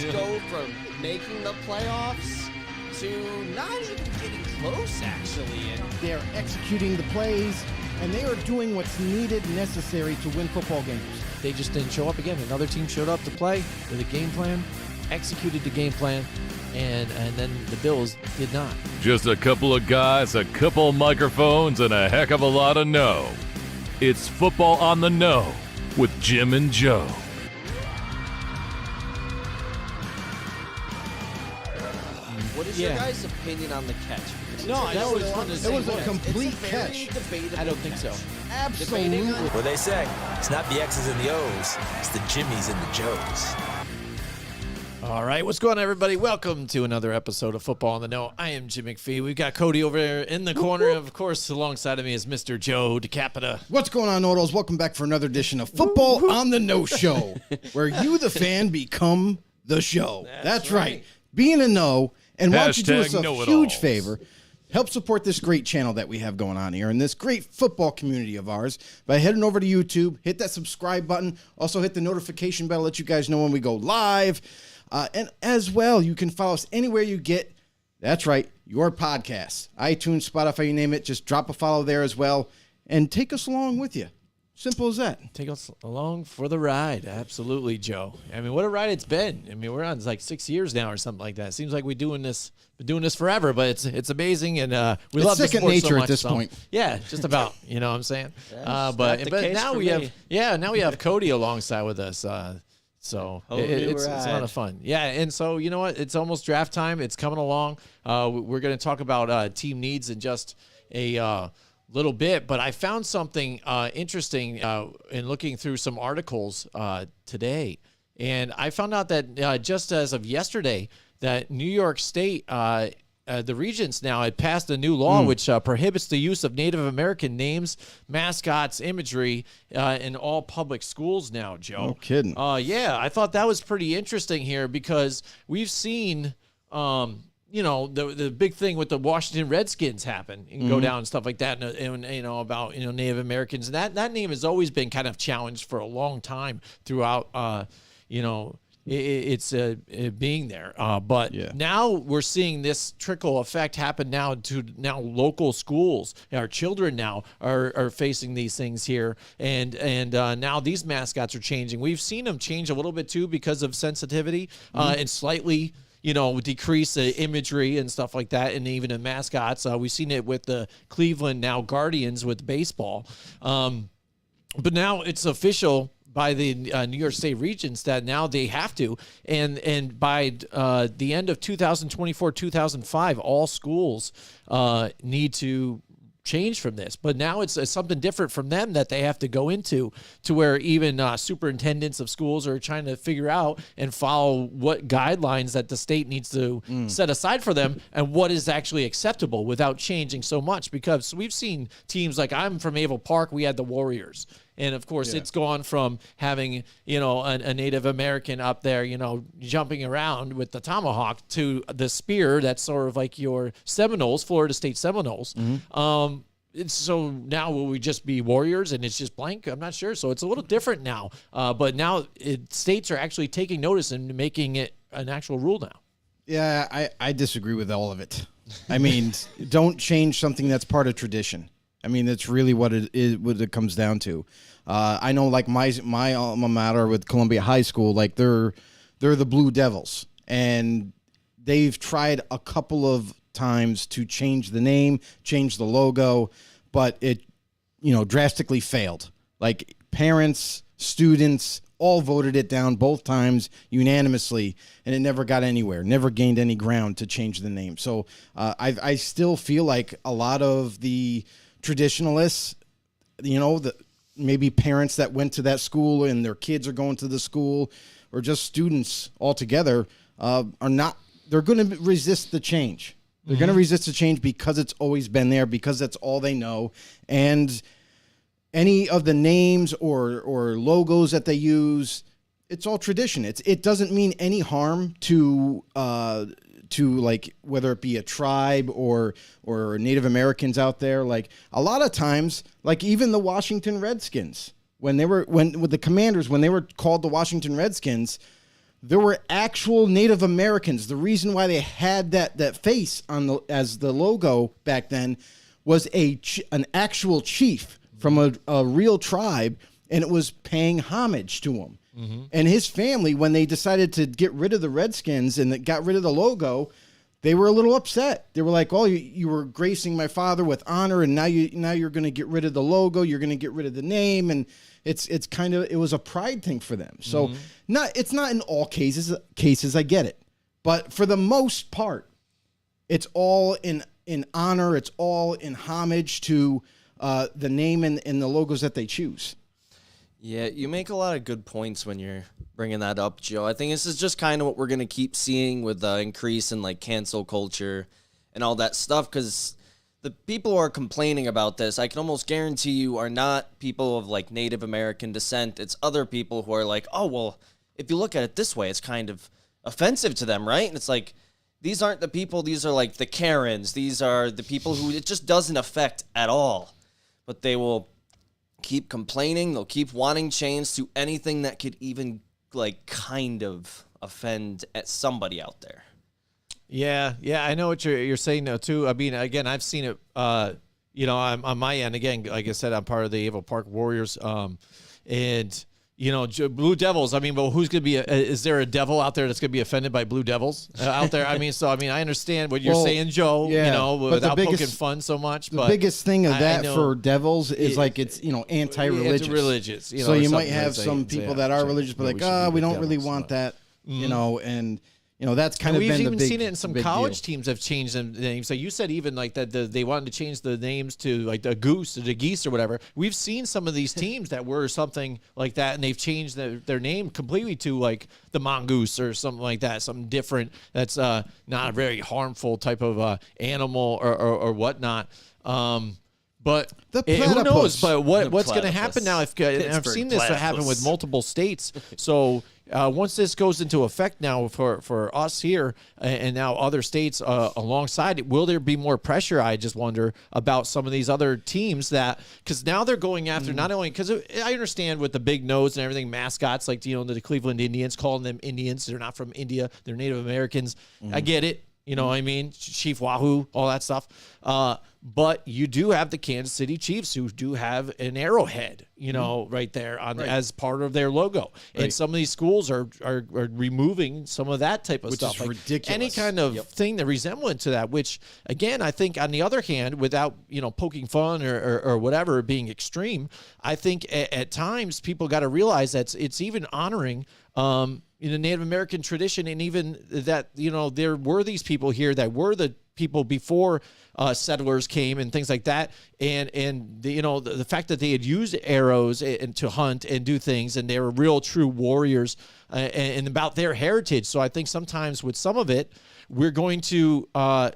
Bills go from making the playoffs to not even getting close, actually. And they're executing the plays, and they are doing what's needed, necessary to win football games. They just didn't show up again. Another team showed up to play with a game plan, executed the game plan, and then the Bills did not. Just a couple of guys, a couple microphones, and a heck of a lot of no. It's Football on the No with Jim and Joe. what is your guys' opinion on the catch? No, I know it's fun to say. It was a what. complete It's a catch. very debatable I don't think catch. so. Absolutely. What they say, it's not the X's and the O's, it's the Jimmies and the Joes. All right, what's going on, everybody? Welcome to another episode of Football on the No. I am Jim McPhee. We've got Cody over there in the corner. Of course, alongside of me is Mr. Joe DeCapita. What's going on, Noodles? Welcome back for another edition of Football on the No Show, where you, the fan, become the show. That's right. Be in a no, and why don't you do us a Know-it-alls. huge favor? Help support this great channel that we have going on here and this great football community of ours by heading over to YouTube, hit that subscribe button, also hit the notification bell, let you guys know when we go live. And as well, you can follow us anywhere you get, that's right, your podcasts. iTunes, Spotify, you name it. Just drop a follow there as well and take us along with you. Simple as that. Take us along for the ride. Absolutely, Joe. I mean, what a ride it's been. I mean, we're on like 6 years now or something like that. It seems like we've been doing this forever, but it's amazing, and we love the second sport so nature at much, this so- point. Yeah, just about. You know what I'm saying? not But the case now for we me. have Cody alongside with us. So Whole new it's a lot ride. of fun. Yeah, and so you know what? It's almost draft time. It's coming along. We're going to talk about team needs in just a little bit, but I found something interesting in looking through some articles today, and I found out that just as of yesterday, that New York State. The regents now had passed a new law which prohibits the use of Native American names, mascots, imagery in all public schools now, Joe. No kidding. Yeah, I thought that was pretty interesting here because we've seen, the big thing with the Washington Redskins happen and go down and stuff like that, and about Native Americans. And that name has always been kind of challenged for a long time throughout, it's being there. But now we're seeing this trickle effect happen now to local schools. Our children now are facing these things here. And now these mascots are changing. We've seen them change a little bit too because of sensitivity and slightly decrease the imagery and stuff like that, and even in mascots. We've seen it with the Cleveland now Guardians with baseball. But now it's official by the New York State Regents that now they have to, and by the end of 2024-2005, all schools need to change from this. But now it's something different from them that they have to go into, to where even superintendents of schools are trying to figure out and follow what guidelines that the state needs to set aside for them and what is actually acceptable without changing so much. Because we've seen teams like, I'm from Able Park, we had the Warriors. And of course, it's gone from having, a Native American up there, jumping around with the tomahawk to the spear. That's sort of like your Seminoles, Florida State Seminoles. So now will we just be Warriors and it's just blank? I'm not sure. So it's a little different now. But now states are actually taking notice and making it an actual rule now. Yeah, I disagree with all of it. I mean, don't change something that's part of tradition. I mean, that's really what it comes down to. I know, like my alma mater with Columbia High School, like they're the Blue Devils, and they've tried a couple of times to change the name, change the logo, but it, drastically failed. Like parents, students, all voted it down both times unanimously, and it never got anywhere, never gained any ground to change the name. So I still feel like a lot of the traditionalists, maybe parents that went to that school and their kids are going to the school, or just students altogether, they're going to resist the change. They're going to resist the change because it's always been there, because that's all they know. And any of the names or logos that they use, it's all tradition. It doesn't mean any harm to like whether it be a tribe or Native Americans out there. Like a lot of times, like even the Washington Redskins, when they were called the Washington Redskins, there were actual Native Americans. The reason why they had that face on as the logo back then was an actual chief from a real tribe, and it was paying homage to him. Mm-hmm. And his family, when they decided to get rid of the Redskins and got rid of the logo, they were a little upset. They were like, "Oh, you were gracing my father with honor, and now you're going to get rid of the logo. You're going to get rid of the name." And it's kind of, it was a pride thing for them. So it's not in all cases. I get it, but for the most part, it's all in honor. It's all in homage to the name and the logos that they choose. Yeah, you make a lot of good points when you're bringing that up, Joe. I think this is just kind of what we're going to keep seeing with the increase in like cancel culture and all that stuff, because the people who are complaining about this, I can almost guarantee you, are not people of like Native American descent. It's other people who are like, oh, well, if you look at it this way, it's kind of offensive to them, right? And it's like, these aren't the people, these are like the Karens. These are the people who it just doesn't affect at all. But they will keep complaining. They'll keep wanting change to anything that could even like kind of offend at somebody out there. Yeah, I know what you're saying though too. I mean, again, I've seen it. I'm on my end again. Like I said, I'm part of the Avo Park Warriors, and Blue Devils. I mean, but who's going to be? Is there a devil out there that's going to be offended by Blue Devils out there? I mean, I understand what you're saying, Joe. Yeah, without poking fun so much. The biggest thing of that for devils is it's anti-religious. Anti-religious. So you might have some people that are religious, but like, we don't really want that. And that's kind of been the big. We've even seen it in some college teams have changed the names. So you said even like that they wanted to change the names to like the Goose or the Geese or whatever. We've seen some of these teams that were something like that, and they've changed their name completely to like the Mongoose or something like that, something different that's not a very harmful type of animal or whatnot. But who knows? But what's going to happen now? I've seen this happen with multiple states. So once this goes into effect now for us here and now other states alongside it, will there be more pressure? I just wonder about some of these other teams because now they're going after not only because I understand with the big nose and everything, mascots like the Cleveland Indians, calling them Indians. They're not from India. They're Native Americans. I get it. You know what I mean? Chief Wahoo, all that stuff. But you do have the Kansas City Chiefs who do have an arrowhead, right there as part of their logo. Right. And some of these schools are removing some of that type of stuff. Which is ridiculous. Any kind of thing that resemblant to that, which, again, I think on the other hand, without, poking fun or whatever, being extreme, I think at times people got to realize that it's even honoring in the Native American tradition, and even that, there were these people here that were the people before settlers came and things like that. And the fact that they had used arrows and to hunt and do things, and they were real true warriors and about their heritage. So I think sometimes with some of it, we're going to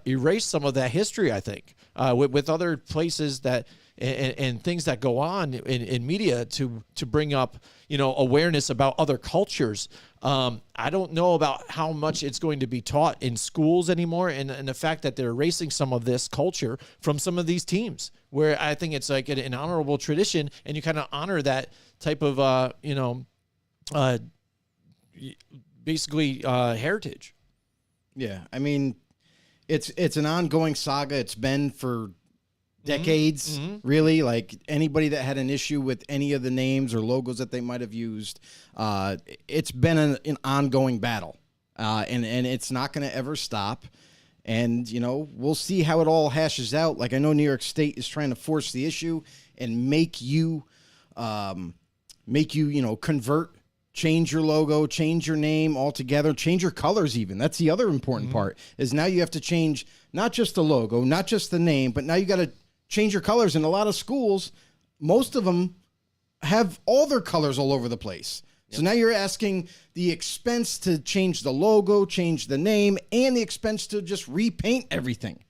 erase some of that history, I think, with other places that and things that go on in media to bring up, awareness about other cultures. I don't know about how much it's going to be taught in schools anymore, and the fact that they're erasing some of this culture from some of these teams, where I think it's like an honorable tradition, and you kind of honor that type of, basically heritage. Yeah, I mean, it's an ongoing saga. It's been for decades, really. Like anybody that had an issue with any of the names or logos that they might have used, it's been an ongoing battle, and it's not going to ever stop. And we'll see how it all hashes out. Like I know New York State is trying to force the issue and make you convert. Change your logo, change your name altogether, change your colors even. That's the other important part, is now you have to change not just the logo, not just the name, but now you got to change your colors. And a lot of schools, most of them have all their colors all over the place. Yep. So now you're asking the expense to change the logo, change the name, and the expense to just repaint everything.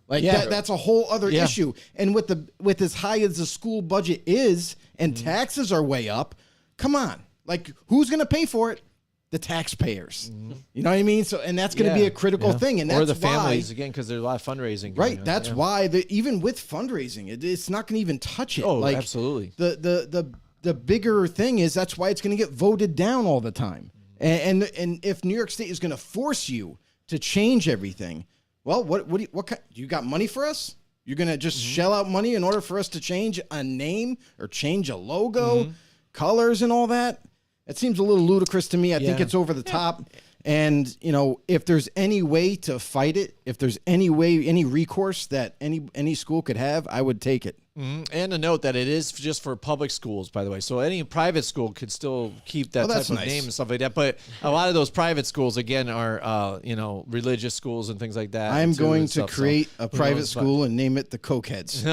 Like that's a whole other issue. And with as high as the school budget is and taxes are way up, come on. Like, who's going to pay for it? The taxpayers. You know what I mean? So, and that's going to be a critical thing. And that's or the families, again, because there's a lot of fundraising. Right. That's why, even with fundraising, it's not going to even touch it. Oh, like, absolutely. The bigger thing is that's why it's going to get voted down all the time. And if New York State is going to force you to change everything, well, what you got money for us? You're going to just shell out money in order for us to change a name or change a logo, colors and all that? It seems a little ludicrous to me. I think it's over the top. And, if there's any way to fight it, if there's any recourse that any school could have, I would take it. And a note that it is just for public schools, by the way. So any private school could still keep that type of name and stuff like that. But a lot of those private schools, again, are religious schools and things like that. I'm going to create a private school and name it the Cokeheads.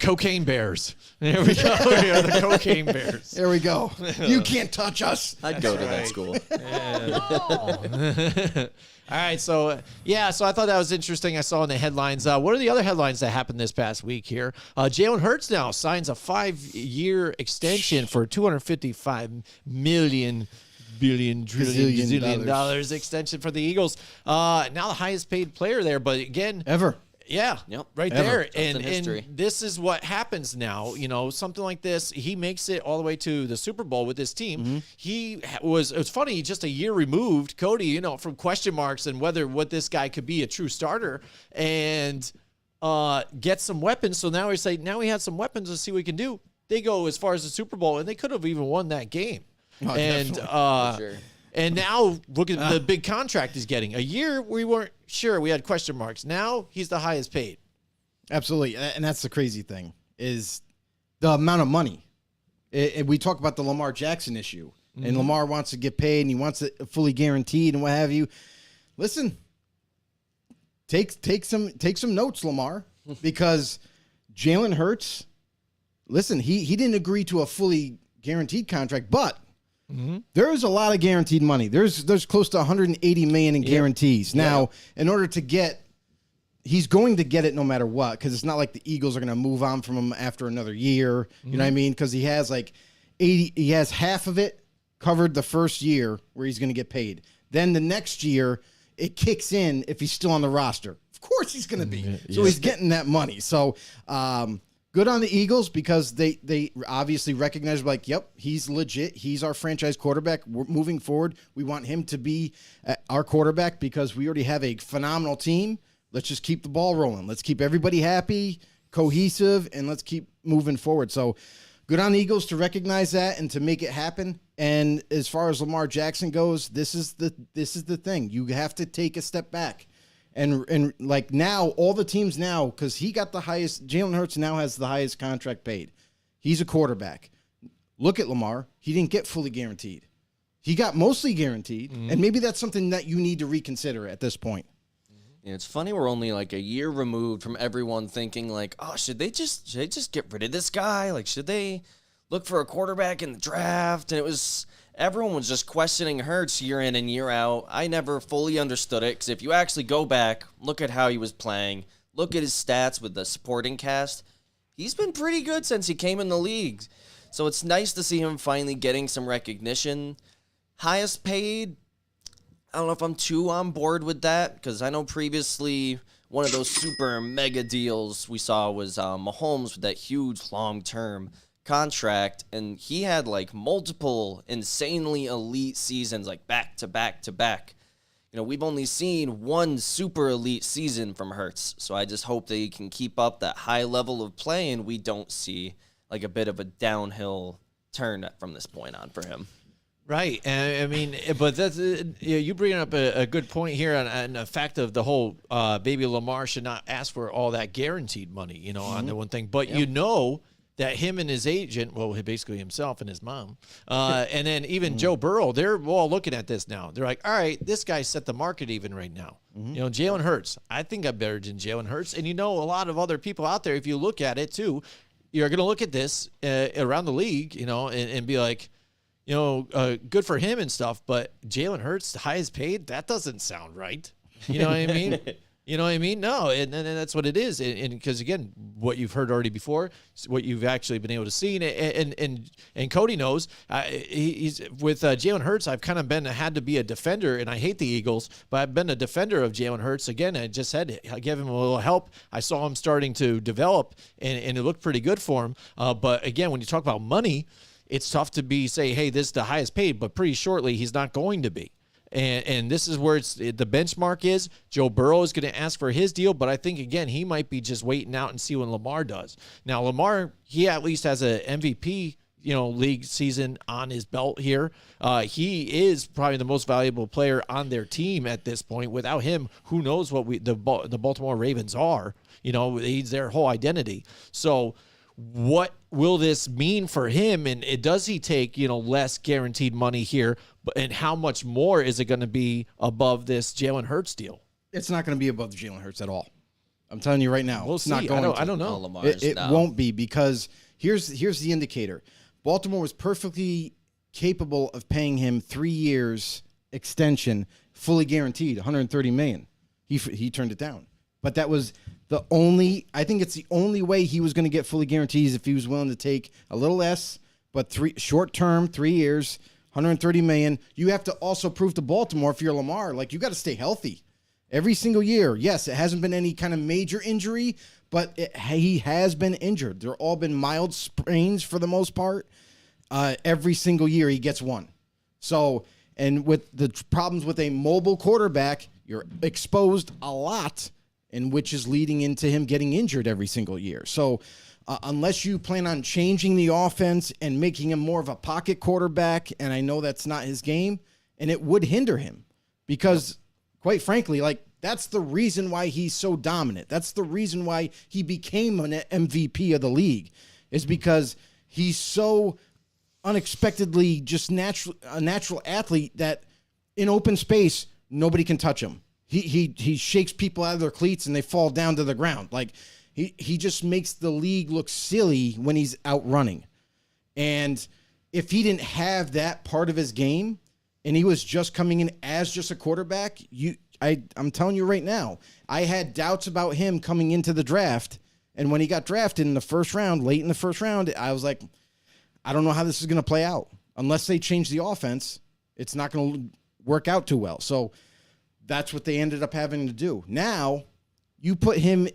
Cocaine Bears. There we go. We are the Cocaine Bears. There we go. You can't touch us. I'd go to that school. All right, so I thought that was interesting. I saw in the headlines. What are the other headlines that happened this past week here? Jalen Hurts now signs a 5-year extension for $255 billion extension for the Eagles. Now the highest paid player there, but again, ever. Yeah, yep. Right Ever. there. And this is what happens now. Something like this, he makes it all the way to the Super Bowl with his team. It's funny, just a year removed, Cody, from question marks and what this guy could be a true starter and get some weapons. So now now he has some weapons. Let's see what we can do. They go as far as the Super Bowl, and they could have even won that game. Oh, and sure. And now look at the big contract he's getting. A year we weren't sure. We had question marks. Now he's the highest paid. Absolutely. And that's the crazy thing is the amount of money. We talk about the Lamar Jackson issue. And Lamar wants to get paid and he wants it fully guaranteed and what have you. Listen, take some notes, Lamar, because Jalen Hurts, listen, he didn't agree to a fully guaranteed contract, but there's a lot of guaranteed money. There's close to $180 million in guarantees. Now, in order to get, he's going to get it no matter what, because it's not like the Eagles are going to move on from him after another year. You know what I mean? Because he has he has half of it covered the first year where he's going to get paid. Then the next year, it kicks in if he's still on the roster. Of course he's going to be. So he's getting that money. So, good on the Eagles because they obviously recognize yep, he's legit. He's our franchise quarterback. We're moving forward. We want him to be our quarterback because we already have a phenomenal team. Let's just keep the ball rolling. Let's keep everybody happy, cohesive, and let's keep moving forward. So good on the Eagles to recognize that and to make it happen. And as far as Lamar Jackson goes, this is the thing. You have to take a step back. And now, all the teams now, because he got the highest, Jalen Hurts now has the highest contract paid. He's a quarterback. Look at Lamar. He didn't get fully guaranteed. He got mostly guaranteed, and maybe that's something that you need to reconsider at this point. Yeah, it's funny we're only a year removed from everyone thinking oh, should they just get rid of this guy? Should they look for a quarterback in the draft? And everyone was just questioning Hurts year in and year out. I never fully understood it because if you actually go back, look at how he was playing, look at his stats with the supporting cast, he's been pretty good since he came in the league. So it's nice to see him finally getting some recognition. Highest paid, I don't know if I'm too on board with that because I know previously one of those super mega deals we saw was Mahomes with that huge long-term contract, and he had multiple insanely elite seasons back to back to back. We've only seen one super elite season from Hurts, so I just hope that he can keep up that high level of play and we don't see a bit of a downhill turn from this point on for him. Right. And I mean, but that's you bring up a good point here on the fact of the whole baby Lamar should not ask for all that guaranteed money, on the one thing. But that him and his agent, well, basically himself and his mom, and then even Joe Burrow, they're all looking at this now. They're like, all right, this guy set the market even right now. Jalen Hurts, I think I'm better than Jalen Hurts. And a lot of other people out there, if you look at it too, you're going to look at this around the league, and be like, good for him and stuff. But Jalen Hurts, the highest paid, that doesn't sound right. You know what I mean? You know what I mean? No, and that's what it is. And because, again, what you've heard already before, what you've actually been able to see, and Cody knows, he's with Jalen Hurts, I've kind of had to be a defender, and I hate the Eagles, but I've been a defender of Jalen Hurts. Again, I just had to give him a little help. I saw him starting to develop, and it looked pretty good for him. But, again, when you talk about money, it's tough to say, hey, this is the highest paid, but pretty shortly he's not going to be. And this is where the benchmark is. Joe Burrow is going to ask for his deal, but I think, again, he might be just waiting out and see what Lamar does. Now, Lamar, he at least has an MVP, league season on his belt here. He is probably the most valuable player on their team at this point. Without him, who knows what the Baltimore Ravens are? He's their whole identity. So what will this mean for him? And does he take, less guaranteed money here? And how much more is it going to be above this Jalen Hurts deal? It's not going to be above Jalen Hurts at all. I'm telling you right now. We'll it's see. Not going I don't know. It won't be, because here's the indicator. Baltimore was perfectly capable of paying him 3 years extension, fully guaranteed, $130 million. He turned it down. But that was I think it's the only way he was going to get fully guaranteed is if he was willing to take a little less, but short term, 3 years, $130 million. You have to also prove to Baltimore, if you're Lamar, you got to stay healthy every single year. Yes, it hasn't been any kind of major injury, but he has been injured. They're all been mild sprains for the most part. Every single year he gets one. So, and with the problems with a mobile quarterback, you're exposed a lot, and which is leading into him getting injured every single year. So unless you plan on changing the offense and making him more of a pocket quarterback, and I know that's not his game, and it would hinder him because, quite frankly, that's the reason why he's so dominant. That's the reason why he became an MVP of the league, is because he's so unexpectedly just a natural athlete that in open space, nobody can touch him. He shakes people out of their cleats and they fall down to the ground. He just makes the league look silly when he's out running. And if he didn't have that part of his game and he was just coming in as just a quarterback, I'm telling you right now, I had doubts about him coming into the draft. And when he got drafted in the first round, late in the first round, I was like, I don't know how this is going to play out. Unless they change the offense, it's not going to work out too well. So that's what they ended up having to do. Now you put him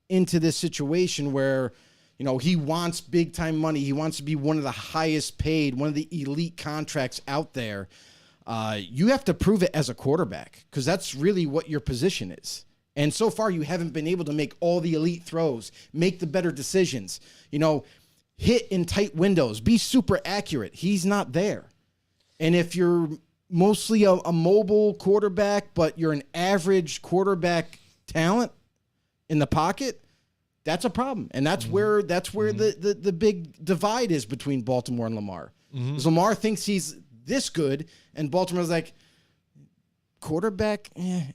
into this situation where, he wants big time money. He wants to be one of the highest paid, one of the elite contracts out there. You have to prove it as a quarterback, because that's really what your position is. And so far you haven't been able to make all the elite throws, make the better decisions, hit in tight windows, be super accurate. He's not there. And if you're mostly a mobile quarterback, but you're an average quarterback talent in the pocket, that's a problem. And that's where the big divide is between Baltimore and Lamar. Because Lamar thinks he's this good, and Baltimore's like, quarterback,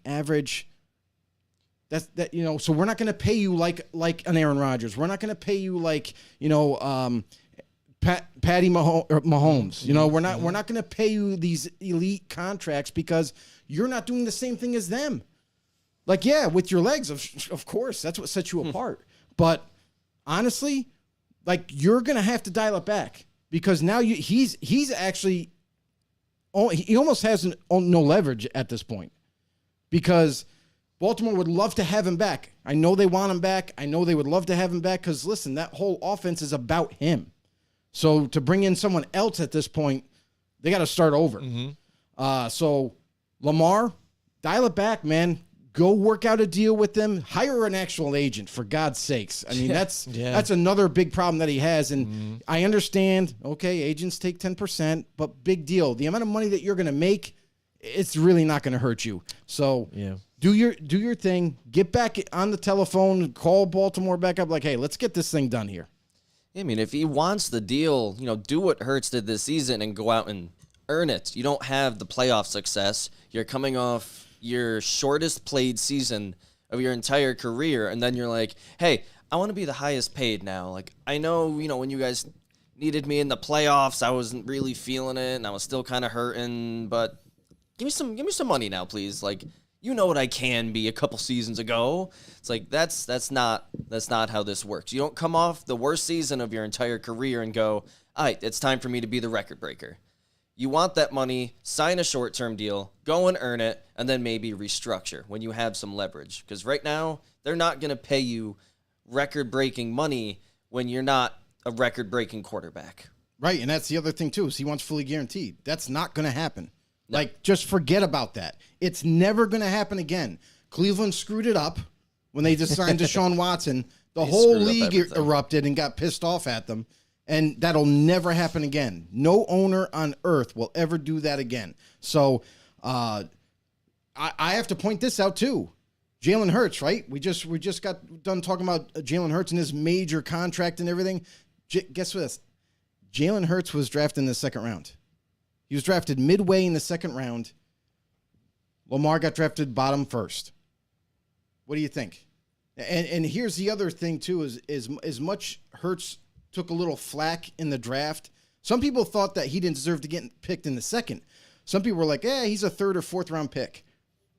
average. So we're not going to pay you like an Aaron Rodgers. We're not going to pay you like, Patty Mahomes. We're not going to pay you these elite contracts because you're not doing the same thing as them. With your legs, of course, that's what sets you apart. But honestly, you're going to have to dial it back, because now he's actually, he almost has no leverage at this point, because Baltimore would love to have him back. I know they want him back. I know they would love to have him back, because listen, that whole offense is about him. So to bring in someone else at this point, they got to start over. So Lamar, dial it back, man. Go work out a deal with them. Hire an actual agent, for God's sakes. I mean, that's another big problem that he has. And I understand, okay, agents take 10%, but big deal. The amount of money that you're going to make, it's really not going to hurt you. So do your thing. Get back on the telephone. Call Baltimore back up. Hey, let's get this thing done here. I mean, if he wants the deal, do what Hurts did this season and go out and earn it. You don't have the playoff success. You're coming off your shortest played season of your entire career, and then you're like, hey, I want to be the highest paid now. I know, when you guys needed me in the playoffs, I wasn't really feeling it, and I was still kind of hurting, but give me some money now, please. You know what I can be a couple seasons ago. It's that's not how this works. You don't come off the worst season of your entire career and go, all right, it's time for me to be the record breaker. You want that money, sign a short-term deal, go and earn it, and then maybe restructure when you have some leverage. Because right now, they're not going to pay you record-breaking money when you're not a record-breaking quarterback. Right, and that's the other thing, too, is he wants fully guaranteed. That's not going to happen. No. Like, just forget about that. It's never going to happen again. Cleveland screwed it up when they just signed Deshaun Watson. The whole league erupted and got pissed off at them, and that'll never happen again. No owner on earth will ever do that again. So I have to point this out, too. Jalen Hurts, right? We just got done talking about Jalen Hurts and his major contract and everything. Guess what? Jalen Hurts was drafted in the second round. He was drafted midway in the second round. Lamar got drafted bottom first. What do you think? And here's the other thing, too, is as much Hurts took a little flack in the draft, some people thought that he didn't deserve to get picked in the second. Some people were like, he's a third or fourth round pick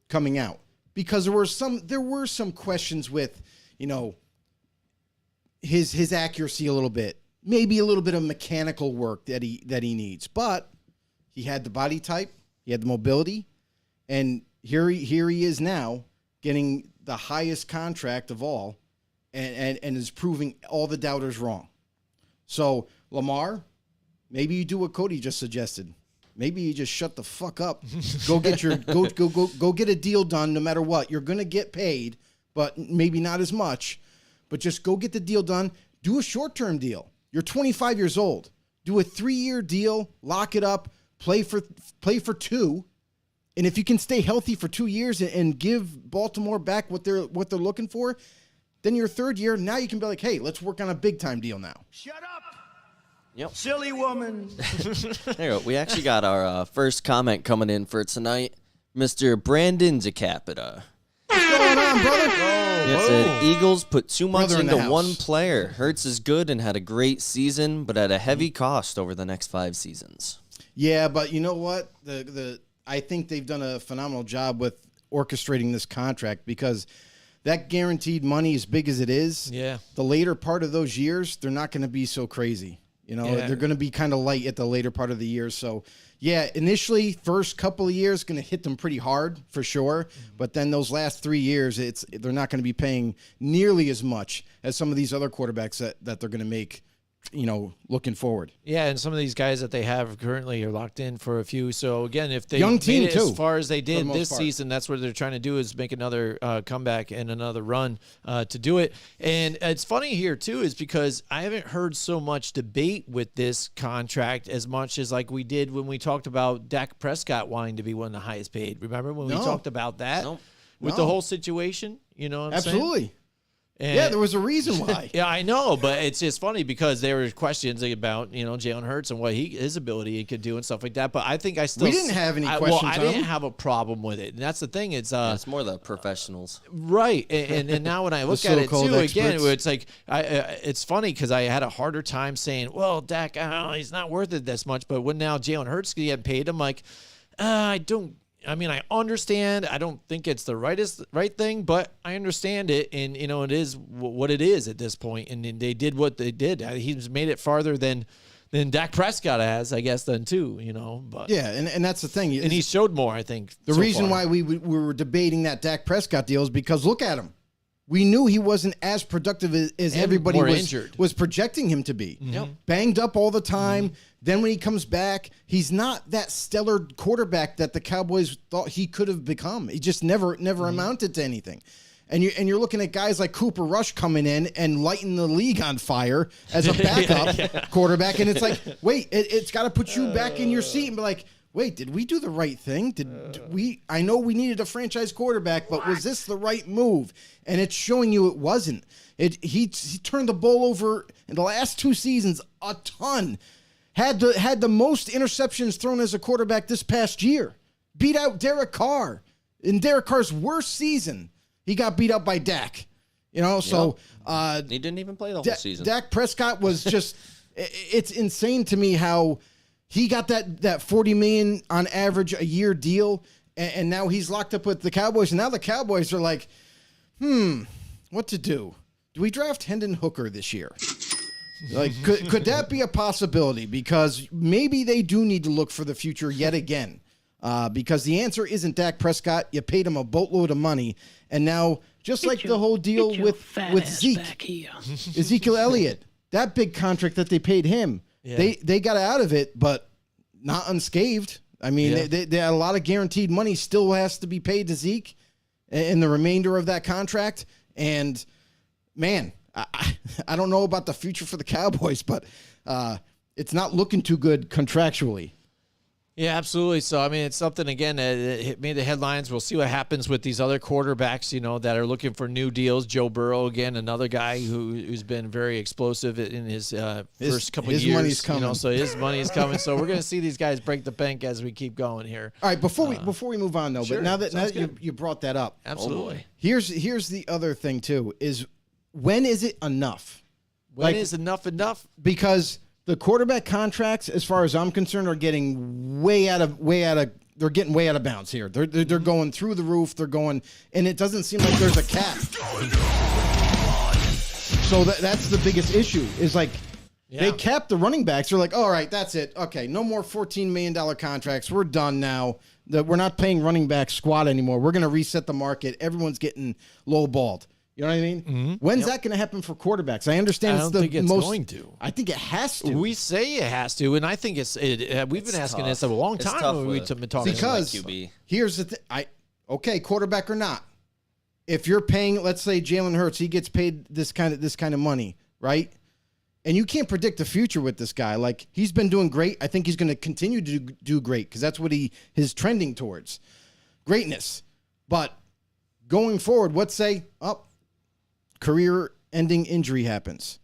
coming out. Because there were some questions with, his accuracy a little bit. Maybe a little bit of mechanical work that he needs. But he had the body type, he had the mobility, and here he is now getting the highest contract of all and is proving all the doubters wrong. So, Lamar, maybe you do what Cody just suggested. Maybe you just shut the fuck up. Go get your go get a deal done no matter what. You're going to get paid, but maybe not as much. But just go get the deal done. Do a short-term deal. You're 25 years old. Do a 3-year deal, lock it up, play for 2. And if you can stay healthy for 2 years and give Baltimore back what they're looking for, then your third year, now you can be like, hey, let's work on a big-time deal now. Shut up! Yep. Silly woman. There you go. We actually got our first comment coming in for tonight. Mr. Brandon DeCapita. What's going on, brother? It said, Eagles put too much Brother in the into one house. player. Hurts is good and had a great season, but at a heavy cost over the next 5 seasons. Yeah, but you know what? I think they've done a phenomenal job with orchestrating this contract because that guaranteed money, as big as it is, the later part of those years, they're not going to be so crazy. They're going to be kind of light at the later part of the year. So, yeah, initially, first couple of years, going to hit them pretty hard for sure. But then those last 3 years, they're not going to be paying nearly as much as some of these other quarterbacks that they're going to make, looking forward. Yeah, and some of these guys that they have currently are locked in for a few. So, again, if they Young made team, it too, as far as they did this part. season, that's what they're trying to do is make another comeback and another run to do it. And it's funny here, too, is because I haven't heard so much debate with this contract as much as like we did when we talked about Dak Prescott wanting to be one of the highest paid. Remember when we talked about that? With the whole situation? You know what I'm saying? Absolutely. And yeah, there was a reason why. Yeah, I know, but it's just funny because there were questions about Jalen Hurts and what his ability he could do and stuff like that. But I think I still we didn't have any questions. I didn't have a problem with it, and that's the thing. It's more the professionals, right? And now when I look at it too, again, it's like it's funny because I had a harder time saying, well, Dak, he's not worth it this much. But when now Jalen Hurts getting paid, I'm like, I understand. I don't think it's the right thing, but I understand it, and it is what it is at this point. And they did what they did. He's made it farther than Dak Prescott has, I guess, then too. But yeah, and that's the thing. And he showed more, I think. The reason why we were debating that Dak Prescott deal is because look at him. We knew he wasn't as productive as everybody was projecting him to be. Mm-hmm. Banged up all the time. Mm-hmm. Then when he comes back, he's not that stellar quarterback that the Cowboys thought he could have become. He just never amounted to anything. And you're looking at guys like Cooper Rush coming in and lighting the league on fire as a backup quarterback. And it's like, wait, it's got to put you back in your seat and be like, wait, did we do the right thing? Did we? I know we needed a franchise quarterback, but was this the right move? And it's showing you it wasn't. He turned the ball over in the last 2 seasons a ton. Had the most interceptions thrown as a quarterback this past year. Beat out Derek Carr. In Derek Carr's worst season, he got beat up by Dak. So he didn't even play the whole season. Dak Prescott was just it's insane to me how he got that $40 million on average a year deal, and now he's locked up with the Cowboys. And now the Cowboys are like, what to do? Do we draft Hendon Hooker this year? Like, could that be a possibility? Because maybe they do need to look for the future yet again. Because the answer isn't Dak Prescott. You paid him a boatload of money, and now just like the whole deal with Zeke, Ezekiel Elliott, that big contract that they paid him. They got out of it, but not unscathed. I mean, they had a lot of guaranteed money still has to be paid to Zeke in the remainder of that contract. And, man, I don't know about the future for the Cowboys, but it's not looking too good contractually. Yeah, absolutely. So, I mean, it's something, again, it made the headlines. We'll see what happens with these other quarterbacks, that are looking for new deals. Joe Burrow, again, another guy who's been very explosive in his first couple of years. His money's coming. So his money is coming. So we're going to see these guys break the bank as we keep going here. All right, before we move on, though, sure, but now that you brought that up. Absolutely. Here's the other thing, too, is when is it enough? When is enough? Because the quarterback contracts, as far as I'm concerned, are getting way out of they're getting way out of bounds here. They're going through the roof. They're going, and it doesn't seem like there's a cap. So that's the biggest issue. Is like they capped the running backs. They're like, all right, that's it. Okay, no more $14 million contracts. We're done now. We're not paying running back squat anymore. We're going to reset the market. Everyone's getting lowballed. You know what I mean? Mm-hmm. When's that going to happen for quarterbacks? I understand. I don't think it's going to. I think it has to. We say it has to, and I think we've been asking this a long time when we've been talking because about QB. Here's the thing. Okay, quarterback or not, if you're paying, let's say Jalen Hurts, he gets paid this kind of money, right? And you can't predict the future with this guy. Like, he's been doing great. I think he's going to continue to do great because that's what is trending towards, greatness. But going forward, let's say career-ending injury happens.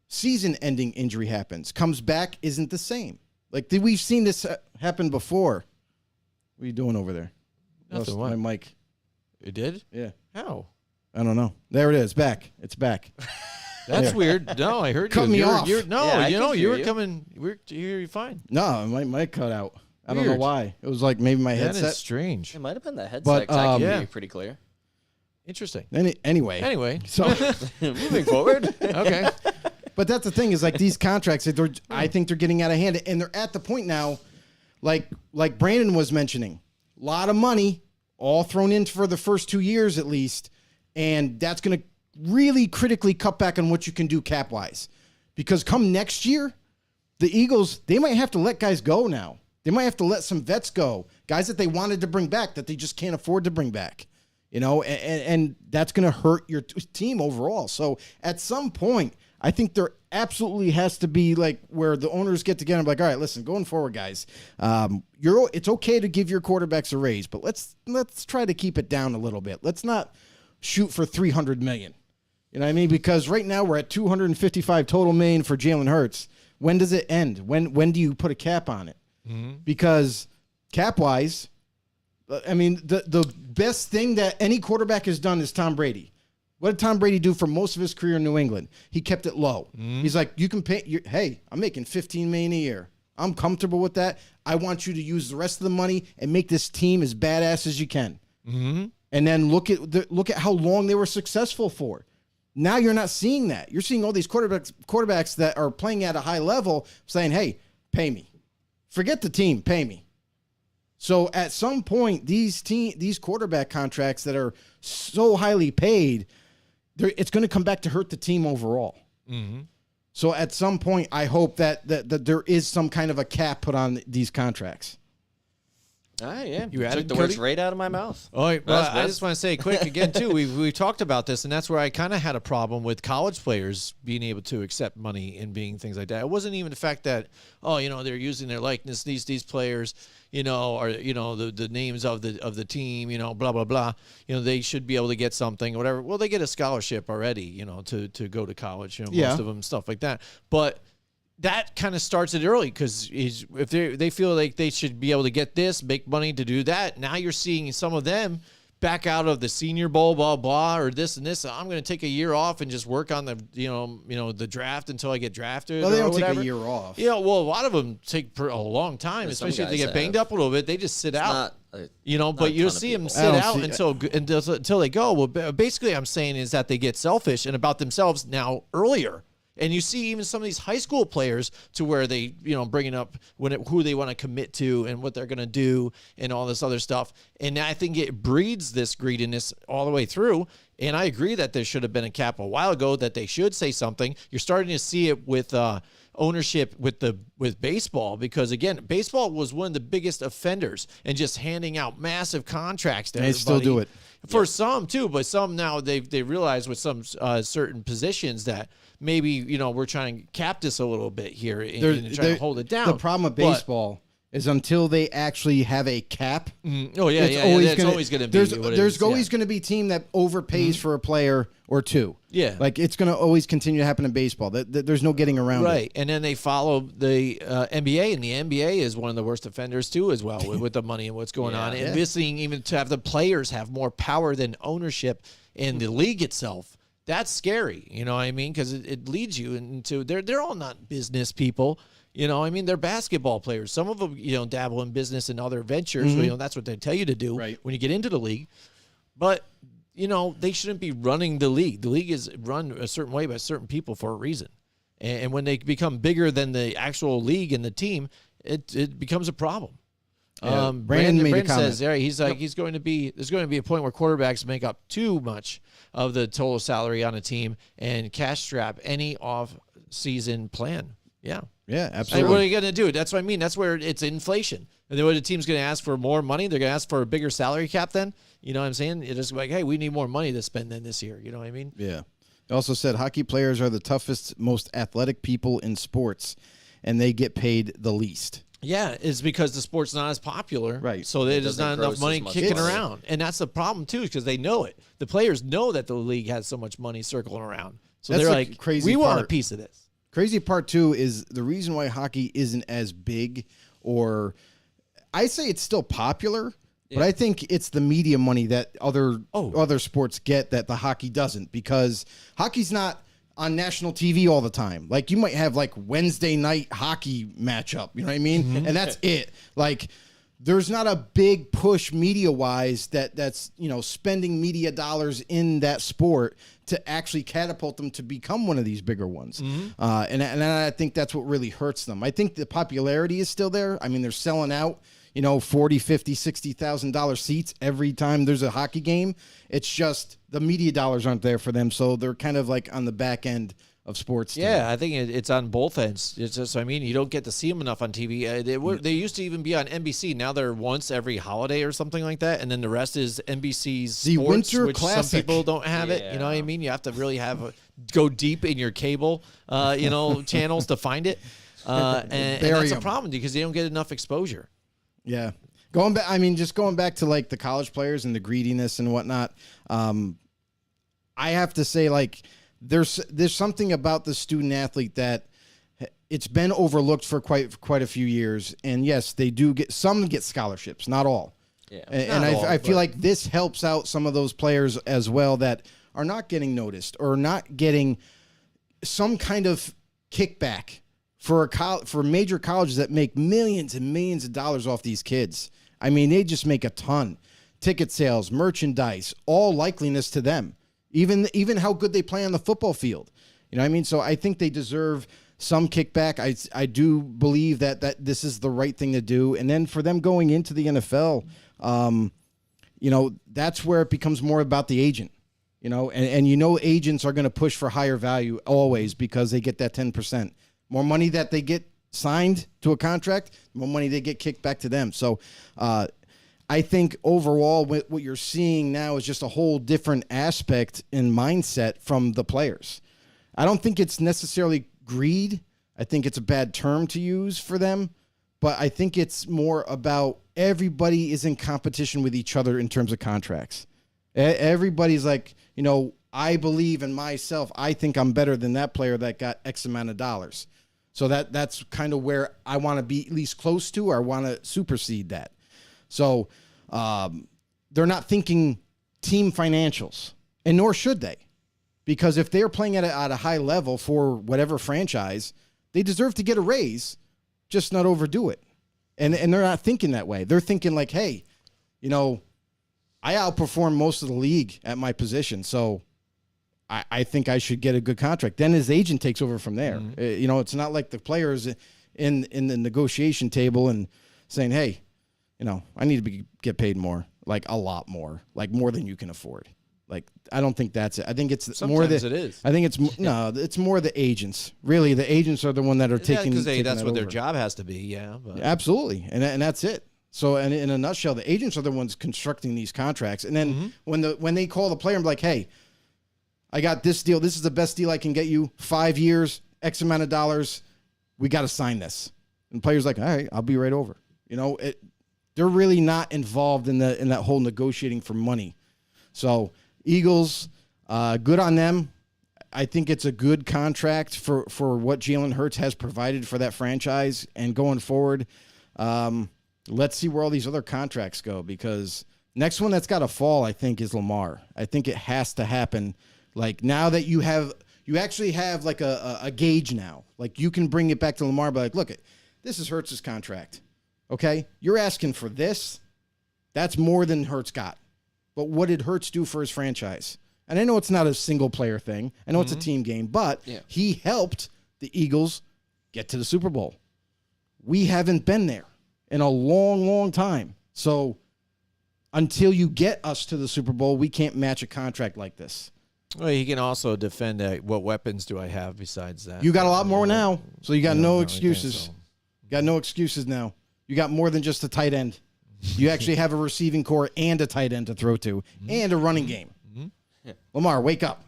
Season-ending injury happens. Comes back, isn't the same. Like, we've seen this happen before. What are you doing over there? Nothing. My mic. It did? Yeah. How? I don't know. There it is. Back. It's back. That's weird. No, I heard you. Cut me off. You were you. coming. You're fine. No, my mic cut out. I don't know why. It was like maybe my headset. That is strange. It might have been the headset. But, 'cause I can hear yeah. you pretty clear. Interesting. Anyway. So, Moving forward. Okay. but that's the thing is like these contracts. I think they're getting out of hand, and they're at the point now, like Brandon was mentioning, a lot of money all thrown in for the first 2 years at least, and that's going to really critically cut back on what you can do cap wise, because come next year, the Eagles, they might have to let guys go now. They might have to let some vets go, guys that they wanted to bring back that they just can't afford to bring back. And that's going to hurt your team overall. So at some point, I think there absolutely has to be like where the owners get together and be like, all right, listen, going forward, guys, it's okay to give your quarterbacks a raise, but let's try to keep it down a little bit. Let's not shoot for $300 million. You know what I mean? Because right now we're at $255 total million for Jalen Hurts. When does it end? When do you put a cap on it? Mm-hmm. Because cap-wise, I mean, the best thing that any quarterback has done is Tom Brady. What did Tom Brady do for most of his career in New England? He kept it low. Mm-hmm. He's like, you can pay. Hey, I'm making $15 million a year. I'm comfortable with that. I want you to use the rest of the money and make this team as badass as you can. Mm-hmm. And then look at how long they were successful for. Now you're not seeing that. You're seeing all these quarterbacks that are playing at a high level saying, "Hey, pay me. Forget the team, pay me." So at some point, these quarterback contracts that are so highly paid, it's going to come back to hurt the team overall. Mm-hmm. So at some point, I hope that there is some kind of a cap put on these contracts. Yeah. You took the words right out of my mouth. Oh, well, I just want to say quick again, too, we've talked about this, and that's where I kind of had a problem with college players being able to accept money and being things like that. It wasn't even the fact that, they're using their likeness, these players, are, the names of the team, blah, blah, blah. They should be able to get something or whatever. Well, they get a scholarship already, to go to college, most of them, stuff like that. But that kind of starts it early because if they feel like they should be able to get this, make money to do that, now you're seeing some of them back out of the Senior Bowl, blah, blah, or this and this. I'm going to take a year off and just work on the, the draft until I get drafted. Well, they don't whatever. take a year off. Well, a lot of them take a long time, especially if they get banged up a little bit. They just sit out. But you'll see them sit out until they go. Well, basically, I'm saying is that they get selfish and about themselves now earlier. And you see even some of these high school players to where they, bringing up who they want to commit to and what they're going to do and all this other stuff. And I think it breeds this greediness all the way through. And I agree that there should have been a cap a while ago, that they should say something. You're starting to see it with ownership with baseball, because again, baseball was one of the biggest offenders and just handing out massive contracts to They everybody. still do it. For some too, but some now they realize with some certain positions that maybe we're trying to cap this a little bit here and try to hold it down. The problem with baseball is until they actually have a cap. Oh yeah, it's always going to be. There's always going to be a team that overpays for a player or two. Yeah, like it's going to always continue to happen in baseball. There's no getting around it. Right, and then they follow the NBA, and the NBA is one of the worst offenders too, as well, with the money and what's going on. And missing even to have the players have more power than ownership in the league itself. That's scary, you know what I mean? Because it leads you into they're all not business people. You know, I mean, they're basketball players. Some of them, dabble in business and other ventures. So, that's what they tell you to do when you get into the league. But, they shouldn't be running the league. The league is run a certain way by certain people for a reason. And when they become bigger than the actual league and the team, it becomes a problem. Yeah. Brandon says, there's going to be a point where quarterbacks make up too much of the total salary on a team and cash strap any off-season plan. Yeah. Yeah, absolutely. What are you going to do? That's what I mean. That's where it's inflation. And then when the team's going to ask for more money, they're going to ask for a bigger salary cap then. You know what I'm saying? It's just like, hey, we need more money to spend than this year. You know what I mean? Yeah. It also said hockey players are the toughest, most athletic people in sports, and they get paid the least. Yeah, it's because the sport's not as popular. Right. So there's not enough money kicking around. And that's the problem, too, because they know it. The players know that the league has so much money circling around. So they're like, we want a piece of this. Crazy part, too, is the reason why hockey isn't as big, or I say it's still popular, but I think it's the media money that other sports get that the hockey doesn't, because hockey's not on national TV all the time. Like, you might have, like, Wednesday night hockey matchup, you know what I mean? And that's it. Like, there's not a big push media-wise that's, spending media dollars in that sport to actually catapult them to become one of these bigger ones. And I think that's what really hurts them. I think the popularity is still there. I mean, they're selling out, $40, $50, $60,000 seats every time there's a hockey game. It's just the media dollars aren't there for them, so they're kind of like on the back end of sports. Yeah, I think it's on both ends. It's just, you don't get to see them enough on TV. They used to even be on NBC. Now they're once every holiday or something like that, and then the rest is NBC's the sports, Winter which Classic. Some people don't have it. You know what I mean? You have to really go deep in your cable, channels to find it, and that's a problem because they don't get enough exposure. Yeah, going back to like the college players and the greediness and whatnot. I have to say, like, there's something about the student athlete that it's been overlooked for quite a few years. And yes, they do get scholarships, not all. Yeah, and I feel like this helps out some of those players as well that are not getting noticed or not getting some kind of kickback for major colleges that make millions and millions of dollars off these kids. I mean, they just make a ton. Ticket sales, merchandise, all likeliness to them. Even how good they play on the football field. You know what I mean? So I think they deserve some kickback. I do believe that this is the right thing to do. And then for them going into the NFL, that's where it becomes more about the agent. And agents are going to push for higher value always because they get that 10%. More money that they get signed to a contract, more money they get kicked back to them. So I think overall what you're seeing now is just a whole different aspect in mindset from the players. I don't think it's necessarily greed. I think it's a bad term to use for them, but I think it's more about everybody is in competition with each other in terms of contracts. Everybody's like, I believe in myself. I think I'm better than that player that got X amount of dollars. So that's kind of where I want to be at least close to, or I want to supersede that. So they're not thinking team financials, and nor should they, because if they're playing at a high level for whatever franchise, they deserve to get a raise, just not overdo it. And they're not thinking that way. They're thinking like, hey, I outperform most of the league at my position, so I think I should get a good contract. Then his agent takes over from there. Mm-hmm. It's not like the players in the negotiation table and saying, hey, I need to get paid more, like a lot more, like more than you can afford. Like, I don't think that's it. I think it's Sometimes it is. I think it's no, it's more the agents. Really, the agents are the one that are taking because taking that's that what their over. job has to be. Yeah, but Absolutely, and that's it. So, and in a nutshell, the agents are the ones constructing these contracts. And then when they call the player and be like, "Hey, I got this deal. This is the best deal I can get you. 5 years, X amount of dollars. We got to sign this." And the player's like, "All right, I'll be right over." You know, they're really not involved in that whole negotiating for money. So, Eagles, good on them. I think it's a good contract for what Jalen Hurts has provided for that franchise. And going forward, let's see where all these other contracts go, because next one that's got to fall, I think, is Lamar. I think it has to happen. Like, now that you actually have like a gauge now. Like, you can bring it back to Lamar, but like, look, this is Hurts' contract. Okay? You're asking for this. That's more than Hurts got. But what did Hurts do for his franchise? And I know it's not a single player thing. I know it's a team game, but he helped the Eagles get to the Super Bowl. We haven't been there in a long, long time. So until you get us to the Super Bowl, we can't match a contract like this. Well, he can also defend what weapons do I have besides that? You got a lot more now, so you got no really excuses. think so. You got no excuses now. You got more than just a tight end. You actually have a receiving core and a tight end to throw to, and a running game. Lamar, wake up.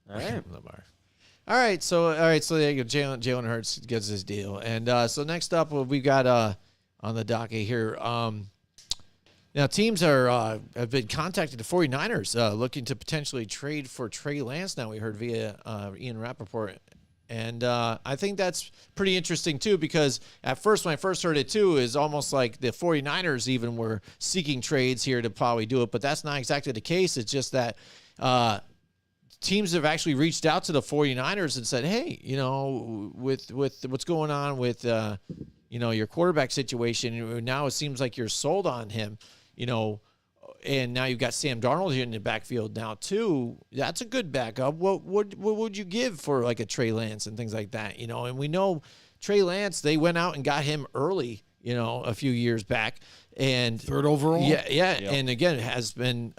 All right. Lamar. All right, so there you go. Jalen Hurts gets his deal, and so next up, we've got on the docket here. Now, teams have been contacted, the 49ers, looking to potentially trade for Trey Lance. Now, we heard via Ian Rappaport. And I think that's pretty interesting, too, because at first, when I first heard it, too, is almost like the 49ers even were seeking trades here to probably do it. But that's not exactly the case. It's just that teams have actually reached out to the 49ers and said, hey, you know, with what's going on with, you know, your quarterback situation, now it seems like you're sold on him, you know, and now you've got Sam Darnold here in the backfield now too. That's a good backup. What would you give for like a Trey Lance and things like that, you know? And we know Trey Lance, they went out and got him early, you know, a few years back. And third overall. Yeah. And again, has been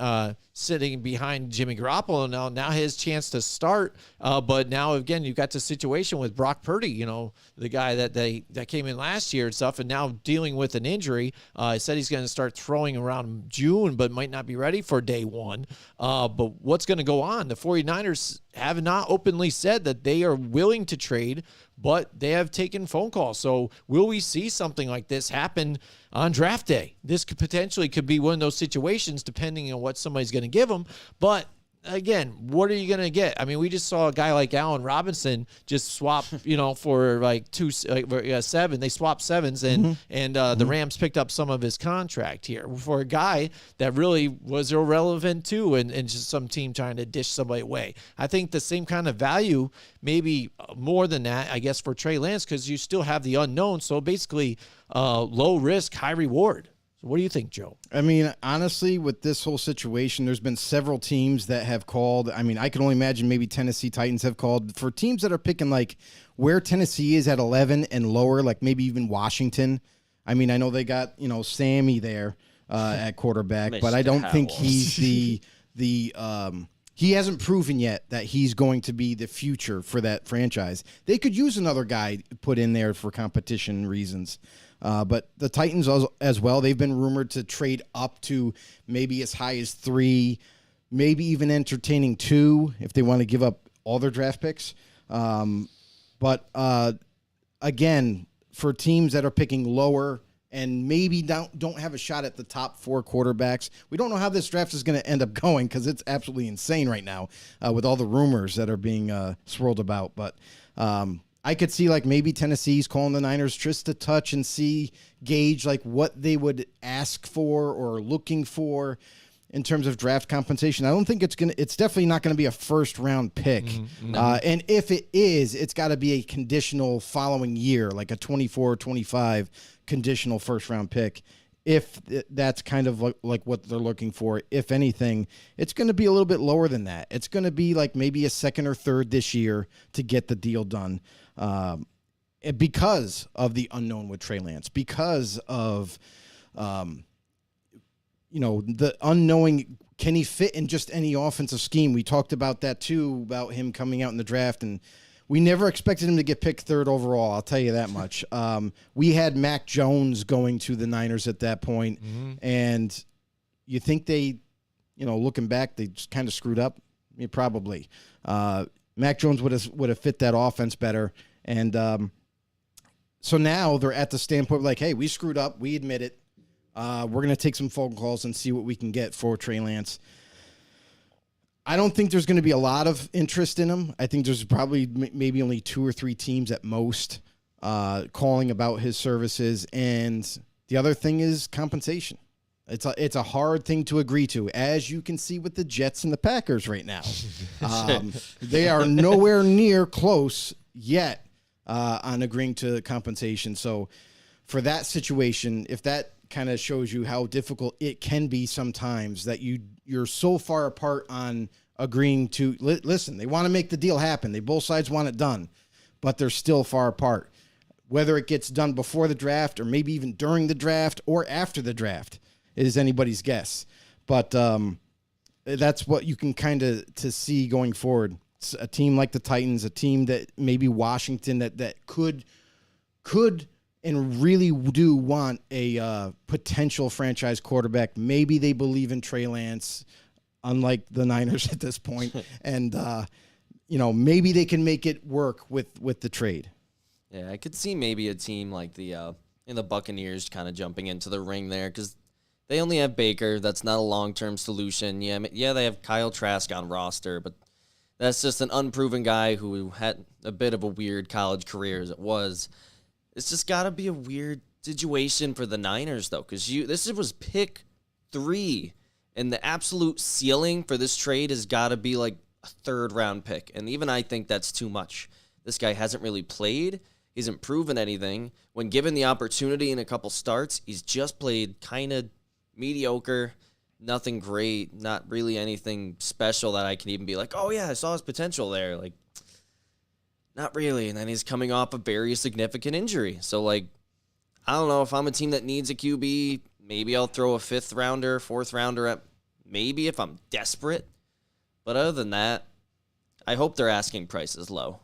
sitting behind Jimmy Garoppolo now his chance to start. But now again, you've got the situation with Brock Purdy, you know, the guy that came in last year and stuff, and now dealing with an injury. He said he's going to start throwing around June, but might not be ready for day one. But what's going to go on? The 49ers have not openly said that they are willing to trade, but they have taken phone calls. So will we see something like this happen on draft day? This could be one of those situations, depending on what somebody's going to give them. But again, what are you going to get? I mean, we just saw a guy like Allen Robinson just swap, you know, for like 7. They swapped 7s, and the Rams picked up some of his contract here for a guy that really was irrelevant too, and just some team trying to dish somebody away. I think the same kind of value, maybe more than that, I guess, for Trey Lance, because you still have the unknown. So basically, low risk, high reward. So what do you think, Joe? I mean, honestly, with this whole situation, there's been several teams that have called. I mean, I can only imagine maybe Tennessee Titans have called for teams that are picking like where Tennessee is at 11 and lower, like maybe even Washington. I mean, I know they got, you know, Sammy there at quarterback, but I don't think he's the he hasn't proven yet that he's going to be the future for that franchise. They could use another guy put in there for competition reasons. But the Titans as well, they've been rumored to trade up to maybe as high as 3, maybe even entertaining 2 if they want to give up all their draft picks. But again, for teams that are picking lower and maybe don't have a shot at the top 4 quarterbacks, we don't know how this draft is going to end up going because it's absolutely insane right now with all the rumors that are being swirled about. But I could see like maybe Tennessee's calling the Niners just to touch and gauge like what they would ask for or looking for in terms of draft compensation. I don't think it's definitely not going to be a first round pick. And if it is, it's got to be a conditional following year, like a 24-25 conditional first round pick. If that's kind of like what they're looking for, if anything, it's going to be a little bit lower than that. It's going to be like maybe a 2nd or 3rd this year to get the deal done. Because of the unknown with Trey Lance, because of, the unknowing, can he fit in just any offensive scheme? We talked about that too, about him coming out in the draft, and we never expected him to get picked 3rd overall. I'll tell you that much. We had Mac Jones going to the Niners at that point, and you think they, looking back, they just kind of screwed up? Yeah, probably. Mac Jones would have fit that offense better, and so now they're at the standpoint like, hey, we screwed up. We admit it. We're going to take some phone calls and see what we can get for Trey Lance. I don't think there's going to be a lot of interest in him. I think there's probably maybe only 2 or 3 teams at most calling about his services. And the other thing is compensation. It's a hard thing to agree to, as you can see with the Jets and the Packers right now. They are nowhere near close yet on agreeing to compensation. So for that situation, if that kind of shows you how difficult it can be sometimes, that you're so far apart on agreeing to listen, they want to make the deal happen. Both sides want it done, but they're still far apart. Whether it gets done before the draft or maybe even during the draft or after the draft is anybody's guess. But that's what you can kind of to see going forward. It's a team like the Titans, a team that maybe Washington that could and really do want a potential franchise quarterback. Maybe they believe in Trey Lance, unlike the Niners at this point. And, maybe they can make it work with the trade. Yeah, I could see maybe a team like the Buccaneers kind of jumping into the ring there, because they only have Baker. That's not a long-term solution. Yeah, they have Kyle Trask on roster, but that's just an unproven guy who had a bit of a weird college career as it was. It's just got to be a weird situation for the Niners, though, because this was pick 3, and the absolute ceiling for this trade has got to be like a 3rd-round pick, and even I think that's too much. This guy hasn't really played. He hasn't proven anything. When given the opportunity in a couple starts, he's just played kind of mediocre, nothing great, not really anything special that I can even be like, oh, yeah, I saw his potential there. Like, not really. And then he's coming off a very significant injury. So, I don't know. If I'm a team that needs a QB, maybe I'll throw a 5th rounder, 4th rounder at maybe if I'm desperate. But other than that, I hope their asking price is low.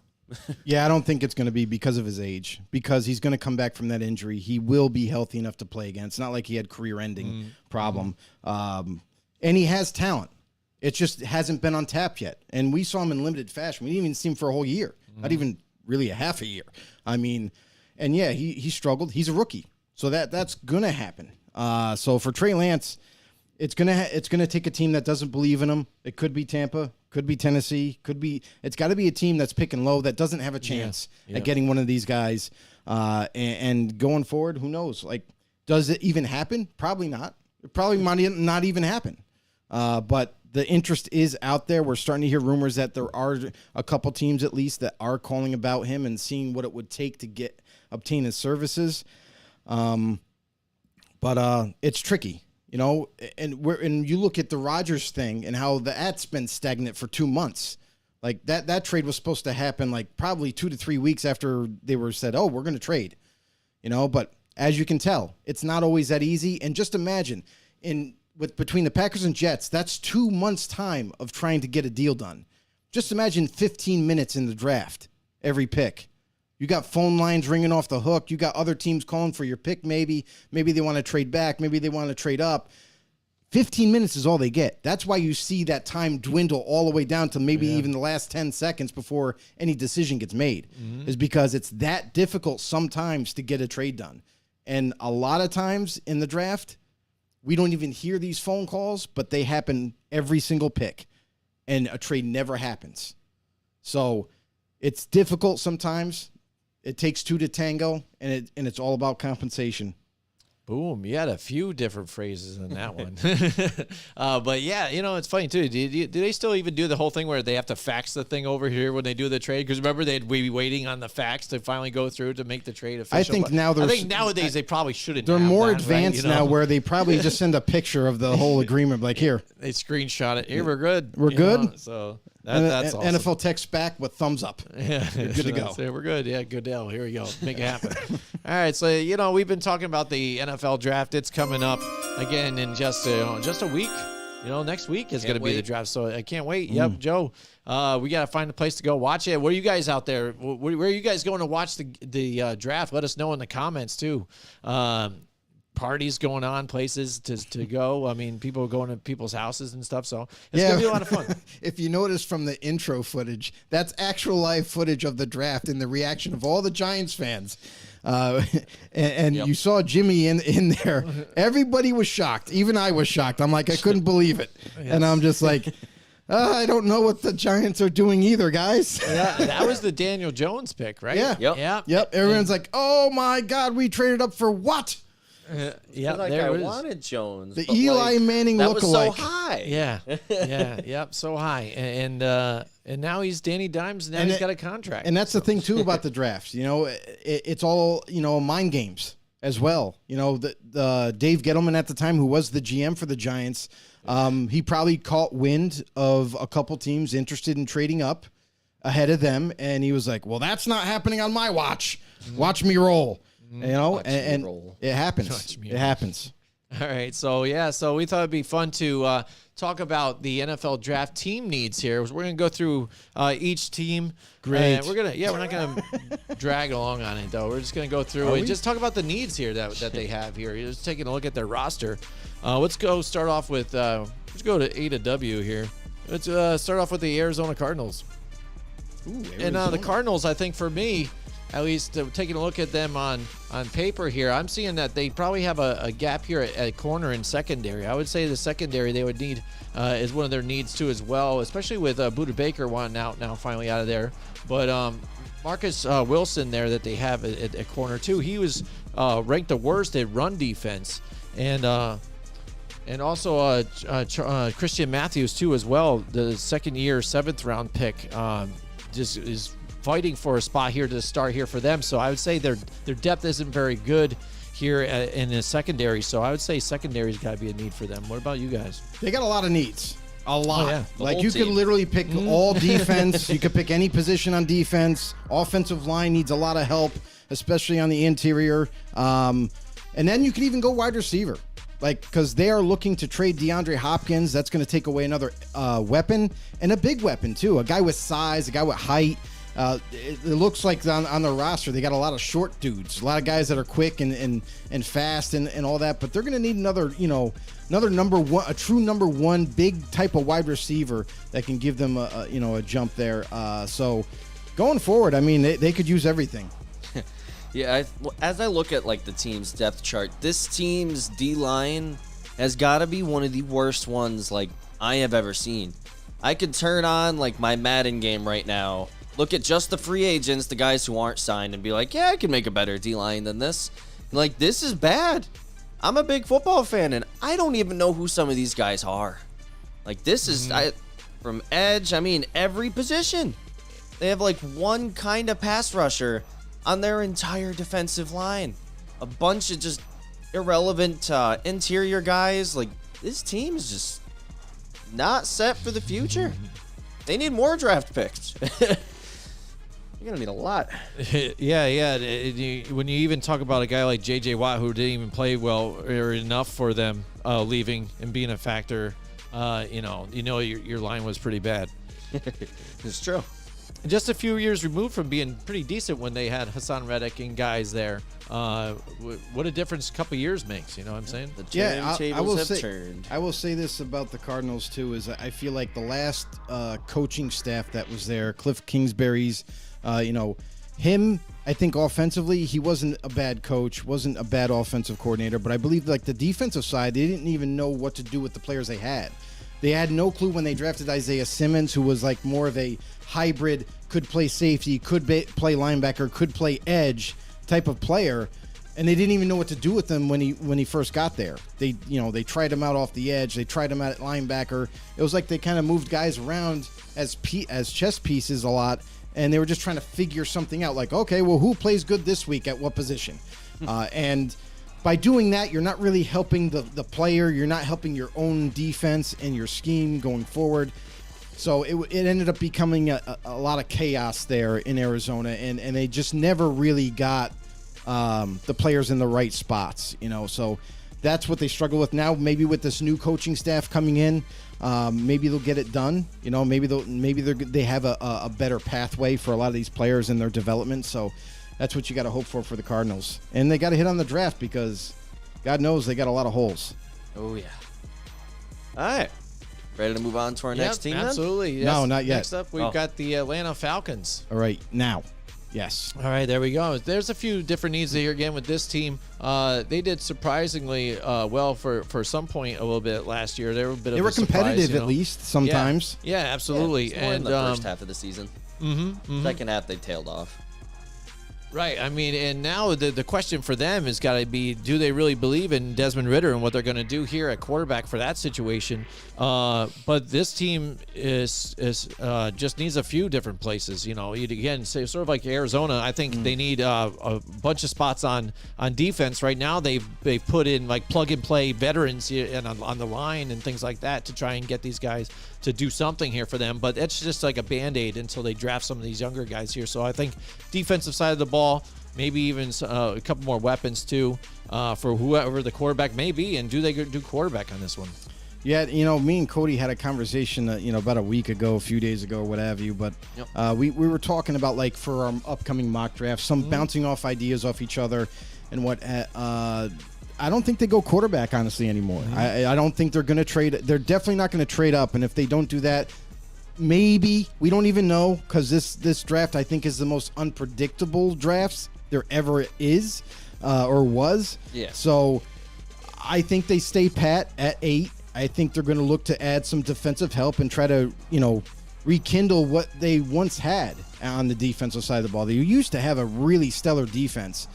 Yeah, I don't think it's going to be because of his age, because he's going to come back from that injury. He will be healthy enough to play again. It's not like he had career-ending problem. And he has talent. It just hasn't been on tap yet. And we saw him in limited fashion. We didn't even see him for a whole year, not even really a half a year. I mean, and yeah, he struggled. He's a rookie, so that's going to happen. So for Trey Lance, it's gonna take a team that doesn't believe in him. It could be Tampa, could be Tennessee, it's got to be a team that's picking low, that doesn't have a chance at getting one of these guys. And going forward, who knows? Does it even happen? Probably not. It probably might not even happen. But the interest is out there. We're starting to hear rumors that there are a couple teams at least that are calling about him and seeing what it would take to obtain his services. But it's tricky. And you look at the Rodgers thing and how that's been stagnant for 2 months. That trade was supposed to happen probably 2 to 3 weeks after they were said, oh, we're going to trade. But as you can tell, it's not always that easy. And just imagine between the Packers and Jets, that's 2 months' time of trying to get a deal done. Just imagine 15 minutes in the draft, every pick. You got phone lines ringing off the hook. You got other teams calling for your pick maybe. Maybe they want to trade back. Maybe they want to trade up. 15 minutes is all they get. That's why you see that time dwindle all the way down to maybe even the last 10 seconds before any decision gets made, is because it's that difficult sometimes to get a trade done. And a lot of times in the draft, we don't even hear these phone calls, but they happen every single pick, and a trade never happens. So it's difficult sometimes. It takes 2 to tango, and it's all about compensation. Boom. You had a few different phrases in that one. But yeah, it's funny too. Do they still even do the whole thing where they have to fax the thing over here when they do the trade? Because remember, they'd be waiting on the fax to finally go through to make the trade official. I think nowadays they probably shouldn't. They're have more that, advanced right? now, where they probably just send a picture of the whole agreement, here. They screenshot it. Here, we're good. We're good? So that's awesome. NFL text back with thumbs up. Yeah, good to go. We're good. Yeah, good deal. Here we go. Make it happen. All right, so we've been talking about the NFL draft. It's coming up. again in just a week. Next week is going to be the wait. draft, so I can't wait. Yep, Joe, we got to find a place to go watch it. Where are you guys out there? Where are you guys going to watch the draft? Let us know in the comments, too. Parties going on, places to go. I mean, people going to people's houses and stuff, so it's going to be a lot of fun. If you notice from the intro footage, that's actual live footage of the draft and the reaction of all the Giants fans. And you saw Jimmy in there. Everybody was shocked. Even I was shocked. I'm like, I couldn't believe it. Yes. And I'm just like, I don't know what the Giants are doing either, guys. Yeah, that was the Daniel Jones pick, right? Yeah. Yep. Everyone's like, oh my God, we traded up for what? Yeah, I wanted Jones. The Eli Manning that lookalike. was so high. Yeah, so high, and now he's Danny Dimes. Now he's got a contract. And that's the thing too about the drafts. It's all mind games as well. The Dave Gettleman at the time, who was the GM for the Giants, he probably caught wind of a couple teams interested in trading up ahead of them, and he was like, "Well, that's not happening on my watch. Watch me roll." And it happens. It happens. All right, so we thought it'd be fun to talk about the NFL draft team needs here. We're gonna go through each team. Great. We're not gonna drag along on it though. We're just gonna go through and just talk about the needs here that they have here. You're just taking a look at their roster. Let's go start off with let's go to A to W here. Let's start off with the Arizona Cardinals. Ooh, and the Cardinals, I think for me, at least taking a look at them on paper here, I'm seeing that they probably have a gap here at corner and secondary. I would say the secondary they would need is one of their needs too as well, especially with Budda Baker wanting out now finally out of there. But Marcus Wilson there that they have at corner too, he was ranked the worst at run defense. And also Christian Matthews too as well, the second-year 7th-round pick, just is fighting for a spot here to start here for them. So I would say their depth isn't very good here in the secondary. So I would say secondary's got to be a need for them. What about you guys? They got a lot of needs. A lot. Oh, yeah. Like you could literally pick all defense. You could pick any position on defense. Offensive line needs a lot of help, especially on the interior. And then you could even go wide receiver. Because they are looking to trade DeAndre Hopkins. That's going to take away another weapon, and a big weapon too. A guy with size, a guy with height. It looks like on the roster they got a lot of short dudes, a lot of guys that are quick and fast and all that. But they're going to need another number one, a true number one, big type of wide receiver that can give them a jump there. So going forward, I mean they could use everything. Yeah, as I look at the team's depth chart, this team's D-line has got to be one of the worst ones I have ever seen. I could turn on my Madden game right now, look at just the free agents, the guys who aren't signed, and be like, yeah, I can make a better D-line than this. This is bad. I'm a big football fan, and I don't even know who some of these guys are. This is from edge, every position. They have one kind of pass rusher on their entire defensive line. A bunch of just irrelevant interior guys. This team is just not set for the future. They need more draft picks. You're going to need a lot. Yeah. When you even talk about a guy like J.J. Watt, who didn't even play well or enough for them leaving and being a factor, your line was pretty bad. It's true. Just a few years removed from being pretty decent when they had Hassan Reddick and guys there. What a difference a couple years makes, you know what I'm saying? The turntables have turned. I will say this about the Cardinals, too, is I feel like the last coaching staff that was there, Cliff Kingsbury's, him, I think offensively, he wasn't a bad coach, wasn't a bad offensive coordinator, but I believe the defensive side, they didn't even know what to do with the players they had. They had no clue when they drafted Isaiah Simmons, who was more of a hybrid, could play safety, could play linebacker, could play edge type of player, and they didn't even know what to do with him when he first got there. They tried him out off the edge, they tried him out at linebacker. It was like they kind of moved guys around as chess pieces a lot, and they were just trying to figure something out. Okay, well, who plays good this week at what position? And by doing that, you're not really helping the player. You're not helping your own defense and your scheme going forward. So it ended up becoming a lot of chaos there in Arizona, and they just never really got the players in the right spots. So that's what they struggle with now. Maybe with this new coaching staff coming in, maybe they'll get it done. You know, maybe they have a better pathway for a lot of these players in their development. So that's what you got to hope for the Cardinals. And they got to hit on the draft because God knows they got a lot of holes. Oh, yeah. All right. Ready to move on to our next team then? Absolutely. Yes. No, not yet. Next up, we've got the Atlanta Falcons. All right, now. Yes. All right, there we go. There's a few different needs here again with this team. They did surprisingly well for some point a little bit last year. They were a bit They of were a surprise, competitive you know? at least sometimes. Yeah, absolutely. Yeah, more in and the first half of the season. Second half, they tailed off. Right. I mean, and now the question for them has got to be, do they really believe in Desmond Ridder and what they're going to do here at quarterback for that situation? But this team is just needs a few different places. You know, again, sort of like Arizona, I think they need a bunch of spots on defense. Right now, they've put in like plug and play veterans and on the line and things like that to try and get these guys to do something here for them. But it's just like a Band-Aid until they draft some of these younger guys here. So I think defensive side of the ball, maybe even a couple more weapons too for whoever the quarterback may be. And do they do quarterback on this one? Yeah, you know, me and Cody had a conversation, about a week ago, a few days ago, what have you. But we were talking about, like, for our upcoming mock draft, some bouncing off ideas off each other and what. I don't think they go quarterback, honestly, anymore. I don't think they're going to trade. They're definitely not going to trade up. And if they don't do that, maybe, we don't even know, because this draft, I think, is the most unpredictable drafts there ever is or was. Yeah. So I think they stay pat at 8. I think they're going to look to add some defensive help and try to, rekindle what they once had on the defensive side of the ball. They used to have a really stellar defense.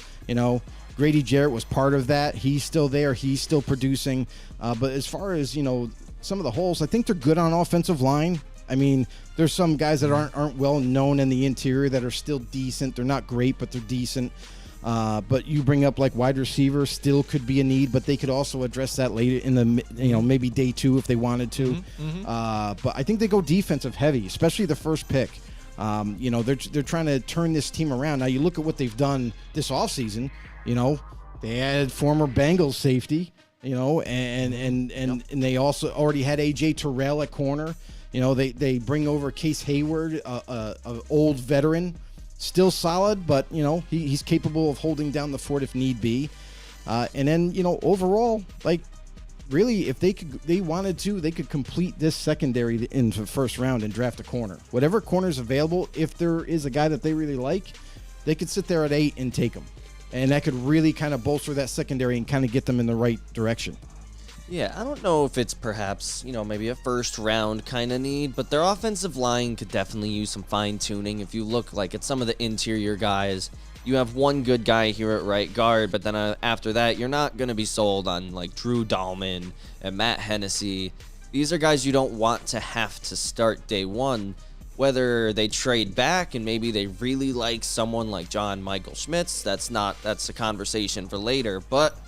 Grady Jarrett was part of that. He's still there. He's still producing. But as far as, some of the holes, I think they're good on offensive line. I mean, there's some guys that aren't well known in the interior that are still decent. They're not great, but they're decent. But you bring up like wide receiver still could be a need, but they could also address that later in the maybe day 2 if they wanted to. But I think they go defensive heavy, especially the first pick. They're trying to turn this team around. Now you look at what they've done this offseason. They added former Bengals safety. And they also already had AJ Terrell at corner. They bring over Case Hayward, an old veteran. Still solid, but, he's capable of holding down the fort if need be. And then, overall, like, really, if they wanted to, they could complete this secondary into the first round and draft a corner. Whatever corner's available, if there is a guy that they really like, they could sit there at 8 and take him. And that could really kind of bolster that secondary and kind of get them in the right direction. Yeah, I don't know if it's perhaps, maybe a first round kind of need, but their offensive line could definitely use some fine tuning. If you look like at some of the interior guys, you have one good guy here at right guard, but then after that, you're not going to be sold on like Drew Dahlman and Matt Hennessy. These are guys you don't want to have to start day one, whether they trade back and maybe they really like someone like John Michael Schmitz. That's a conversation for later, but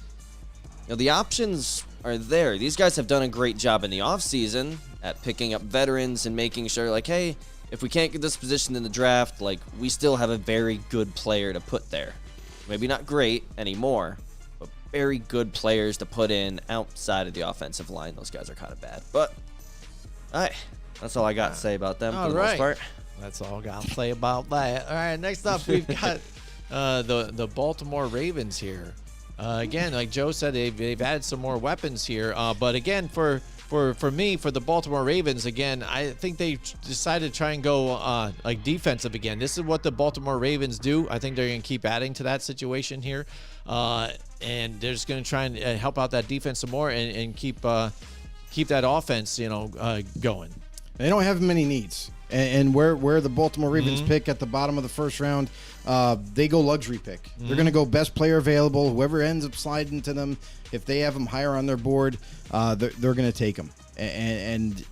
the options are there. These guys have done a great job in the offseason at picking up veterans and making sure, like, hey, if we can't get this position in the draft, like, we still have a very good player to put there. Maybe not great anymore, but very good players to put in outside of the offensive line. Those guys are kind of bad. But, all right, that's all I got to say about them for the most part. That's all I got to say about that. All right, next up, we've got the Baltimore Ravens here. Again, like Joe said, they've added some more weapons here. But again, for me, for the Baltimore Ravens, again, I think they decided to try and go like defensive again. This is what the Baltimore Ravens do. I think they're going to keep adding to that situation here. And they're just going to try and help out that defense some more and keep that offense, going. They don't have many needs. And where the Baltimore Ravens pick at the bottom of the first round, they go luxury pick. They're going to go best player available. Whoever ends up sliding to them, if they have them higher on their board, they're going to take them. And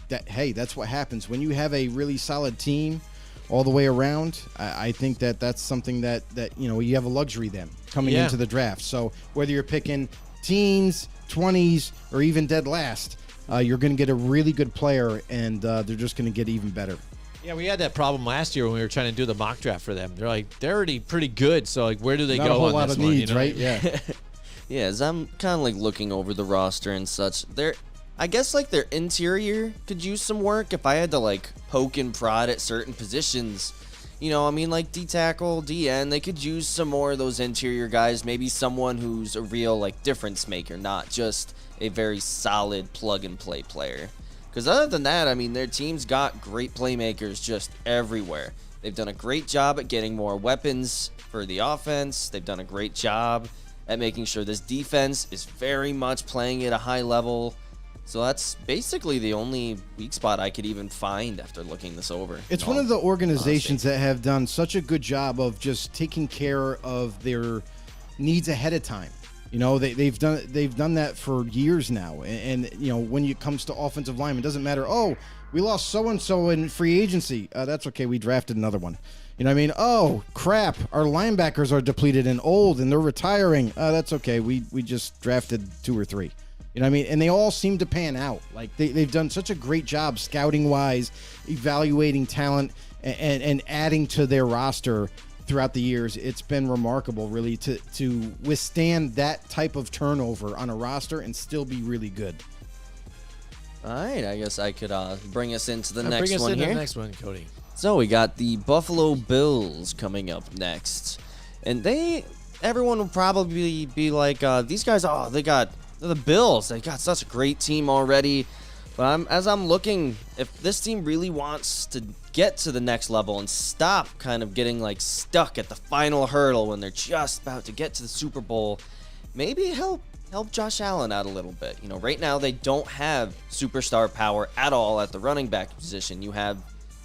that's what happens. When you have a really solid team all the way around, I think that's something that you have a luxury then coming into the draft. So whether you're picking teens, 20s, or even dead last, you're going to get a really good player, and they're just going to get even better. Yeah, we had that problem last year when we were trying to do the mock draft for them. They're already pretty good, so like, where do they Not go a whole on lot this of one? needs, right? Yeah. Yeah, as I'm kind of like looking over the roster and such, I guess like their interior could use some work if I had to like poke and prod at certain positions. You know, I mean, like D-tackle, DN, they could use some more of those interior guys. Maybe someone who's a real like difference maker, not just a very solid plug-and-play player. Because other than that, I mean, their team's got great playmakers just everywhere. They've done a great job at getting more weapons for the offense. They've done a great job at making sure this defense is very much playing at a high level. So that's basically the only weak spot I could even find after looking this over. It's one of the organizations that have done such a good job of just taking care of their needs ahead of time. You know, they've done that for years now. And you know, when it comes to offensive linemen, it doesn't matter. Oh, we lost so-and-so in free agency. That's okay. We drafted another one. You know what I mean? Oh, crap. Our linebackers are depleted and old and they're retiring. That's okay. We just drafted 2 or 3. You know what I mean? And they all seem to pan out. Like they've done such a great job scouting-wise, evaluating talent, and adding to their roster throughout the years. It's been remarkable, really, to withstand that type of turnover on a roster and still be really good. All right, I guess I could bring us into the next bring us one into here. the next one, Cody. So we got the Buffalo Bills coming up next. And everyone will probably be like, these guys, they're the Bills. They got such a great team already. But as I'm looking, if this team really wants to get to the next level and stop kind of getting like stuck at the final hurdle when they're just about to get to the Super Bowl, maybe help Josh Allen out a little bit. You know, right now they don't have superstar power at all at the running back position. You have,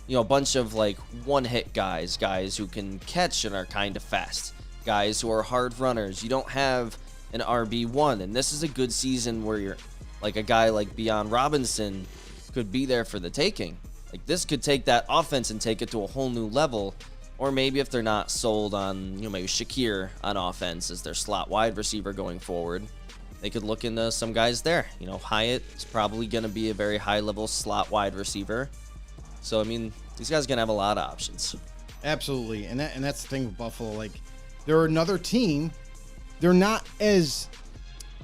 you know, a bunch of like one-hit guys who can catch and are kind of fast, guys who are hard runners. You don't have an RB1, and this is a good season where you're like a guy like Bijan Robinson could be there for the taking. Like this could take that offense and take it to a whole new level. Or maybe if they're not sold on, you know, maybe Shakir on offense as their slot wide receiver going forward, they could look into some guys there. You know, Hyatt is probably going to be a very high-level slot wide receiver. So, I mean, these guys are going to have a lot of options. Absolutely. And that's the thing with Buffalo. Like, they're another team. They're not as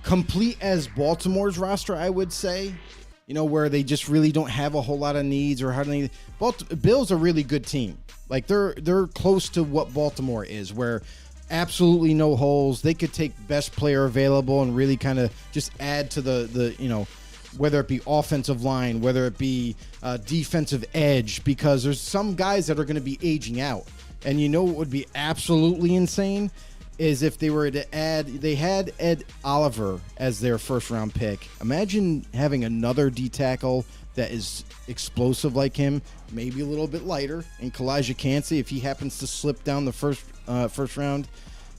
complete as Baltimore's roster, I would say. You know, where they just really don't have a whole lot of needs or hardly. Bills are a really good team. Like, they're close to what Baltimore is, where absolutely no holes. They could take best player available and really kind of just add to the you know, whether it be offensive line, whether it be defensive edge, because there's some guys that are going to be aging out. And you know what would be absolutely insane is if they were to they had Ed Oliver as their first round pick. Imagine having another D tackle that is explosive like him, maybe a little bit lighter, and Kalijah Kancey, if he happens to slip down the first round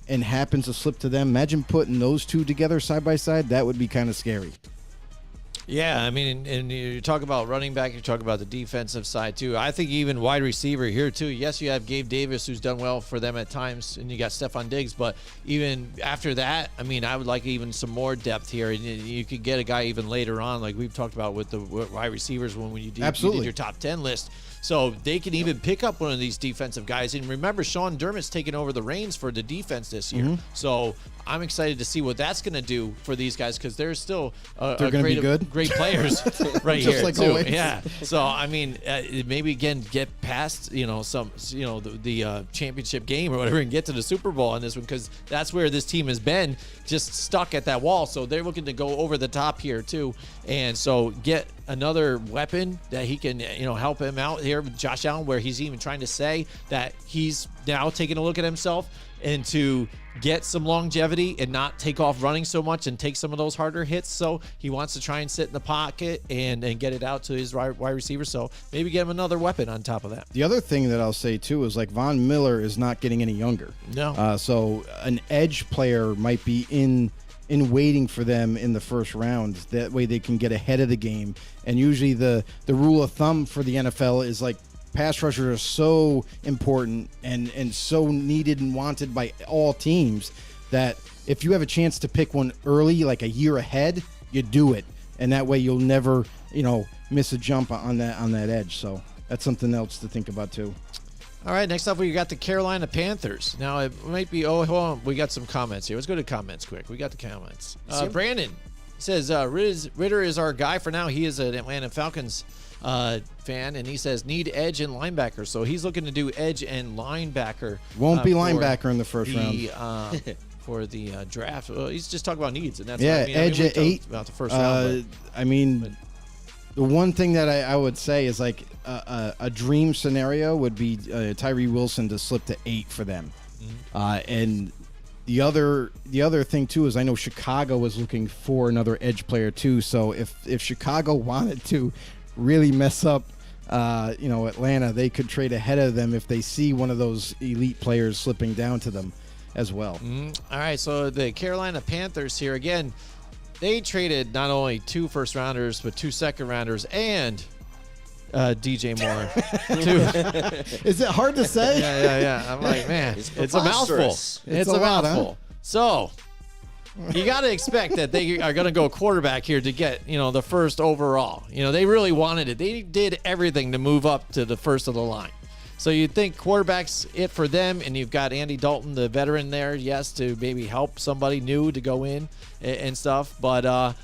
and happens to slip to them. Imagine putting those two together side by side. That would be kind of scary. Yeah, I mean, and you talk about running back, you talk about the defensive side too. I think even wide receiver here too. Yes, you have Gabe Davis, who's done well for them at times, and you got Stephon Diggs. But even after that, I mean, I would like even some more depth here. And you could get a guy even later on, like we've talked about with the wide receivers when you did your top 10 list. So they can even pick up one of these defensive guys. And remember, Sean Dermott's taking over the reins for the defense this year. Mm-hmm. So I'm excited to see what that's going to do for these guys, because they're still great players right here like too. Always. Yeah. So I mean, maybe again get past the championship game or whatever and get to the Super Bowl on this one, because that's where this team has been, just stuck at that wall. So they're looking to go over the top here too, and so get another weapon that he can help him out here with Josh Allen, where he's even trying to say that he's now taking a look at himself and to get some longevity and not take off running so much and take some of those harder hits. So he wants to try and sit in the pocket and get it out to his wide receiver. So maybe get him another weapon on top of that. The other thing that I'll say too is like Von Miller is not getting any younger. No. So an edge player might be in waiting for them in the first round. That way they can get ahead of the game. And usually the rule of thumb for the NFL is like pass rushers are so important and so needed and wanted by all teams that if you have a chance to pick one early, like a year ahead, you do it. And that way you'll never, miss a jump on that edge. So that's something else to think about too. All right, next up we got the Carolina Panthers. Now it might be. Oh, hold on, we got some comments here. Let's go to comments quick. We got the comments. Brandon says Ritter is our guy for now. He is an Atlanta Falcons fan, and he says need edge and linebacker. So he's looking to do edge and linebacker. Won't be linebacker in the first round. For the draft. Well, he's just talking about needs, and that's yeah, what I mean. edge at 8 about the first round. The one thing that I would say is like a dream scenario would be Tyree Wilson to slip to 8 for them. And the other thing too is I know Chicago was looking for another edge player too. So if Chicago wanted to really mess up Atlanta, they could trade ahead of them if they see one of those elite players slipping down to them as well. All right, so the Carolina Panthers here again. They traded not only 2 first rounders, but 2 second rounders and DJ Moore. Is it hard to say? Yeah. I'm like, man, it's a mouthful. It's a mouthful. Huh? So you got to expect that they are going to go quarterback here to get, the first overall. They really wanted it. They did everything to move up to the first of the line. So you'd think quarterback's it for them, and you've got Andy Dalton, the veteran there, yes, to maybe help somebody new to go in and stuff. But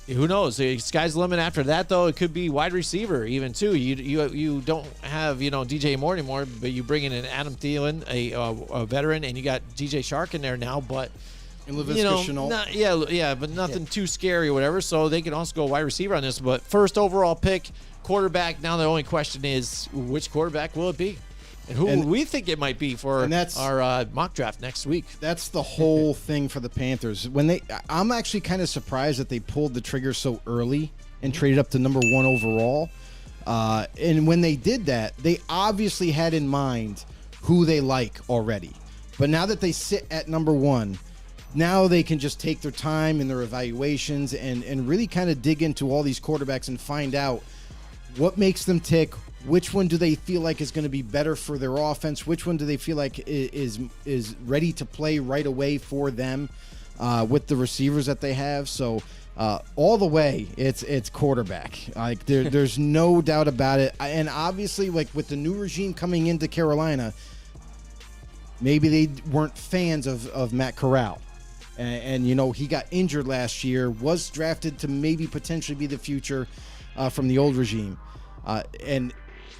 who knows? The sky's the limit after that, though. It could be wide receiver even, too. You don't have, DJ Moore anymore, but you bring in an Adam Thielen, a veteran, and you got DJ Shark in there now, but and Laviska Shenault. But nothing too scary or whatever, so they can also go wide receiver on this. But first overall pick, quarterback. Now the only question is, which quarterback will it be? And who we think it might be for our mock draft next week. That's the whole thing for the Panthers. I'm actually kind of surprised that they pulled the trigger so early and traded up to number 1 overall. And when they did that, they obviously had in mind who they like already. But now that they sit at number 1, now they can just take their time in their evaluations and really kind of dig into all these quarterbacks and find out what makes them tick. Which one do they feel like is going to be better for their offense? Which one do they feel like is ready to play right away for them with the receivers that they have? So all the way, it's quarterback. Like there's no doubt about it. And obviously, like with the new regime coming into Carolina, maybe they weren't fans of Matt Corral. And he got injured last year, was drafted to maybe potentially be the future from the old regime. And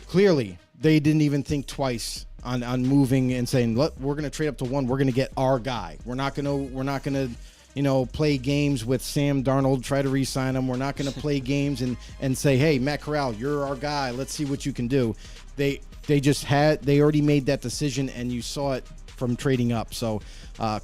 clearly, they didn't even think twice on moving and saying, "Look, we're going to trade up to 1. We're going to get our guy. We're not going to, play games with Sam Darnold, try to re-sign him. We're not going to play games and say, hey, Matt Corral, you're our guy. Let's see what you can do." They already made that decision, and you saw it from trading up. So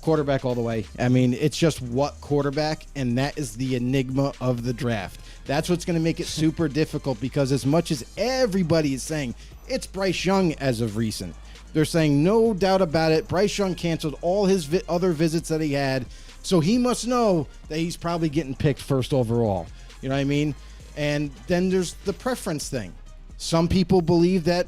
quarterback all the way. I mean, it's just what quarterback, and that is the enigma of the draft. That's what's going to make it super difficult, because as much as everybody is saying it's Bryce Young as of recent, they're saying no doubt about it, Bryce Young canceled all his other visits that he had, so he must know that he's probably getting picked first overall. You know what I mean? And then there's the preference thing. Some people believe that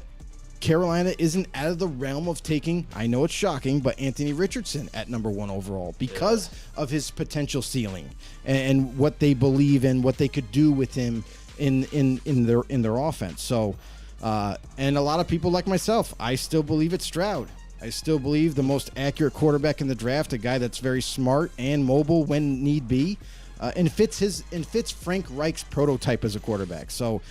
Carolina isn't out of the realm of taking, I know it's shocking, but Anthony Richardson at number 1 overall because of his potential ceiling and what they believe in, what they could do with him in their offense. So, and a lot of people like myself, I still believe it's Stroud. I still believe the most accurate quarterback in the draft, a guy that's very smart and mobile when need be, and fits Frank Reich's prototype as a quarterback. So,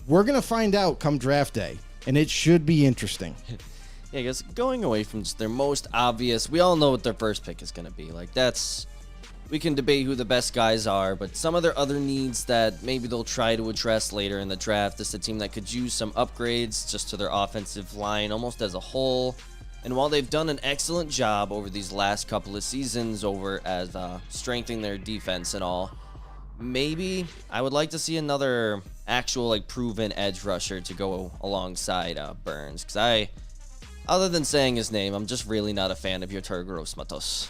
we're gonna find out come draft day. And it should be interesting. Yeah, because going away from their most obvious, we all know what their first pick is going to be. Like, we can debate who the best guys are, but some of their other needs that maybe they'll try to address later in the draft. This is a team that could use some upgrades just to their offensive line almost as a whole. And while they've done an excellent job over these last couple of seasons as strengthening their defense and all, maybe I would like to see another actual proven edge rusher to go alongside Burns, because other than saying his name, I'm just really not a fan of Yetur Gross-Matos.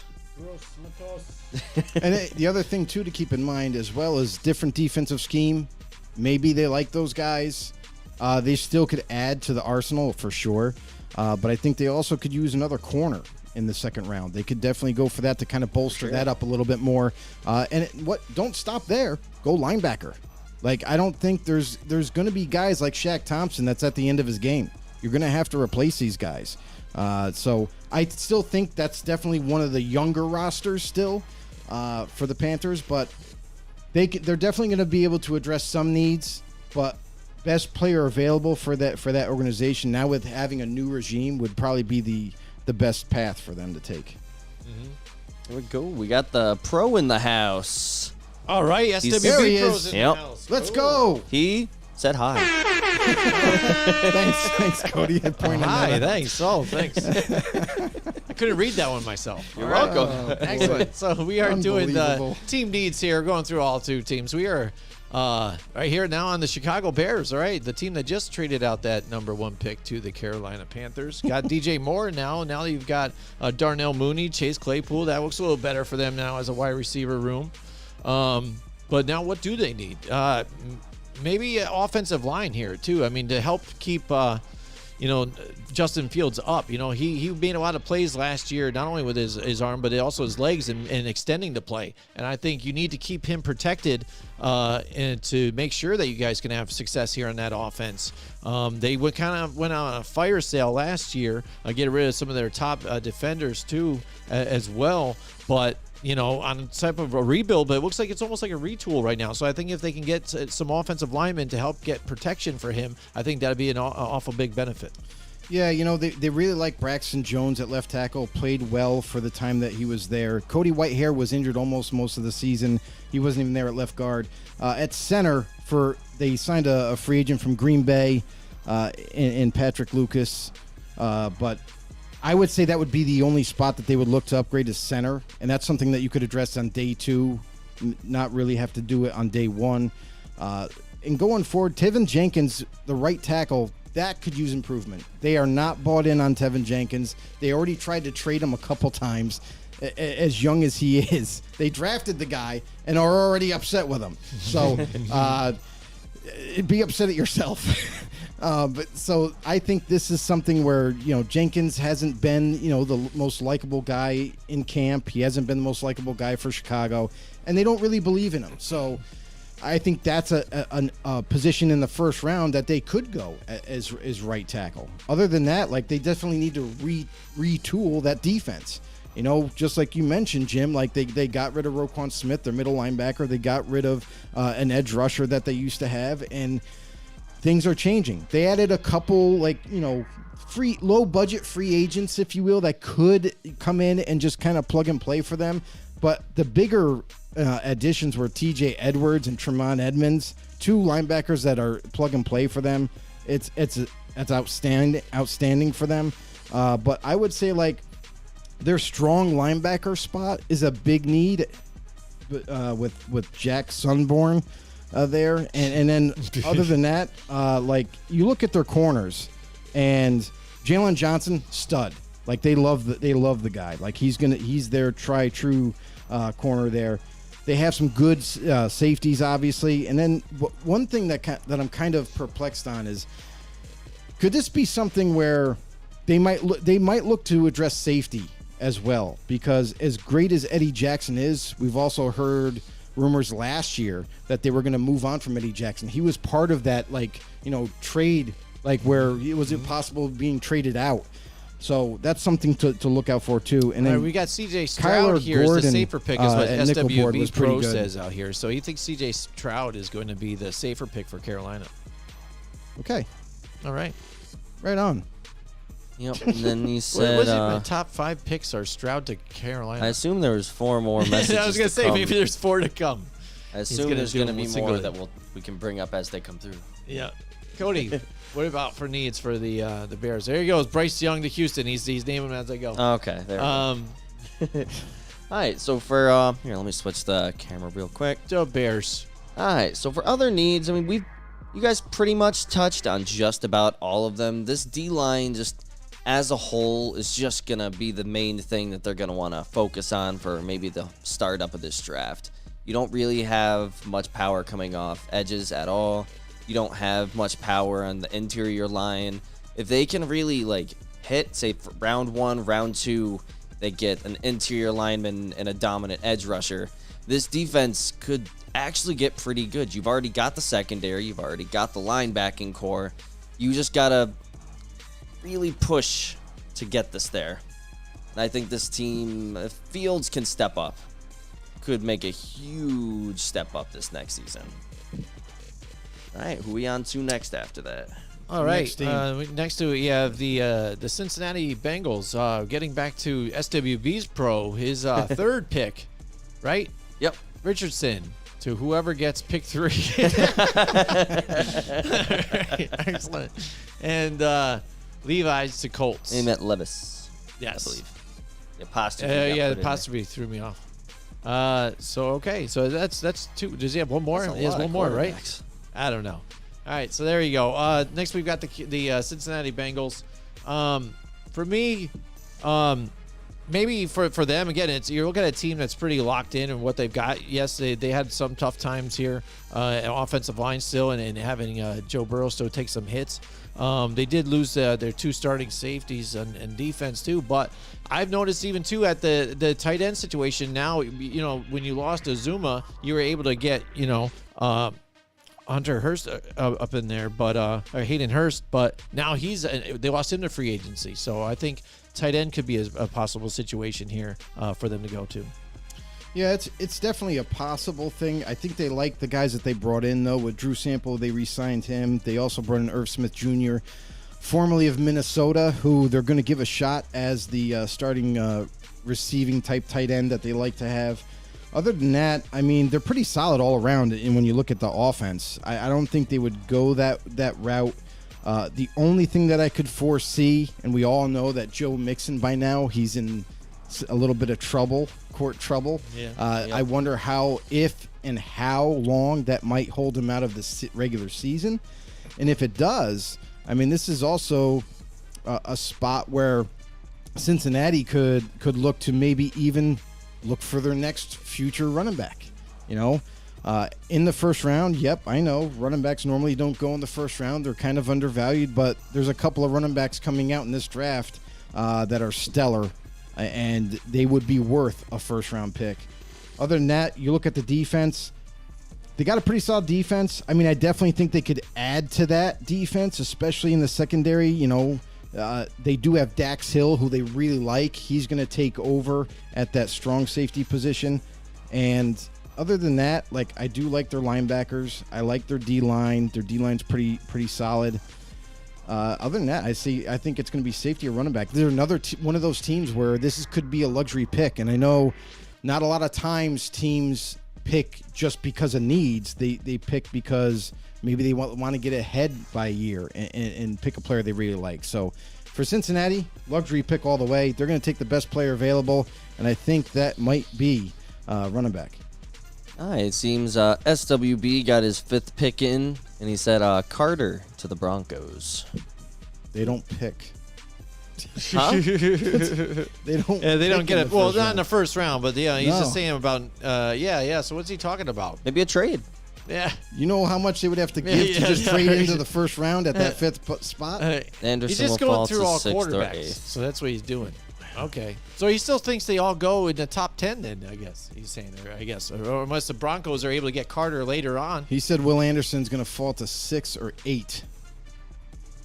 And the other thing too to keep in mind as well is different defensive scheme. Maybe they like those guys. They still could add to the arsenal for sure, but I think they also could use another corner in the second round. They could definitely go for that to kind of bolster that up a little bit more. Don't stop there. Go linebacker. I don't think there's going to be guys like Shaq Thompson that's at the end of his game. you're going to have to replace these guys. So I still think that's definitely one of the younger rosters still for the Panthers, but they're definitely going to be able to address some needs. But best player available for that organization now with having a new regime would probably be the best path for them to take. Here we go. We got the pro in the house. All right, There he SWB is. Pros in Yep. the house. Let's go. He said hi. Thanks, Cody. Pointing Hi, that out. thanks. Oh, thanks. I couldn't read that one myself. You're welcome. Excellent. So we are doing the Unbelievable. team needs here, going through all 2 teams. We are right here now on the Chicago Bears. All right, the team that just traded out that number 1 pick to the Carolina Panthers. Got DJ Moore now. Now you've got Darnell Mooney, Chase Claypool. That looks a little better for them now as a wide receiver room. But now what do they need? Maybe an offensive line here too. I mean, to help keep Justin Fields up. He made a lot of plays last year, not only with his arm, but also his legs and extending the play. And I think you need to keep him protected and to make sure that you guys can have success here on that offense. They went on a fire sale last year, getting rid of some of their top defenders too as well. But on type of a rebuild, but it looks like it's almost like a retool right now. So I think if they can get some offensive linemen to help get protection for him, I think that'd be an awful big benefit. Yeah, they really like Braxton Jones at left tackle, played well for the time that he was there. Cody Whitehair was injured almost most of the season. He wasn't even there at left guard. At center, they signed a free agent from Green Bay in Patrick Lucas, but I would say that would be the only spot that they would look to upgrade to center, and that's something that you could address on day 2, not really have to do it on day 1. And going forward, Tevin Jenkins, the right tackle, that could use improvement. They are not bought in on Tevin Jenkins. They already tried to trade him a couple times, as young as he is. They drafted the guy and are already upset with him. So be upset at yourself. But so I think this is something where, Jenkins hasn't been, the most likable guy in camp. He hasn't been the most likable guy for Chicago, and they don't really believe in him. So I think that's a position in the first round that they could go as right tackle. Other than that, they definitely need to retool that defense. Just like you mentioned, Jim, they got rid of Roquan Smith, their middle linebacker. They got rid of an edge rusher that they used to have, and things are changing. They added a couple, low budget free agents, if you will, that could come in and just kind of plug and play for them. But the bigger additions were TJ Edwards and Tremont Edmonds, 2 linebackers that are plug and play for them. It's outstanding for them. But I would say their strong linebacker spot is a big need with Jack Sunborn there, and then other than that, you look at their corners, and Jalen Johnson, stud. They love the guy. He's their true corner there. They have some good safeties, obviously, and then one thing that I'm kind of perplexed on is, could this be something where they might look to address safety as well? Because as great as Eddie Jackson is, we've also heard rumors last year that they were going to move on from Eddie Jackson. He was part of that trade, where it was impossible being traded out. So that's something to look out for too. And then we got CJ Stroud Kyler here Gordon, as the safer pick, is what at nickel board was SWB pretty Pro good. says out here. So you think CJ Stroud is going to be the safer pick for Carolina? Okay, All right. right on. Yep. And then he What said, was it? The top 5 picks are Stroud to Carolina. I assume there was 4 more messages. I was going to say, come. maybe there's 4 to come. I assume gonna there's do going to them be singly. more that we can bring up as they come through. Yeah. Cody, what about for needs for the Bears? There he goes. Bryce Young to Houston. He's naming them as I go. Okay. There. All right. So for here, let me switch the camera real quick. So Bears. All right. So for other needs, I mean, you guys pretty much touched on just about all of them. This D-line just as a whole is just going to be the main thing that they're going to want to focus on for maybe the startup of this draft. You don't really have much power coming off edges at all. You don't have much power on the interior line. If they can really hit, say, for round 1, round 2, they get an interior lineman and a dominant edge rusher, this defense could actually get pretty good. You've already got the secondary. You've already got the linebacking core. You just got to really push to get this there. And I think this team, if Fields can step up, could make a huge step up this next season. All right, who we on to next after that? All right. Next team. Next to we have the Cincinnati Bengals. Getting back to SWB's pro, his third pick, right? Yep. Richardson to whoever gets pick 3. Excellent. And Levi's to Colts. He meant Levis, Yes. I believe. The apostrophe. Yeah, got the put in apostrophe threw me off. So that's 2. Does he have one more? there. That's a He has lot one of more, right? quarterbacks. I don't know. All right, so there you go. Next we've got the Cincinnati Bengals. For me, maybe for them again, you're looking at a team that's pretty locked in and what they've got. Yes, they had some tough times here, offensive line still, and having Joe Burrow still take some hits. They did lose their 2 starting safeties and defense too, but I've noticed even too at the tight end situation now. When you lost Azuma, you were able to get Hunter Hurst up in there, but or Hayden Hurst, but now they lost him to free agency. So I think tight end could be a possible situation here for them to go to. Yeah, it's definitely a possible thing. I think they like the guys that they brought in, though. With Drew Sample, they re-signed him. They also brought in Irv Smith Jr., formerly of Minnesota, who they're going to give a shot as the starting receiving type tight end that they like to have. Other than that, I mean, they're pretty solid all around. And when you look at the offense, I don't think they would go that route. The only thing that I could foresee, and we all know that Joe Mixon by now, he's in a little bit of court trouble. Yeah. I wonder if and how long that might hold him out of the regular season. And if it does, I mean, this is also a spot where Cincinnati could look to maybe even look for their next future running back. In the first round, yep, I know running backs normally don't go in the first round. They're kind of undervalued, but there's a couple of running backs coming out in this draft that are stellar, and they would be worth a first-round pick. Other than that, you look at the defense. They got a pretty solid defense. I mean, I definitely think they could add to that defense, especially in the secondary. They do have Dax Hill, who they really like. He's going to take over at that strong safety position. And other than that, I do like their linebackers. I like their D-line. Their D-line's pretty solid. Other than that, I think it's going to be safety or running back. They're another one of those teams where this could be a luxury pick. And I know not a lot of times teams pick just because of needs. They pick because maybe they want to get ahead by a year and pick a player they really like. So for Cincinnati, luxury pick all the way. They're going to take the best player available, and I think that might be running back. All right, it seems SWB got his 5th pick in, and he said Carter to the Broncos. They don't pick. Huh? They don't. Yeah, they don't pick get in it. the Well, first not round. in the first round, but yeah, he's No. just saying about So what's he talking about? Maybe a trade. Yeah. You know how much they would have to give Yeah, to just no, trade he's- into the first round at that 5th spot? Anderson He's just will going fall through to all 6th or quarterbacks, 8th. so that's what he's doing. Okay, so he still thinks they all go in the top 10. Then I guess he's saying, or unless the Broncos are able to get Carter later on. He said Will Anderson's going to fall to 6 or 8.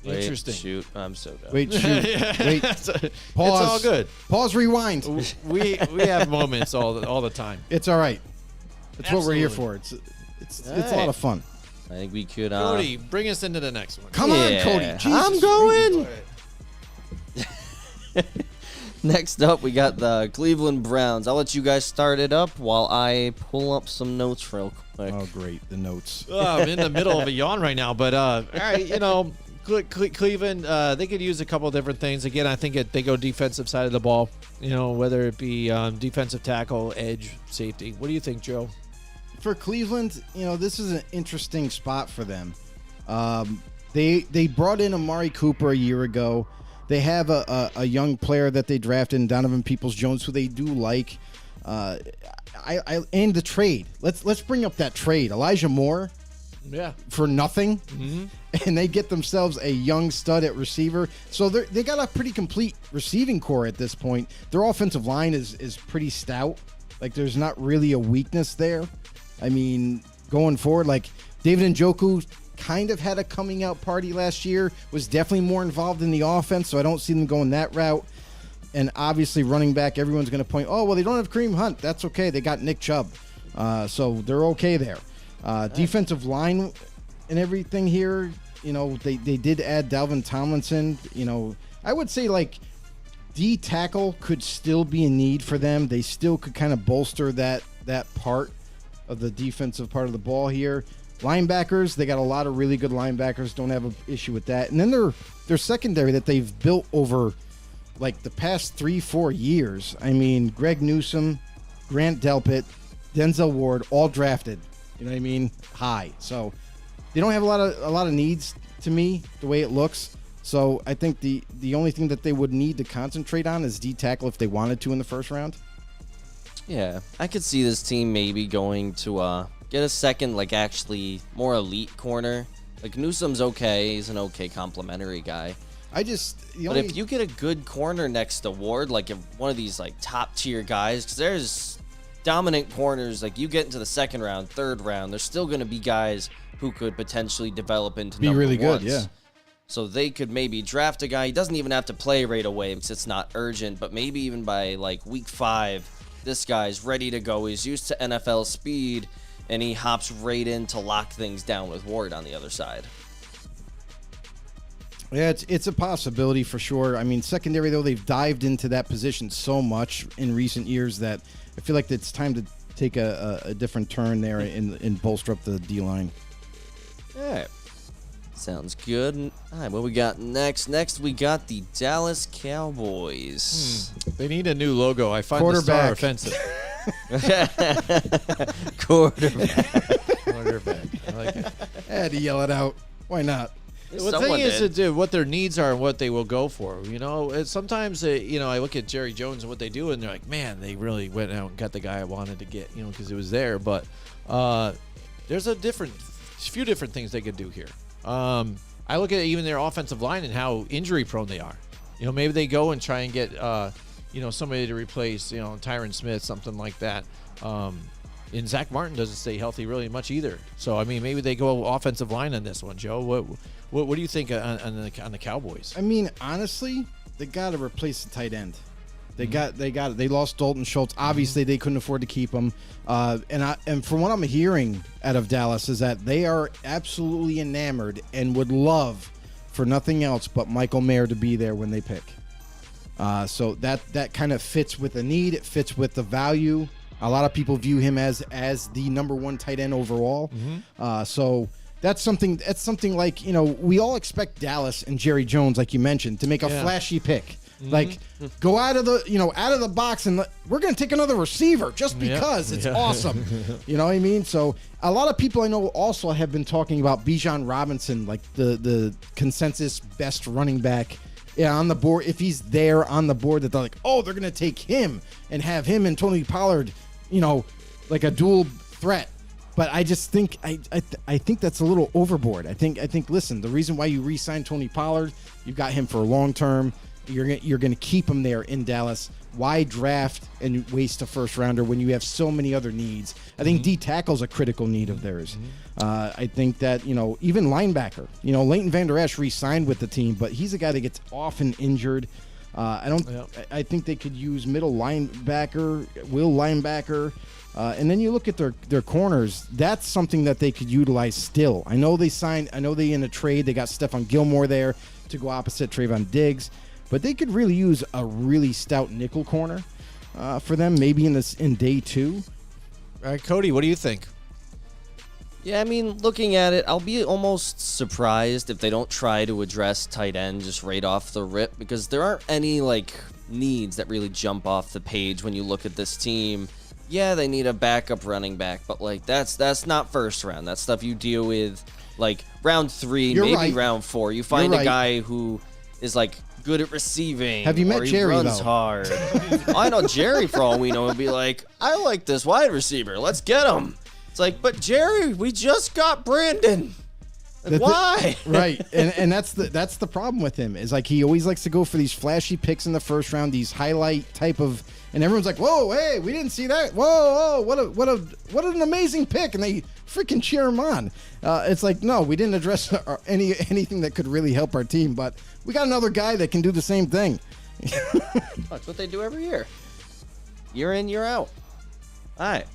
Wait, Interesting. Shoot, I'm so dumb. Wait, shoot. Wait. It's Pause. all good. Pause, rewind. We have moments all the time. It's all right. That's what we're here Absolutely. for. It's a lot of fun. I think we could. Cody, bring us into the next one. Come on, Cody. Jesus. I'm going. Next up, we got the Cleveland Browns. I'll let you guys start it up while I pull up some notes real quick. Oh, great. The notes. I'm in the middle of a yawn right now, but all right, Cleveland, they could use a couple of different things. Again, I think they go defensive side of the ball, whether it be defensive tackle, edge, safety. What do you think, Joe? For Cleveland, this is an interesting spot for them. They brought in Amari Cooper a year ago. They have a young player that they drafted in Donovan Peoples-Jones, who they do like. And the trade. Let's bring up that trade. Elijah Moore Yeah. for nothing, and they get themselves a young stud at receiver. So they got a pretty complete receiving core at this point. Their offensive line is pretty stout. There's not really a weakness there. I mean, going forward, David Njoku, kind of had a coming out party last year, was definitely more involved in the offense, so I don't see them going that route. And obviously running back, everyone's going to point, oh, well, they don't have Kareem Hunt. That's okay. They got Nick Chubb. So they're okay there. Defensive line and everything here, they did add Dalvin Tomlinson. I would say, like, D tackle could still be a need for them. They still could kind of bolster that part of the defensive part of the ball here. Linebackers, they got a lot of really good linebackers. Don't have an issue with that. And then their secondary that they've built over like the past 3-4 years. I mean, Greg Newsome, Grant Delpit, Denzel Ward, all drafted. You know what I mean? High. So they don't have a lot of needs to me the way it looks. So I think the only thing that they would need to concentrate on is D tackle if they wanted to in the first round. Yeah, I could see this team maybe going to get a second, like, actually more elite corner. Like, Newsome's okay. He's an okay complimentary guy. But if you get a good corner next to Ward, like if one of these like top tier guys, because there's dominant corners, like you get into the second round, third round, there's still going to be guys who could potentially develop into be number really ones. good, yeah. So they could maybe draft a guy. He doesn't even have to play right away because it's not urgent, but maybe even by like week 5, this guy's ready to go. He's used to NFL speed, and he hops right in to lock things down with Ward on the other side. Yeah, it's a possibility for sure. I mean, secondary, though, they've dived into that position so much in recent years that I feel like it's time to take a different turn there and bolster up the D-line. All right. Sounds good. All right, what we got next? Next, we got the Dallas Cowboys. They need a new logo. I find the star offensive. Quarterback. I like it. I had to yell it out. Why not? Well, the thing is what their needs are and what they will go for. Sometimes I look at Jerry Jones and what they do, and they're like, man, they really went out and got the guy I wanted to get, because it was there. But there's a few different things they could do here. I look at even their offensive line and how injury prone they are. Maybe they go and try and get somebody to replace Tyron Smith, something like that. And Zach Martin doesn't stay healthy really much either. So I mean, maybe they go offensive line on this one, Joe. What do you think on the Cowboys? I mean, honestly, they got to replace the tight end. They lost Dalton Schultz. Obviously, they couldn't afford to keep him. And from what I'm hearing out of Dallas is that they are absolutely enamored and would love for nothing else but Michael Mayer to be there when they pick. So that kind of fits with the need. It fits with the value. A lot of people view him as the number 1 tight end overall. So that's something like, we all expect Dallas and Jerry Jones, like you mentioned, to make a flashy pick. Like, go out of the box and we're going to take another receiver just because it's awesome. You know what I mean? So a lot of people I know also have been talking about Bijan Robinson, like the consensus best running back on the board. If he's there on the board, that they're like, oh, they're going to take him and have him and Tony Pollard, like a dual threat. But I just think I think that's a little overboard. I think listen, the reason why you re-signed Tony Pollard, you've got him for long term. You're going to keep him there in Dallas. Why draft and waste a first rounder when you have so many other needs? I think D tackle's a critical need of theirs. I think that even linebacker. Leighton Vander Esch re-signed with the team, but he's a guy that gets often injured. I think they could use middle linebacker, will linebacker. And then you look at their corners. That's something that they could utilize still. I know they in a trade, they got Stephon Gilmore there to go opposite Trayvon Diggs. But they could really use a really stout nickel corner for them, maybe in day 2. All right, Cody, what do you think? Yeah, I mean, looking at it, I'll be almost surprised if they don't try to address tight end just right off the rip, because there aren't any needs that really jump off the page when you look at this team. Yeah, they need a backup running back, but that's not first round. That's stuff you deal with round 3, maybe round 4. You find a guy who is good at receiving. Have you met Jerry, runs though? Hard. I know Jerry, for all we know, would be like, I like this wide receiver. Let's get him. It's like, but Jerry, we just got Brandon. Why? Right, and that's the problem with him is like he always likes to go for these flashy picks in the first round, these highlight type of, and everyone's like, "Whoa, hey, we didn't see that! Whoa, what an amazing pick!" And they freaking cheer him on. It's like, no, we didn't address anything that could really help our team, but we got another guy that can do the same thing. That's what they do every year. Year in, year out. All right.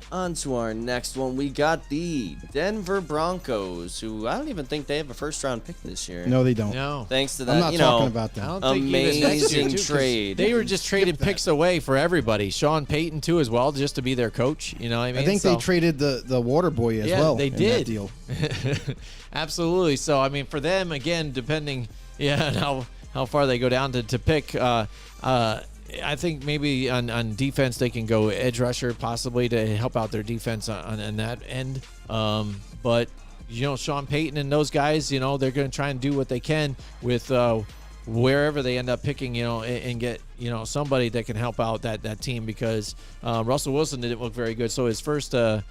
On to our next one. We got the Denver Broncos, who I don't even think they have a first-round pick this year. No, they don't. No. Thanks to I'm that, not talking about them. I don't think even next year, amazing too, 'cause trade. They were just trading picks away for everybody. Sean Payton too, as well, just to be their coach. You know what I mean? I think they traded the water boy as well. They in did. that deal. Absolutely. So I mean, for them again, depending, on how far they go down to pick. I think maybe on defense they can go edge rusher possibly to help out their defense on that end. But Sean Payton and those guys, they're going to try and do what they can with wherever they end up picking, and get somebody that can help out that team because Russell Wilson didn't look very good. So his first line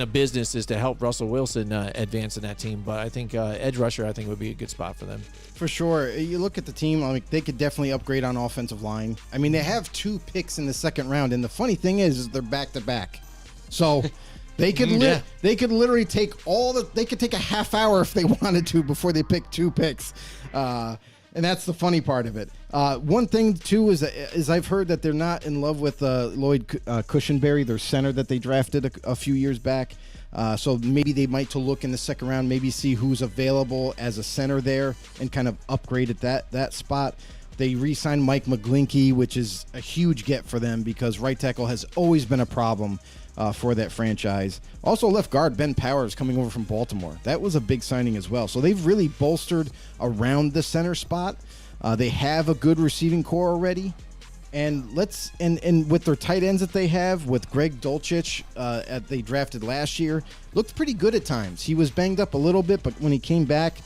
of business is to help Russell Wilson advance in that team. But I think edge rusher would be a good spot for them. For sure. You look at the team, they could definitely upgrade on offensive line. I mean, they have 2 picks in the second round, and the funny thing is they're back-to-back. So they could they could literally take they could take a half hour if they wanted to before they pick 2 picks. And that's the funny part of it. One thing, too, is I've heard that they're not in love with Lloyd Cushenberry, their center that they drafted a few years back. So maybe they might to look in the second round, maybe see who's available as a center there and kind of upgrade at that spot. They re-signed Mike McGlinchey, which is a huge get for them because right tackle has always been a problem for that franchise. Also left guard Ben Powers coming over from Baltimore. That was a big signing as well. So they've really bolstered around the center spot. They have a good receiving core already. And with their tight ends that they have, with Greg Dulcich, they drafted last year, looked pretty good at times. He was banged up a little bit, but when he came back,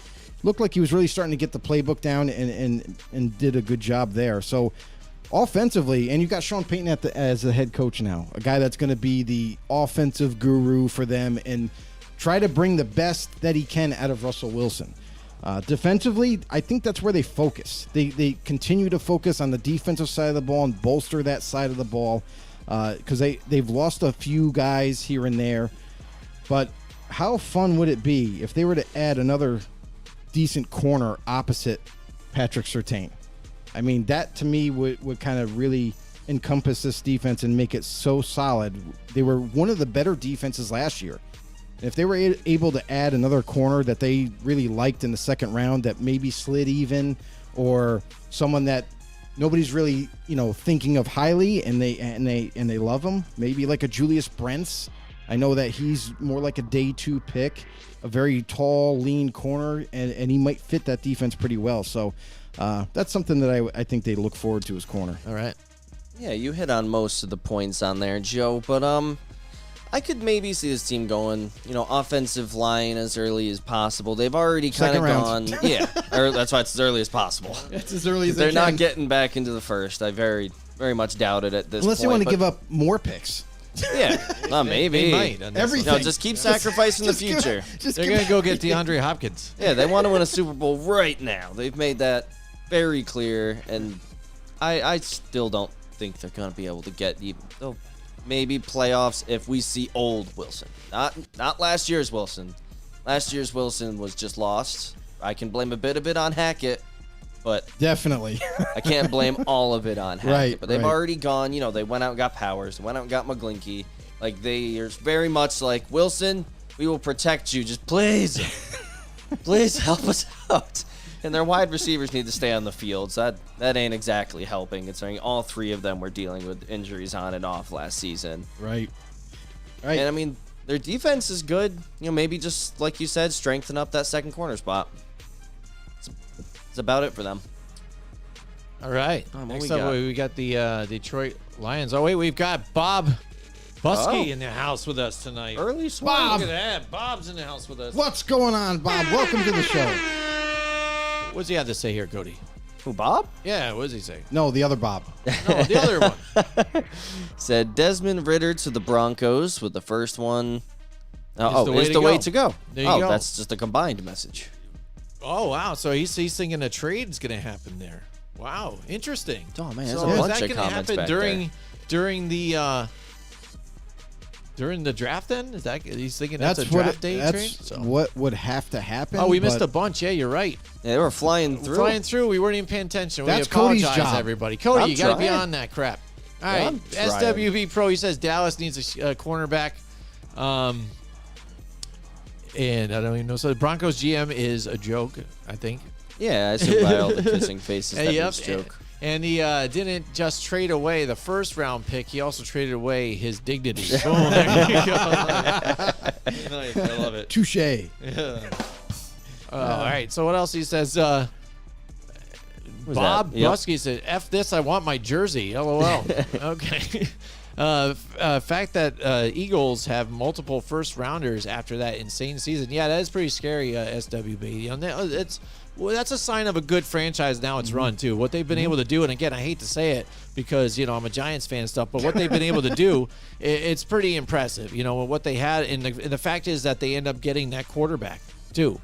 looked like he was really starting to get the playbook down and did a good job there. So offensively, and you've got Sean Payton as the head coach now, a guy that's going to be the offensive guru for them and try to bring the best that he can out of Russell Wilson. Defensively, I think that's where they focus. They continue to focus on the defensive side of the ball and bolster that side of the ball because they've lost a few guys here and there. But how fun would it be if they were to add another decent corner opposite Patrick Surtain? I mean, that to me would kind of really encompass this defense and make it so solid. They were one of the better defenses last year. If they were able to add another corner that they really liked in the second round that maybe slid even, or someone that nobody's really thinking of highly and they love him, maybe like a Julius Brents. I know that he's more like a day 2 pick, a very tall, lean corner, and he might fit that defense pretty well. So that's something that I think they look forward to as corner. All right. Yeah, you hit on most of the points on there, Joe, but I could maybe see this team going, offensive line as early as possible. They've already kind of gone, that's why it's as early as possible. It's as early as they're not getting back into the first. I very, very much doubt it at this Unless point. they want to give up more picks. Yeah, maybe. They might. Everything. No, just keep sacrificing the future. They're going to go get DeAndre Hopkins. Yeah, they want to win a Super Bowl right now. They've made that very clear, and I still don't think they're going to be able to get even. They'll maybe playoffs if we see old Wilson. Not last year's Wilson. Last year's Wilson was just lost. I can blame a bit of it on Hackett, but definitely I can't blame all of it on Hackett. Right, but they've already gone, they went out and got Powers, they went out and got McGlinchey. Like, they are very much like, Wilson, we will protect you. Just please help us out. And their wide receivers need to stay on the field. So that ain't exactly helping, considering all 3 of them were dealing with injuries on and off last season. Right. And I mean, their defense is good. Maybe just like you said, strengthen up that second corner spot. It's about it for them. All right. What Next we up, got? we got the Detroit Lions. Oh, wait, we've got Bob Buskey in the house with us tonight. Early swing. Look at that. Bob's in the house with us. What's going on, Bob? Welcome to the show. What's he have to say here, Cody? Who, Bob? Yeah, what does he say? No, the other Bob. No, the other one. Said Desmond Ridder to the Broncos with the first one. Is the way to go. There you go. That's just a combined message. Oh, wow. So he's thinking a trade is going to happen there. Wow. Interesting. Oh, man, there's so a is bunch that of gonna comments happen back during the draft then? Is that he's thinking that's a what draft day trade? that's what would have to happen. Oh, we missed but a bunch. Yeah, you're right. Yeah, they were flying through. Flying through. We weren't even paying attention. That's we apologize, Cody's job. everybody. Cody, I'm you got to be trying. on that crap. All Yeah, right. I'm trying. SWB Pro, he says Dallas needs a cornerback. And I don't even know. So the Broncos GM is a joke, I think. Yeah, I assume by all the kissing faces that Yep. was a joke. And he didn't just trade away the first round pick. He also traded away his dignity. Boom, there you go. Nice. I love it. touche. All right. So what else he says? Was Bob that? Yep. Brusky said, "F this, I want my jersey." LOL. Okay. Fact that Eagles have multiple first rounders after that insane season. Yeah, that is pretty scary. SWB. You know, that's a sign of a good franchise. Now it's run too. What they've been able to do, and again, I hate to say it because I'm a Giants fan and stuff, but what they've been able to do, it's pretty impressive. What they had, and the fact is that they end up getting that quarterback too.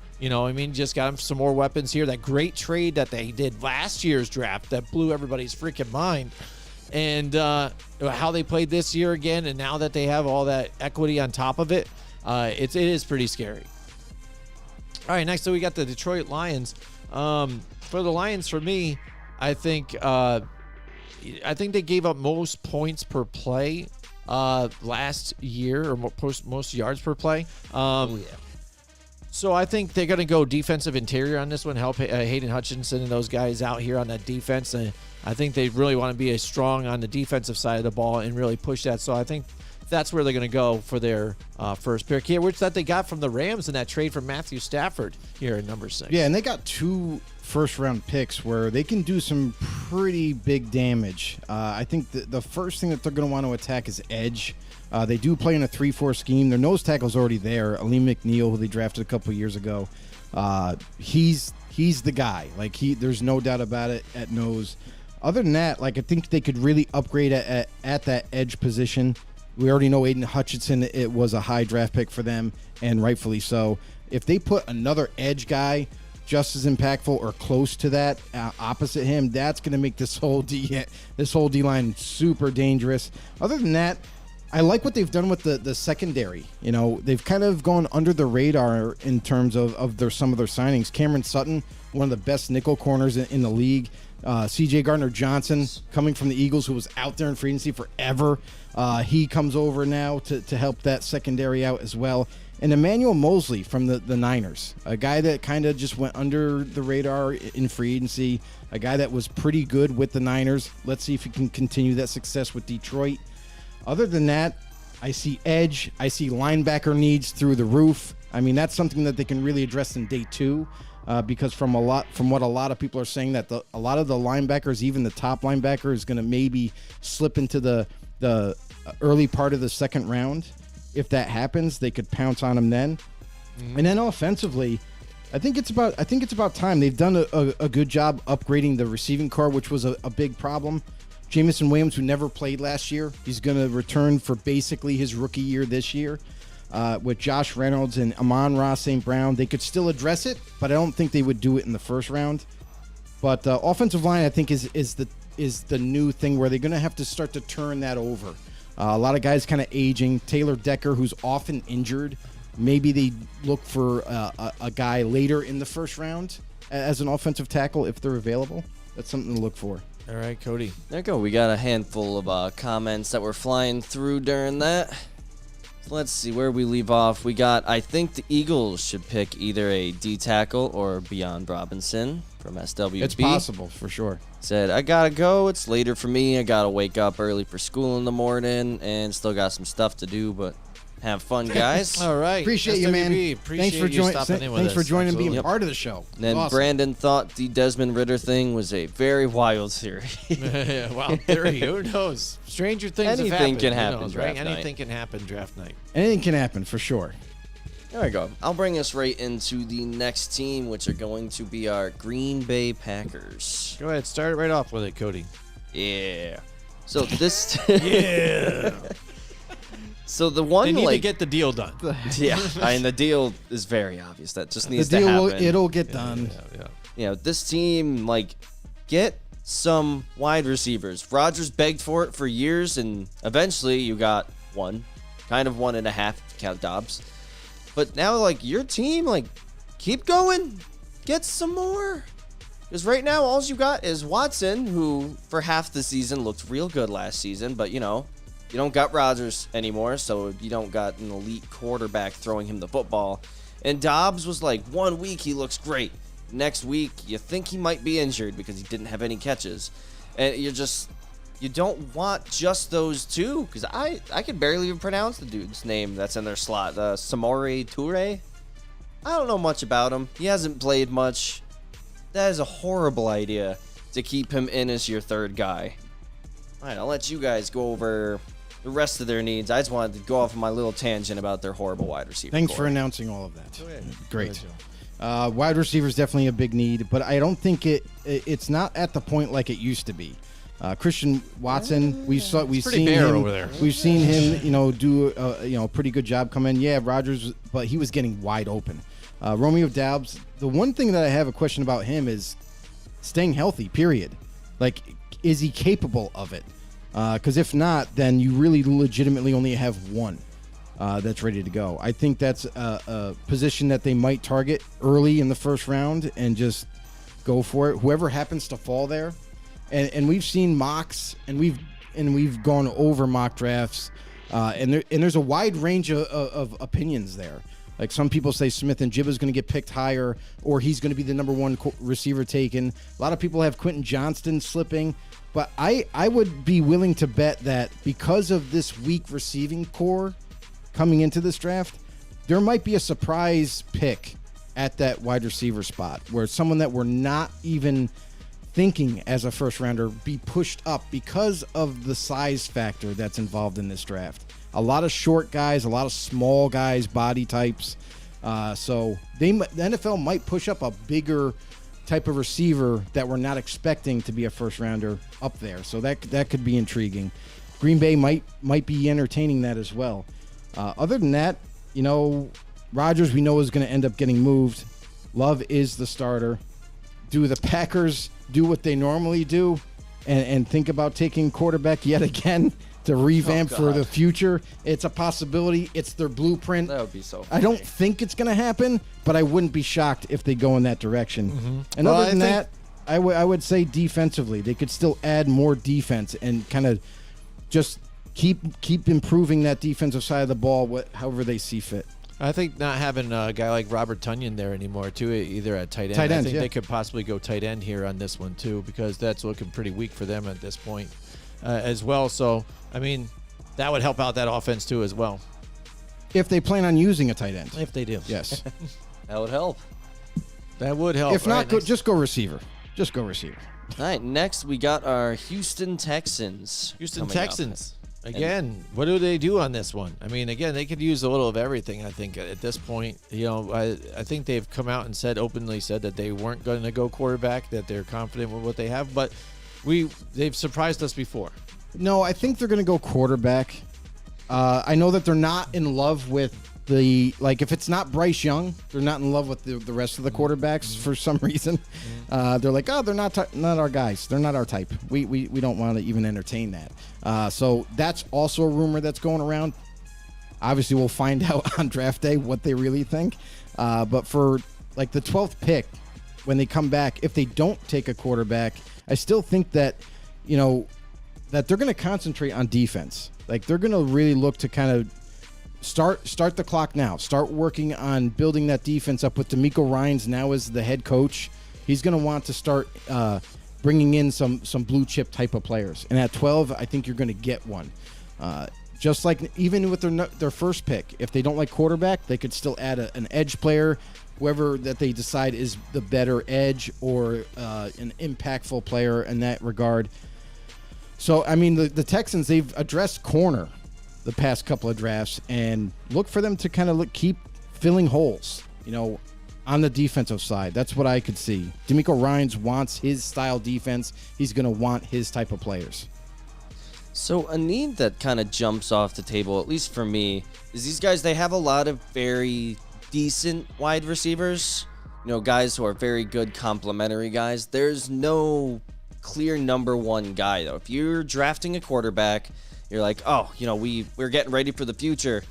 Just got him some more weapons here. That great trade that they did last year's draft that blew everybody's freaking mind. And how they played this year again, and now that they have all that equity on top of it, it is pretty scary. All right, next, so we got the Detroit Lions. For the Lions, for me, I think they gave up most points per play last year, or most yards per play. So I think they're going to go defensive interior on this one, help Hayden Hutchinson and those guys out here on that defense. And I think they really want to be strong on the defensive side of the ball and really push that. So I think that's where they're going to go for their first pick here, which that they got from the Rams in that trade for Matthew Stafford here at number 6. Yeah, and they got 2 first-round picks where they can do some pretty big damage. I think the first thing that they're going to want to attack is edge. They do play in a 3-4 scheme. Their nose tackle's already there. Aleem McNeil, who they drafted a couple years ago, he's the guy. There's no doubt about it at nose. Other than that, I think they could really upgrade at that edge position. We already know Aiden Hutchinson, it was a high draft pick for them, and rightfully so. If they put another edge guy just as impactful or close to that opposite him, that's going to make this whole D-line super dangerous. Other than that, I like what they've done with the secondary. They've kind of gone under the radar in terms of some of their signings. Cameron Sutton, one of the best nickel corners in the league. C.J. Gardner-Johnson, coming from the Eagles, who was out there in free agency forever. He comes over now to help that secondary out as well. And Emmanuel Mosley from the Niners, a guy that kind of just went under the radar in free agency, a guy that was pretty good with the Niners. Let's see if he can continue that success with Detroit. Other than that, I see edge. I see linebacker needs through the roof. I mean, that's something that they can really address in day 2. Because from what a lot of people are saying, that a lot of the linebackers, even the top linebacker, is going to maybe slip into the early part of the second round. If that happens, they could pounce on him then. Mm-hmm. And then offensively, I think it's about time. They've done a good job upgrading the receiving core, which was a big problem. Jamison Williams, who never played last year, he's going to return for basically his rookie year this year. With Josh Reynolds and Amon-Ra St. Brown, they could still address it, but I don't think they would do it in the first round. But offensive line, I think, is the new thing where they're going to have to start to turn that over. A lot of guys kind of aging. Taylor Decker, who's often injured, maybe they look for a guy later in the first round as an offensive tackle if they're available. That's something to look for. All right, Cody. There you go. We got a handful of comments that were flying through during that. Let's see where we leave off. We got, I think the Eagles should pick either a D tackle or Beyond Robinson from SWB. It's possible, for sure. Said, I gotta go. It's later for me. I gotta wake up early for school in the morning and still got some stuff to do, but have fun, guys. All right. Appreciate you, man. Thanks for joining and being part of the show. And then awesome. Brandon thought the Desmond Ridder thing was a very wild theory. Wild theory. Who knows? Stranger things have happened. Anything can happen, knows, draft right? night. Anything can happen draft night. Anything can happen, for sure. There we go. I'll bring us right into the next team, which are going to be our Green Bay Packers. Go ahead. Start it right off with it, Cody. Yeah. So this... Yeah. So the one They need to like get the deal done. yeah, the deal is very obvious. That just The needs to deal, happen. it'll get done. This team, like, get some wide receivers. Rodgers begged for it for years, and eventually you got one, kind of 1.5 if you count Dobbs. But now, like, your team, like, keep going, get some more. Because right now, all you got is Watson, who for half the season looked real good last season, but you don't got Rodgers anymore, so you don't got an elite quarterback throwing him the football. And Dobbs was like, 1 week he looks great. Next week, you think he might be injured because he didn't have any catches. And you don't want just those two, because I can barely even pronounce the dude's name that's in their slot. Samori Toure? I don't know much about him. He hasn't played much. That is a horrible idea to keep him in as your third guy. All right, I'll let you guys go over the rest of their needs. I just wanted to go off on my little tangent about their horrible wide receiver. Thanks for core. announcing all of that. Great. Wide receiver is definitely a big need, but I don't think it's not at the point like it used to be. Christian Watson, we've seen bare him over there. We've seen him, do a pretty good job come in. Yeah, Rodgers, but he was getting wide open. Romeo Doubs. The one thing that I have a question about him is staying healthy. Period. Like, is he capable of it? Because if not, then you really legitimately only have one that's ready to go. I think that's a position that they might target early in the first round and just go for it. Whoever happens to fall there, and we've seen mocks and we've gone over mock drafts, and there's a wide range of opinions there. Like, some people say Smith and Jibba is going to get picked higher, or he's going to be the number one receiver taken. A lot of people have Quentin Johnston slipping. But I would be willing to bet that because of this weak receiving core coming into this draft, there might be a surprise pick at that wide receiver spot where someone that we're not even thinking as a first rounder be pushed up because of the size factor that's involved in this draft. A lot of short guys, a lot of small guys, body types. So the NFL might push up a bigger type of receiver that we're not expecting to be a first rounder up there. So that could be intriguing. Green Bay might be entertaining that as well. Other than that, Rodgers we know is going to end up getting moved. Love is the starter. Do the Packers do what they normally do and think about taking quarterback yet again to revamp for the future? It's a possibility. It's their blueprint. That would be so funny. I don't think it's going to happen, but I wouldn't be shocked if they go in that direction. Mm-hmm. And other than that, I would say defensively, they could still add more defense and kind of just keep improving that defensive side of the ball, however they see fit. I think not having a guy like Robert Tonyan there anymore, too, either at tight end. Tight I end, think yeah. they could possibly go tight end here on this one, too, because that's looking pretty weak for them at this point as well. So, I mean, that would help out that offense, too, as well. If they plan on using a tight end. If they do. Yes. That would help. That would help. If not, just go receiver. Just go receiver. All right, next we got our Houston Texans. Houston coming up. Texans. Again, what do they do on this one? I mean, again, they could use a little of everything, I think, at this point. I think they've come out and openly said that they weren't going to go quarterback, that they're confident with what they have, but they've surprised us before. No, I think they're going to go quarterback. I know that they're not in love with if it's not Bryce Young, they're not in love with the rest of the quarterbacks for some reason. They're like, oh, they're not our guys. They're not our type. We don't want to even entertain that. So that's also a rumor that's going around. Obviously, we'll find out on draft day what they really think. But for like the 12th pick, when they come back, if they don't take a quarterback, I still think that, that they're going to concentrate on defense. Like, they're going to really look to kind of start the clock now. Start working on building that defense up with DeMeco Ryans now as the head coach. He's going to want to start bringing in some blue chip type of players. And at 12, I think you're going to get one. Just like even with their first pick, if they don't like quarterback, they could still add an edge player, whoever that they decide is the better edge or an impactful player in that regard. So, I mean, the Texans, they've addressed corner the past couple of drafts, and look for them to kind of keep filling holes, on the defensive side. That's what I could see. DeMeco Ryans wants his style defense. He's going to want his type of players. So a need that kind of jumps off the table, at least for me, is these guys, they have a lot of very decent wide receivers. Guys who are very good complementary guys. There's no clear number one guy, though. If you're drafting a quarterback, you're like, oh, we're getting ready for the future.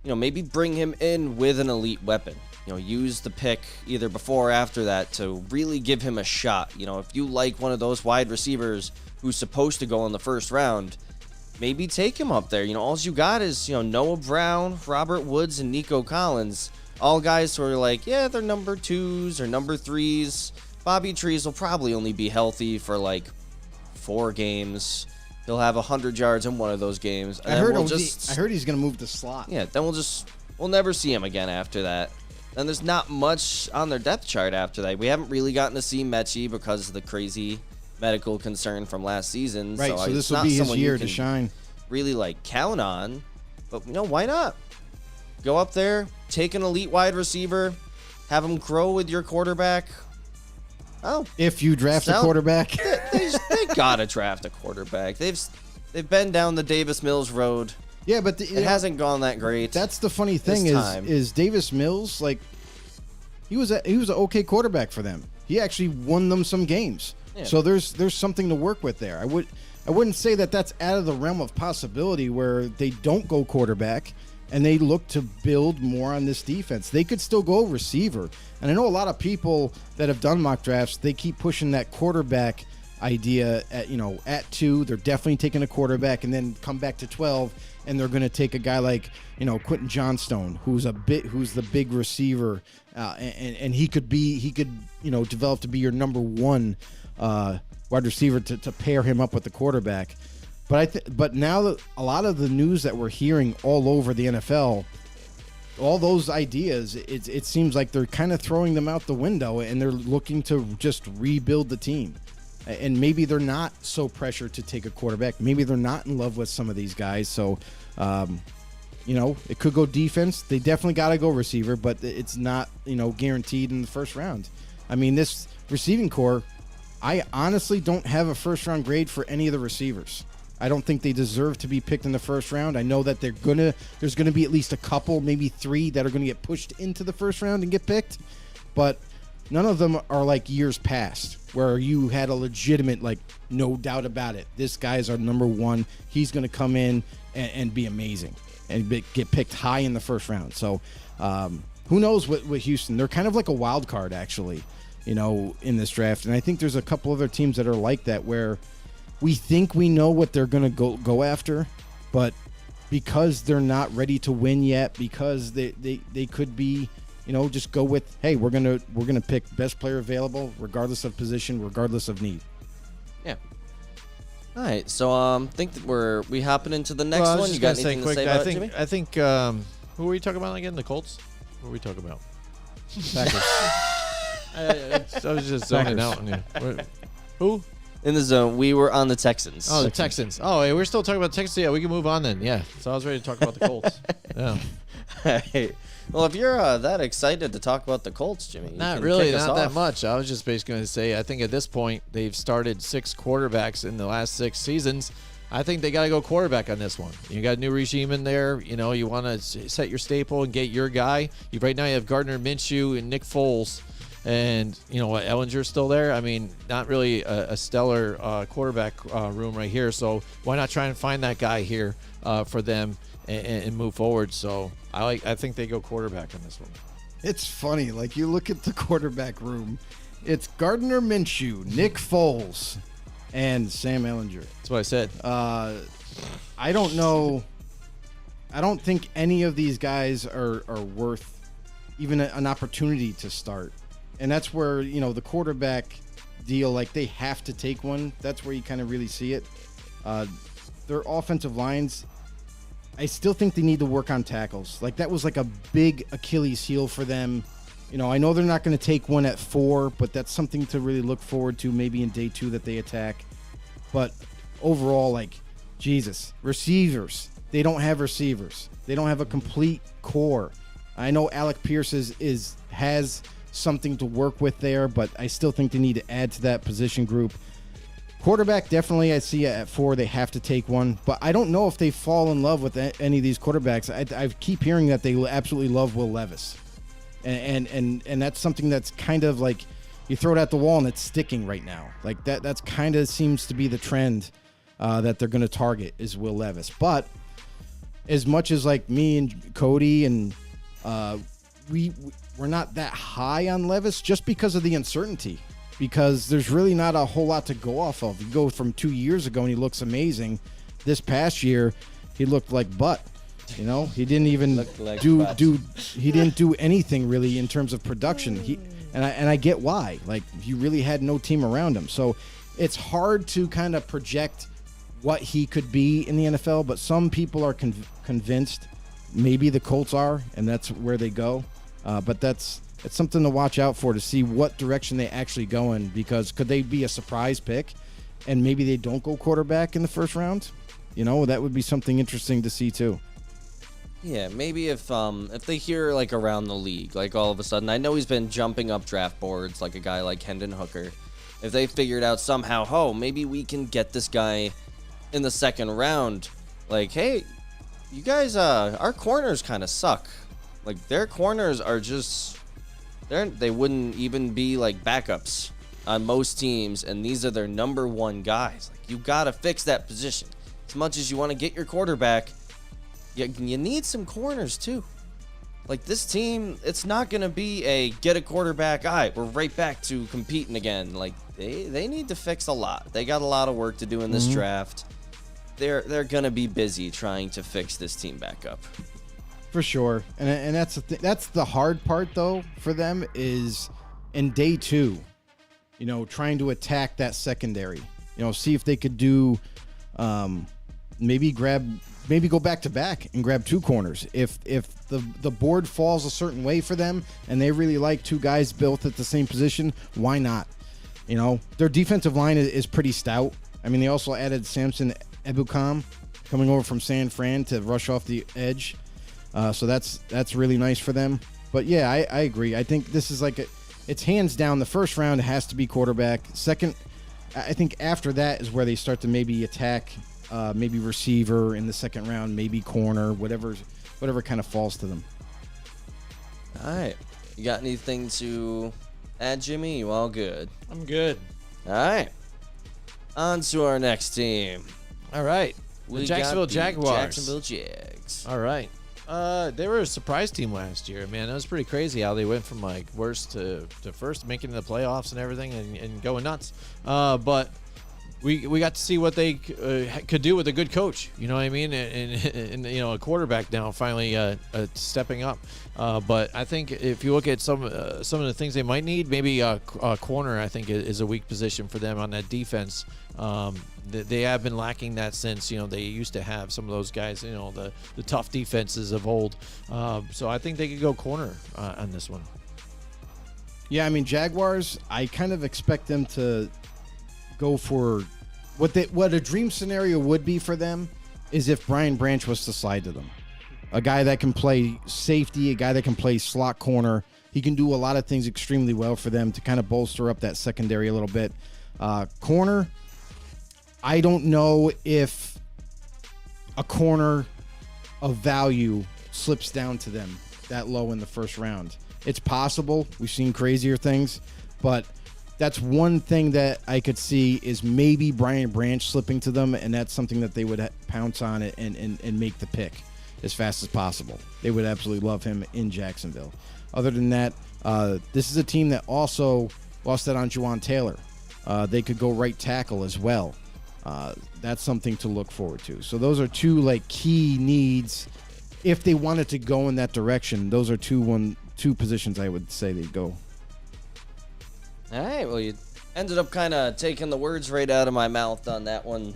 Maybe bring him in with an elite weapon. Use the pick either before or after that to really give him a shot. If you like one of those wide receivers who's supposed to go in the first round, maybe take him up there. All you got is, Noah Brown, Robert Woods, and Nico Collins. All guys who are like, yeah, they're number 2s or number 3s. Bobby Trees will probably only be healthy for like 4 games. He'll have 100 yards in one of those games. And I heard he's going to move the slot. Yeah, then we'll never see him again after that. And there's not much on their depth chart after that. We haven't really gotten to see Mechie because of the crazy medical concern from last season. Right, so this will be his year to shine. Really count on. But why not? Go up there, take an elite wide receiver, have him grow with your quarterback. Oh, if you draft a quarterback, they gotta draft a quarterback. They've been down the Davis Mills road. Yeah, but it hasn't gone that great. That's the funny thing is Davis Mills, like, he was an okay quarterback for them. He actually won them some games. Yeah. So there's something to work with there. I wouldn't say that that's out of the realm of possibility where they don't go quarterback and they look to build more on this defense. They could still go receiver. And I know a lot of people that have done mock drafts, they keep pushing that quarterback idea at 2. They're definitely taking a quarterback and then come back to 12 and they're going to take a guy like, Quentin Johnstone, who's the big receiver, and he could develop to be your number 1 wide receiver to pair him up with the quarterback. But now a lot of the news that we're hearing all over the NFL, all those ideas, it seems like they're kind of throwing them out the window and they're looking to just rebuild the team. And maybe they're not so pressured to take a quarterback. Maybe they're not in love with some of these guys. So, it could go defense. They definitely got to go receiver, but it's not, guaranteed in the first round. I mean, this receiving core, I honestly don't have a first-round grade for any of the receivers. I don't think they deserve to be picked in the first round. I know that there's gonna be at least a couple, maybe 3 that are gonna get pushed into the first round and get picked, but none of them are like years past where you had a legitimate, like, no doubt about it, this guy's our number 1. He's gonna come in and be amazing and get picked high in the first round. So who knows with Houston? They're kind of like a wild card actually, in this draft. And I think there's a couple other teams that are like that where we think we know what they're going to go after, but because they're not ready to win yet, because they could be, just go with, hey, we're gonna pick best player available, regardless of position, regardless of need. Yeah. All right. So think that we hopping into the next one. You got anything to say about it, Jimmy? I think who were you talking about again? The Colts? What were we talking about? Packers. I was just zoning out on you. Who? In the zone, we were on the Texans. Oh, the Texans. Oh, we're still talking about Texans. Yeah, we can move on then. Yeah. So I was ready to talk about the Colts. Yeah. Hey, well, if you're that excited to talk about the Colts, Jimmy, not really, not that much. I was just basically going to say, I think at this point they've started 6 quarterbacks in the last 6 seasons. I think they got to go quarterback on this one. You got a new regime in there. You want to set your staple and get your guy. Right now you have Gardner Minshew and Nick Foles. And, Ellinger's still there. I mean, not really a stellar quarterback room right here. So why not try and find that guy here for them and move forward? So I think they go quarterback on this one. It's funny. Like, you look at the quarterback room, it's Gardner Minshew, Nick Foles, and Sam Ellinger. That's what I said. I don't know. I don't think any of these guys are worth even an opportunity to start. And that's where, the quarterback deal, like, they have to take one. That's where you kind of really see it. Their offensive lines, I still think they need to work on tackles. Like, that was like a big Achilles heel for them. I know they're not going to take one at 4, but that's something to really look forward to maybe in day 2 that they attack. But overall, like, Jesus, receivers, they don't have receivers. They don't have a complete core. I know Alec Pierce has something to work with there, but I still think they need to add to that position group. Quarterback, definitely, I see at 4. They have to take one, but I don't know if they fall in love with any of these quarterbacks. I keep hearing that they absolutely love Will Levis, and that's something that's kind of like you throw it at the wall and it's sticking right now. Like that's kind of seems to be the trend that they're going to target is Will Levis. But as much as like me and Cody and we're not that high on Levis just because of the uncertainty. Because there's really not a whole lot to go off of. You go from 2 years ago and he looks amazing. This past year, he looked like butt. You know, he didn't even like he didn't do anything really in terms of production. I get why. Like he really had no team around him. So it's hard to kind of project what he could be in the NFL. But some people are convinced maybe the Colts are, and that's where they go. But it's something to watch out for to see what direction they actually go in, because could they be a surprise pick and maybe they don't go quarterback in the first round? You know, that would be something interesting to see too. Yeah, maybe if they hear like around the league, like all of a sudden, I know he's been jumping up draft boards like a guy like Hendon Hooker. If they figured out somehow, oh, maybe we can get this guy in the second round, like, hey, you guys, our corners kind of suck. Like their corners are just... They wouldn't even be like backups on most teams, and these are their number one guys. Like you gotta fix that position. As much as you want to get your quarterback, you need some corners too. Like this team, it's not gonna be a get a quarterback. All right, we're right back to competing again. Like they need to fix a lot. They got a lot of work to do in this draft. They're gonna be busy trying to fix this team back up. For sure, and that's that's the hard part though for them is in day 2, you know, trying to attack that secondary. You know, see if they could do, maybe go back to back and grab 2 corners. If the board falls a certain way for them and they really like 2 guys built at the same position, why not? You know, their defensive line is pretty stout. I mean, they also added Samson Ebukam coming over from San Fran to rush off the edge. So that's really nice for them. But yeah, I agree. I think this is like it's hands down. The first round has to be quarterback. Second, I think after that is where they start to maybe attack, maybe receiver in the second round, maybe corner, whatever kind of falls to them. All right, you got anything to add, Jimmy? You all good? I'm good. All right, on to our next team. All right, the Jacksonville Jaguars. Jacksonville Jags. All right. They were a surprise team last year, man. That was pretty crazy how they went from like worst to first, making the playoffs and everything, and going nuts. But we got to see what they could do with a good coach. You know what I mean? And you know, a quarterback now finally stepping up. But I think if you look at some of the things they might need, maybe a corner, I think is a weak position for them on that defense. They have been lacking that since, you know, they used to have some of those guys, you know, the tough defenses of old. So I think they could go corner on this one. Yeah, I mean, Jaguars, I kind of expect them to go for what a dream scenario would be for them is if Brian Branch was to slide to them. A guy that can play safety, a guy that can play slot corner. He can do a lot of things extremely well for them to kind of bolster up that secondary a little bit. Corner, I don't know if a corner of value slips down to them that low in the first round. It's possible. We've seen crazier things, but that's one thing that I could see is maybe Brian Branch slipping to them, and that's something that they would pounce on it and make the pick as fast as possible. They would absolutely love him in Jacksonville. Other than that, this is a team that also lost out on Juwan Taylor. They could go right tackle as well. That's something to look forward to. So those are two like key needs. If they wanted to go in that direction, those are two positions I would say they'd go. All right, well, you ended up kind of taking the words right out of my mouth on that one.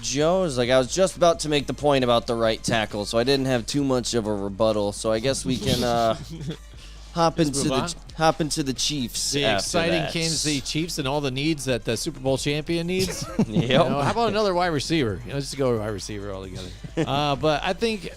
Joe's like, I was just about to make the point about the right tackle, so I didn't have too much of a rebuttal. So I guess we can hop into the Chiefs. The after exciting that. Kansas City Chiefs and all the needs that the Super Bowl champion needs. Yep. You know, how about another wide receiver? You know, just go wide receiver altogether. But I think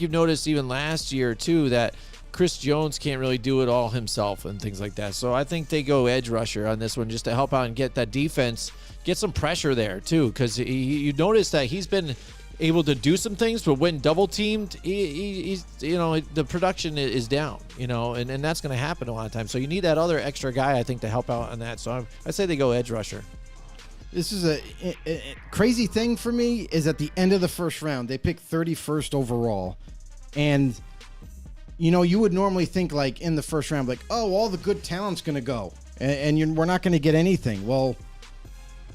you've noticed even last year too that Chris Jones can't really do it all himself and things like that. So I think they go edge rusher on this one just to help out and get that defense, get some pressure there too, because you notice that he's been able to do some things, but when double teamed, he's the production is down, and that's going to happen a lot of times. So you need that other extra guy, I think, to help out on that. So I say they go edge rusher. This is a crazy thing for me is at the end of the first round, they picked 31st overall. And, you would normally think like in the first round, like, oh, all the good talent's going to go and we're not going to get anything. Well,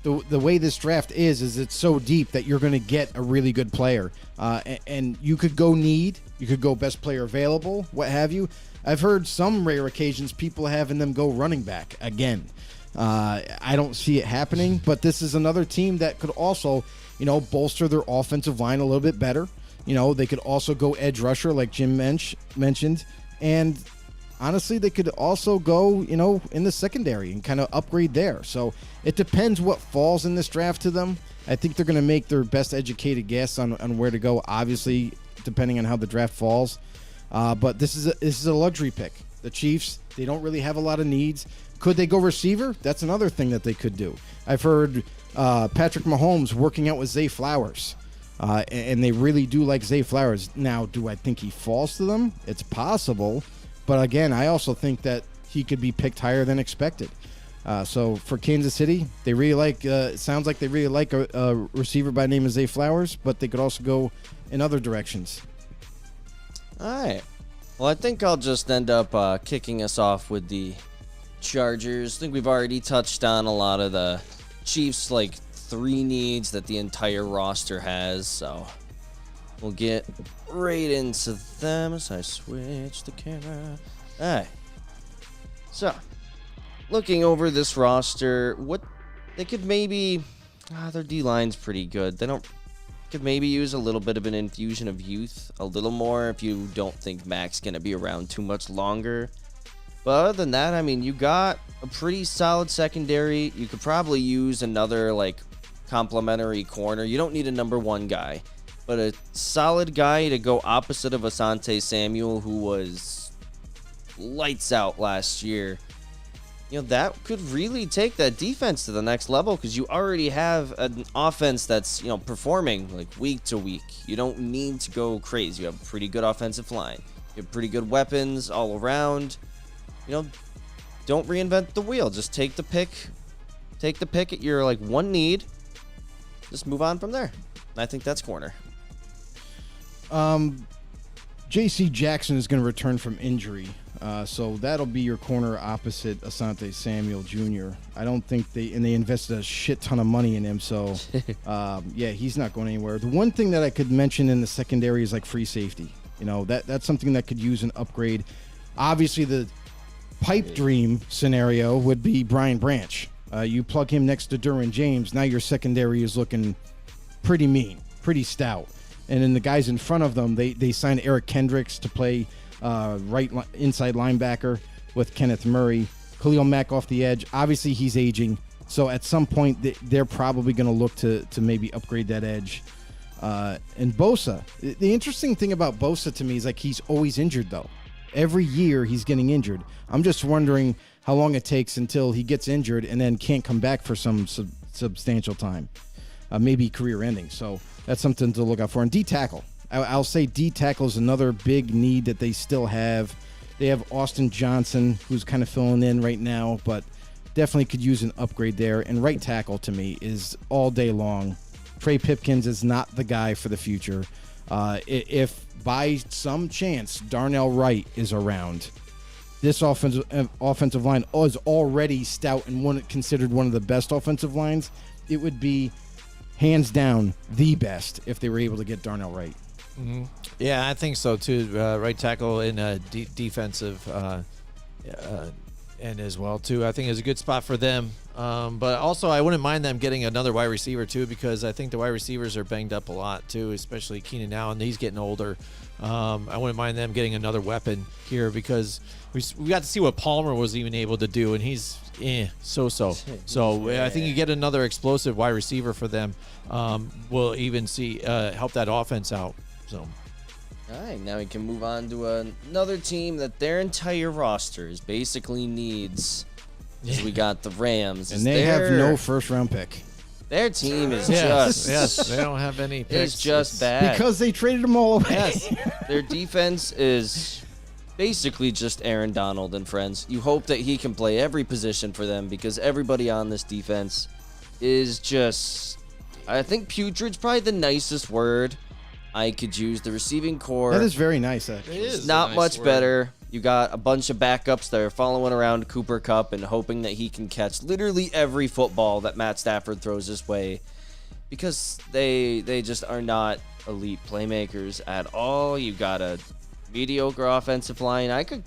the way this draft is it's so deep that you're going to get a really good player. And you could go need, you could go best player available, what have you. I've heard some rare occasions people having them go running back again. I don't see it happening, but this is another team that could also, bolster their offensive line a little bit better. They could also go edge rusher like Jim mentioned. And honestly, they could also go, in the secondary and kind of upgrade there. So it depends what falls in this draft to them. I think they're going to make their best educated guess on where to go, obviously, depending on how the draft falls. But this is a luxury pick. The Chiefs, they don't really have a lot of needs. Could they go receiver? That's another thing that they could do. I've heard Patrick Mahomes working out with Zay Flowers, and they really do like Zay Flowers. Now, do I think he falls to them? It's possible. But again, I also think that he could be picked higher than expected. So for Kansas City, they really like, it sounds like they really like a receiver by the name of Zay Flowers, but they could also go in other directions. All right. Well, I think I'll just end up kicking us off with the Chargers. I think we've already touched on a lot of the Chiefs, like 3 needs that the entire roster has. So we'll get right into them as I switch the camera. All right. So, looking over this roster, what they could maybe, their D-line's pretty good. Could maybe use a little bit of an infusion of youth, a little more if you don't think Mac's going to be around too much longer. But other than that, I mean, you got a pretty solid secondary. You could probably use another, complementary corner. You don't need a number 1 guy, but a solid guy to go opposite of Asante Samuel, who was lights out last year. That could really take that defense to the next level because you already have an offense that's, performing week to week. You don't need to go crazy. You have a pretty good offensive line. You have pretty good weapons all around. Don't reinvent the wheel. Just take the pick. Take the pick at your, one need. Just move on from there. And I think that's corner. J.C. Jackson is going to return from injury. So that'll be your corner opposite Asante Samuel Jr. I don't think they invested a shit ton of money in him. So, he's not going anywhere. The one thing that I could mention in the secondary is free safety. That's something that could use an upgrade. Obviously, the pipe dream scenario would be Brian Branch. You plug him next to Derwin James. Now your secondary is looking pretty mean, pretty stout. And then the guys in front of them, they signed Eric Kendricks to play right inside linebacker with Kenneth Murray. Khalil Mack off the edge. Obviously, he's aging. So at some point, they're probably going to look to maybe upgrade that edge. And Bosa. The interesting thing about Bosa to me is he's always injured, though. Every year he's getting injured. I'm just wondering how long it takes until he gets injured and then can't come back for some substantial time. Maybe career ending. So that's something to look out for. And D-tackle. I'll say D-tackle is another big need that they still have. They have Austin Johnson, who's kind of filling in right now, but definitely could use an upgrade there. And right tackle, to me, is all day long. Trey Pipkins is not the guy for the future. If by some chance Darnell Wright is around, this offensive line is already stout and considered one of the best offensive lines. It would be hands down the best if they were able to get Darnell Wright. Mm-hmm. Yeah, I think so too. Right tackle in a defensive end as well too. I think is a good spot for them. But also, I wouldn't mind them getting another wide receiver too, because I think the wide receivers are banged up a lot too, especially Keenan Allen. He's getting older. I wouldn't mind them getting another weapon here because we got to see what Palmer was even able to do, and he's so. So I think you get another explosive wide receiver for them. Will even help that offense out. So. All right, now we can move on to another team that their entire roster is basically needs. So we got the Rams. And they have no first-round pick. Their team is Yes, they don't have any picks. It's just bad. Because they traded them all away. Yes, their defense is basically just Aaron Donald and friends. You hope that he can play every position for them because everybody on this defense is just, I think putrid's probably the nicest word I could use. The receiving core That is very nice, actually. It is not a nice much word. better. You got a bunch of backups that are following around Cooper Kupp and hoping that he can catch literally every football that Matt Stafford throws his way because they just are not elite playmakers at all. You got a mediocre offensive line. I could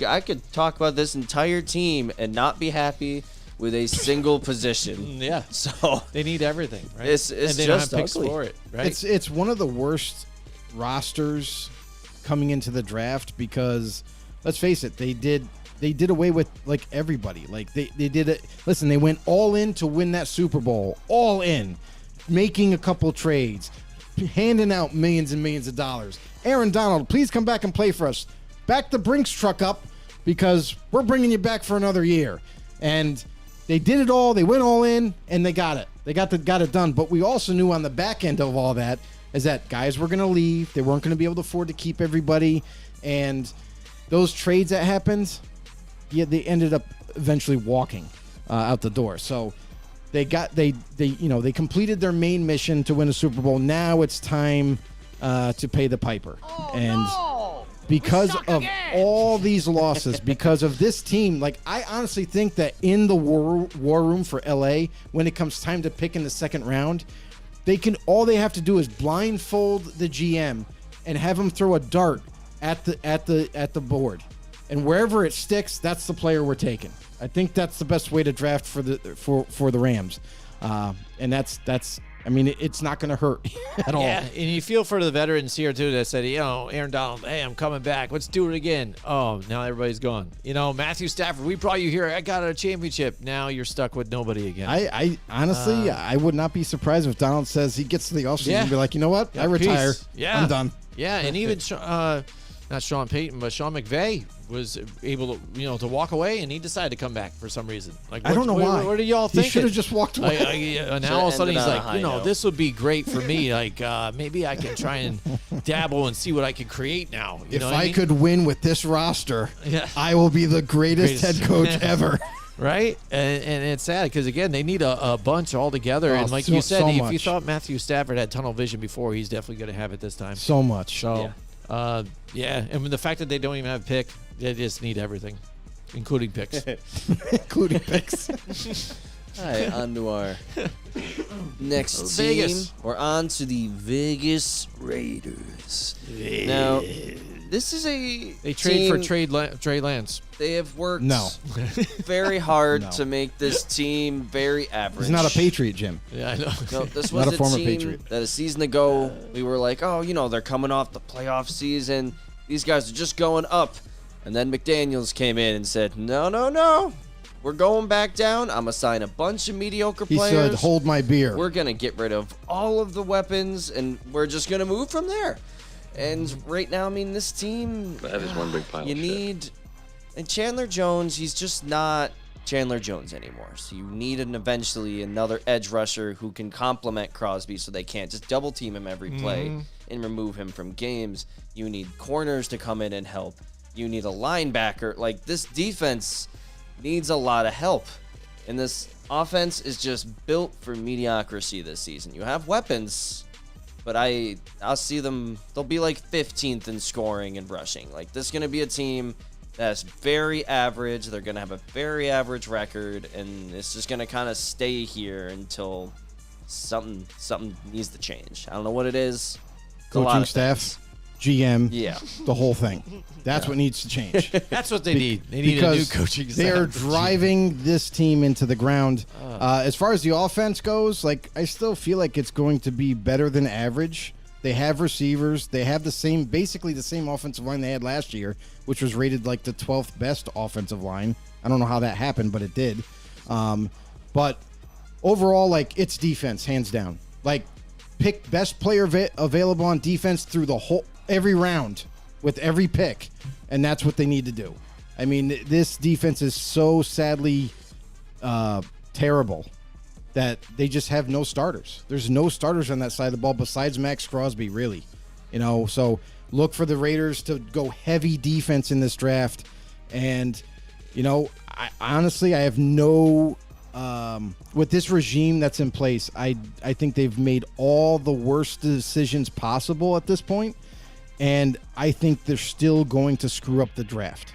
talk about this entire team and not be happy with a single position. Yeah. So They need everything, right? It's and they don't have just picks ugly. for it, right? It's one of the worst rosters coming into the draft because let's face it, they did away with like everybody. Like they did it. Listen, they went all in to win that Super Bowl. All in, making a couple trades, handing out millions and millions of dollars. Aaron Donald, please come back and play for us. Back the Brinks truck up because we're bringing you back for another year. And they did it all. They went all in, and they got it. They got it done. But we also knew on the back end of all that is that guys were going to leave. They weren't going to be able to afford to keep everybody. And those trades that happened, yeah, they ended up eventually walking out the door. So they completed their main mission to win a Super Bowl. Now it's time to pay the piper. Because of all these losses, because of this team, like I honestly think that in the war room for LA, when it comes time to pick in the second round, all they have to do is blindfold the GM and have him throw a dart at the board, and wherever it sticks, that's the player we're taking. I think that's the best way to draft for the Rams, and that's. I mean, it's not going to hurt at all. Yeah, and you feel for the veterans here, too, that said, Aaron Donald, hey, I'm coming back. Let's do it again. Oh, now everybody's gone. Matthew Stafford, we brought you here. I got a championship. Now you're stuck with nobody again. I honestly, I would not be surprised if Donald says he gets to the offseason and be like, you know what? I retire. Peace. Yeah. I'm done. Yeah, and even not Sean Payton, but Sean McVay was able to, to walk away, and he decided to come back for some reason. Like, I don't know why. What are y'all thinking? He should have just walked away. And now all of a sudden he's ended on a like, high note. this would be great for me. Like, maybe I can try and dabble and see what I can create now. You If know what I mean? could win with this roster, Yeah. I will be the greatest head coach ever. Right? And it's sad because, again, they need a bunch all together. Oh, and like so- you said, so if you much. thought Matthew Stafford had tunnel vision before, he's definitely going to have it this time. So much. So, and the fact that they don't even have a pick, they just need everything, including picks. Including picks. All right, on to our next team. Vegas. We're on to the Vegas Raiders. Now, this is a They trade for team- Trey Lance. They have worked No. very hard No. to make this team very average. He's not a Patriot, Jim. Yeah, I know. No, this Not was a former team Patriot. that a season ago we were like, oh, they're coming off the playoff season. These guys are just going up. And then McDaniels came in and said, no. We're going back down. I'm going to sign a bunch of mediocre He players. said, hold my beer. We're going to get rid of all of the weapons, and we're just going to move from there. And right now, I mean, this team, That is one big pile you of shit. need, and Chandler Jones, he's just not Chandler Jones anymore. So you need eventually another edge rusher who can complement Crosby so they can't just double team him every play and remove him from games. You need corners to come in and help. You need a linebacker. Like, this defense needs a lot of help. And this offense is just built for mediocrity this season. You have weapons, but I'll see them, they'll be like 15th in scoring and rushing. Like, this is going to be a team that's very average. They're going to have a very average record, and it's just going to kind of stay here until something needs to change. I don't know what it is. It's a lot Coaching of staff, things. GM, Yeah. the whole thing. That's what needs to change. That's what they need. They need a new because coaching staff. they are driving this team into the ground. As far as the offense goes, like I still feel like it's going to be better than average. They have receivers. They have basically the same offensive line they had last year, which was rated like the 12th best offensive line. I don't know how that happened, but it did. But overall, like it's defense, hands down. Like pick best player available on defense through every round. with every pick, and that's what they need to do. I mean, this defense is so sadly terrible that they just have no starters. There's no starters on that side of the ball besides Max Crosby, really. So look for the Raiders to go heavy defense in this draft. And, I honestly have no with this regime that's in place, I think they've made all the worst decisions possible at this point. And I think they're still going to screw up the draft.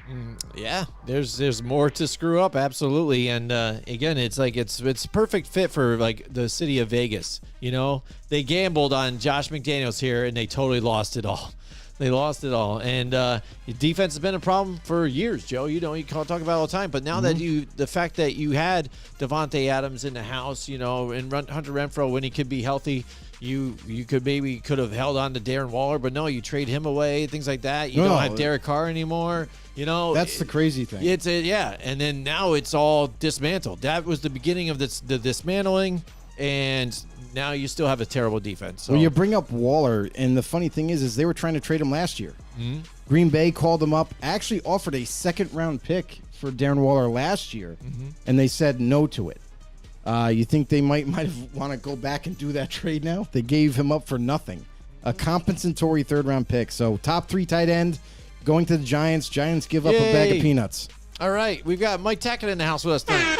Yeah, there's more to screw up, absolutely. And again, it's like it's a perfect fit for like the city of Vegas. They gambled on Josh McDaniels here, and they totally lost it all. They lost it all. And defense has been a problem for years, Joe. You talk about it all the time. But now that the fact that you had Devontae Adams in the house, and Hunter Renfrow when he could be healthy. You could have held on to Darren Waller, but no, you trade him away, things like that. You don't have Derek Carr anymore. That's the crazy thing. And then now it's all dismantled. That was the beginning of the dismantling, and now you still have a terrible defense. So. Well, you bring up Waller, and the funny thing is they were trying to trade him last year. Mm-hmm. Green Bay called him up, actually offered a second-round pick for Darren Waller last year, and they said no to it. You think they might have want to go back and do that trade now? They gave him up for nothing. A compensatory third-round pick. So top 3 tight end going to the Giants. Giants give up a bag of peanuts. All right. We've got Mike Tackett in the house with us tonight.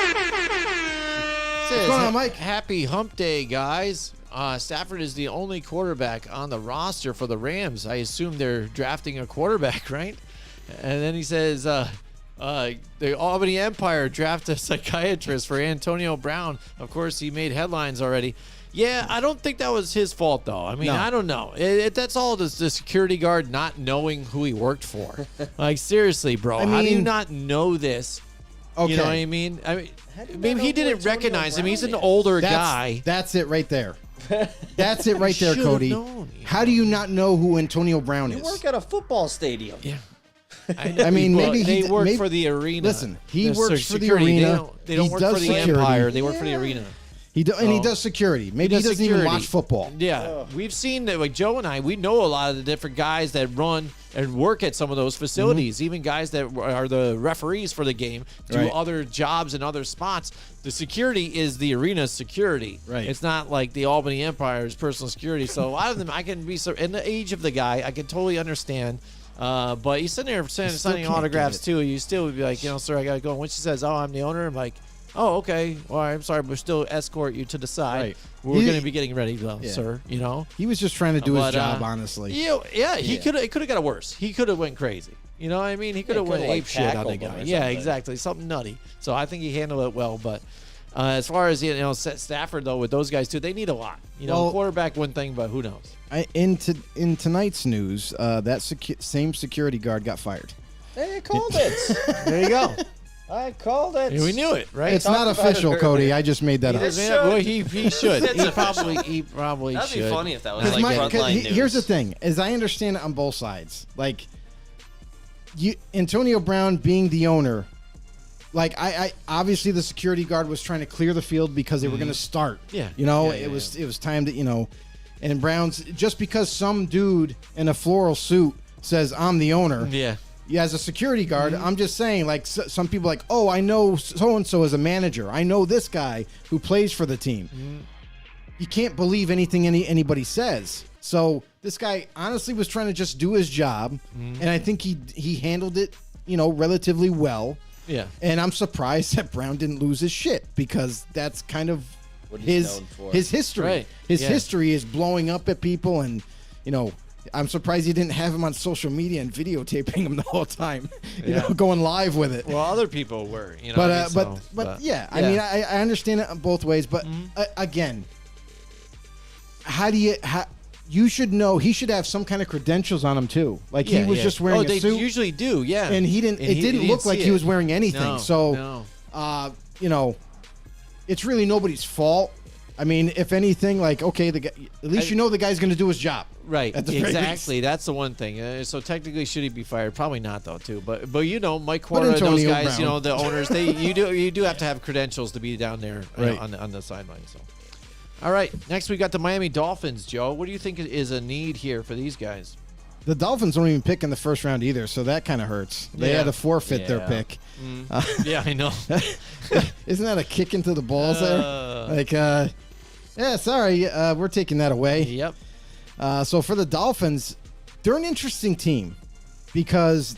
What's going on, Mike? Happy hump day, guys. Stafford is the only quarterback on the roster for the Rams. I assume they're drafting a quarterback, right? And then he says... the Albany Empire drafted a psychiatrist for Antonio Brown. Of course, he made headlines already. Yeah, I don't think that was his fault, though. I mean, I don't know. That's all the security guard not knowing who he worked for. Like, seriously, bro. How do you not know this? Okay. You know what I mean? Maybe he didn't recognize him. He's an older guy. That's it right there. That's it right there, Cody. How do you not know who Antonio Brown is? You work at a football stadium. Yeah. I mean, maybe they work for the arena. Listen, he works for the security. arena. They don't work for the Empire. They work for the arena. He does security. Maybe he doesn't even watch football. Yeah, we've seen that. Like Joe and I, we know a lot of the different guys that run and work at some of those facilities. Even guys that are the referees for the game do other jobs in other spots. The security is the arena's security. Right. It's not like the Albany Empire's personal security. So a lot of them, I can be in the age of the guy, I can totally understand. But he's sitting there signing autographs too. You still would be like, sir, I gotta go. And when she says, "Oh, I'm the owner," I'm like, "Oh, okay. Well, I'm sorry, but we'll still escort you to the side. Right. We're gonna be getting ready, though, sir. He was just trying to do his job, honestly. He could have got it worse. He could have went crazy. You know what I mean? He could have went ape shit on the guy. Yeah, exactly. Something nutty. So I think he handled it well. But as far as Stafford though, with those guys too, they need a lot. Quarterback one thing, but who knows? In tonight's news, that same security guard got fired. Hey, I called it. There you go. I called it. We knew it, right? It's not official, Cody. I just made that up. Well, he should. He probably That'd should. be funny if that was like frontline news. Here's the thing, as I understand it on both sides, like Antonio Brown being the owner, like I obviously the security guard was trying to clear the field because they were going to start. Yeah. It was time to and Brown's just because some dude in a floral suit says I'm the owner. Yeah. Yeah, as a security guard, I'm just saying, like, some people like, oh, I know so-and-so as a manager. I know this guy who plays for the team. You can't believe anything anybody says. So this guy honestly was trying to just do his job, and I think he handled it, relatively well. Yeah. And I'm surprised that Brown didn't lose his shit because that's kind of what he's known for. His history. Right. His history is blowing up at people, and, I'm surprised he didn't have him on social media and videotaping him the whole time, going live with it. Well, other people were, But yeah, I mean, I understand it both ways. But again, you should know he should have some kind of credentials on him too. Like he was just wearing a suit. They usually do, yeah. And he didn't. It didn't look like he was wearing anything. No, it's really nobody's fault. I mean, if anything, like, okay, the guy, at least the guy's going to do his job. Right, at the very exactly. least. That's the one thing. So technically, should he be fired? Probably not, though. Too, but Mike Quora, those guys, Brown. The owners, you do have to have credentials to be down there right. on the sideline. So, all right, next we got the Miami Dolphins. Joe, what do you think is a need here for these guys? The Dolphins don't even pick in the first round either, so that kind of hurts. They Yeah. had to forfeit their Yeah. pick. Yeah, I know. Isn't that a kick into the balls there? Yeah, sorry, we're taking that away. Yep. So for the Dolphins, they're an interesting team because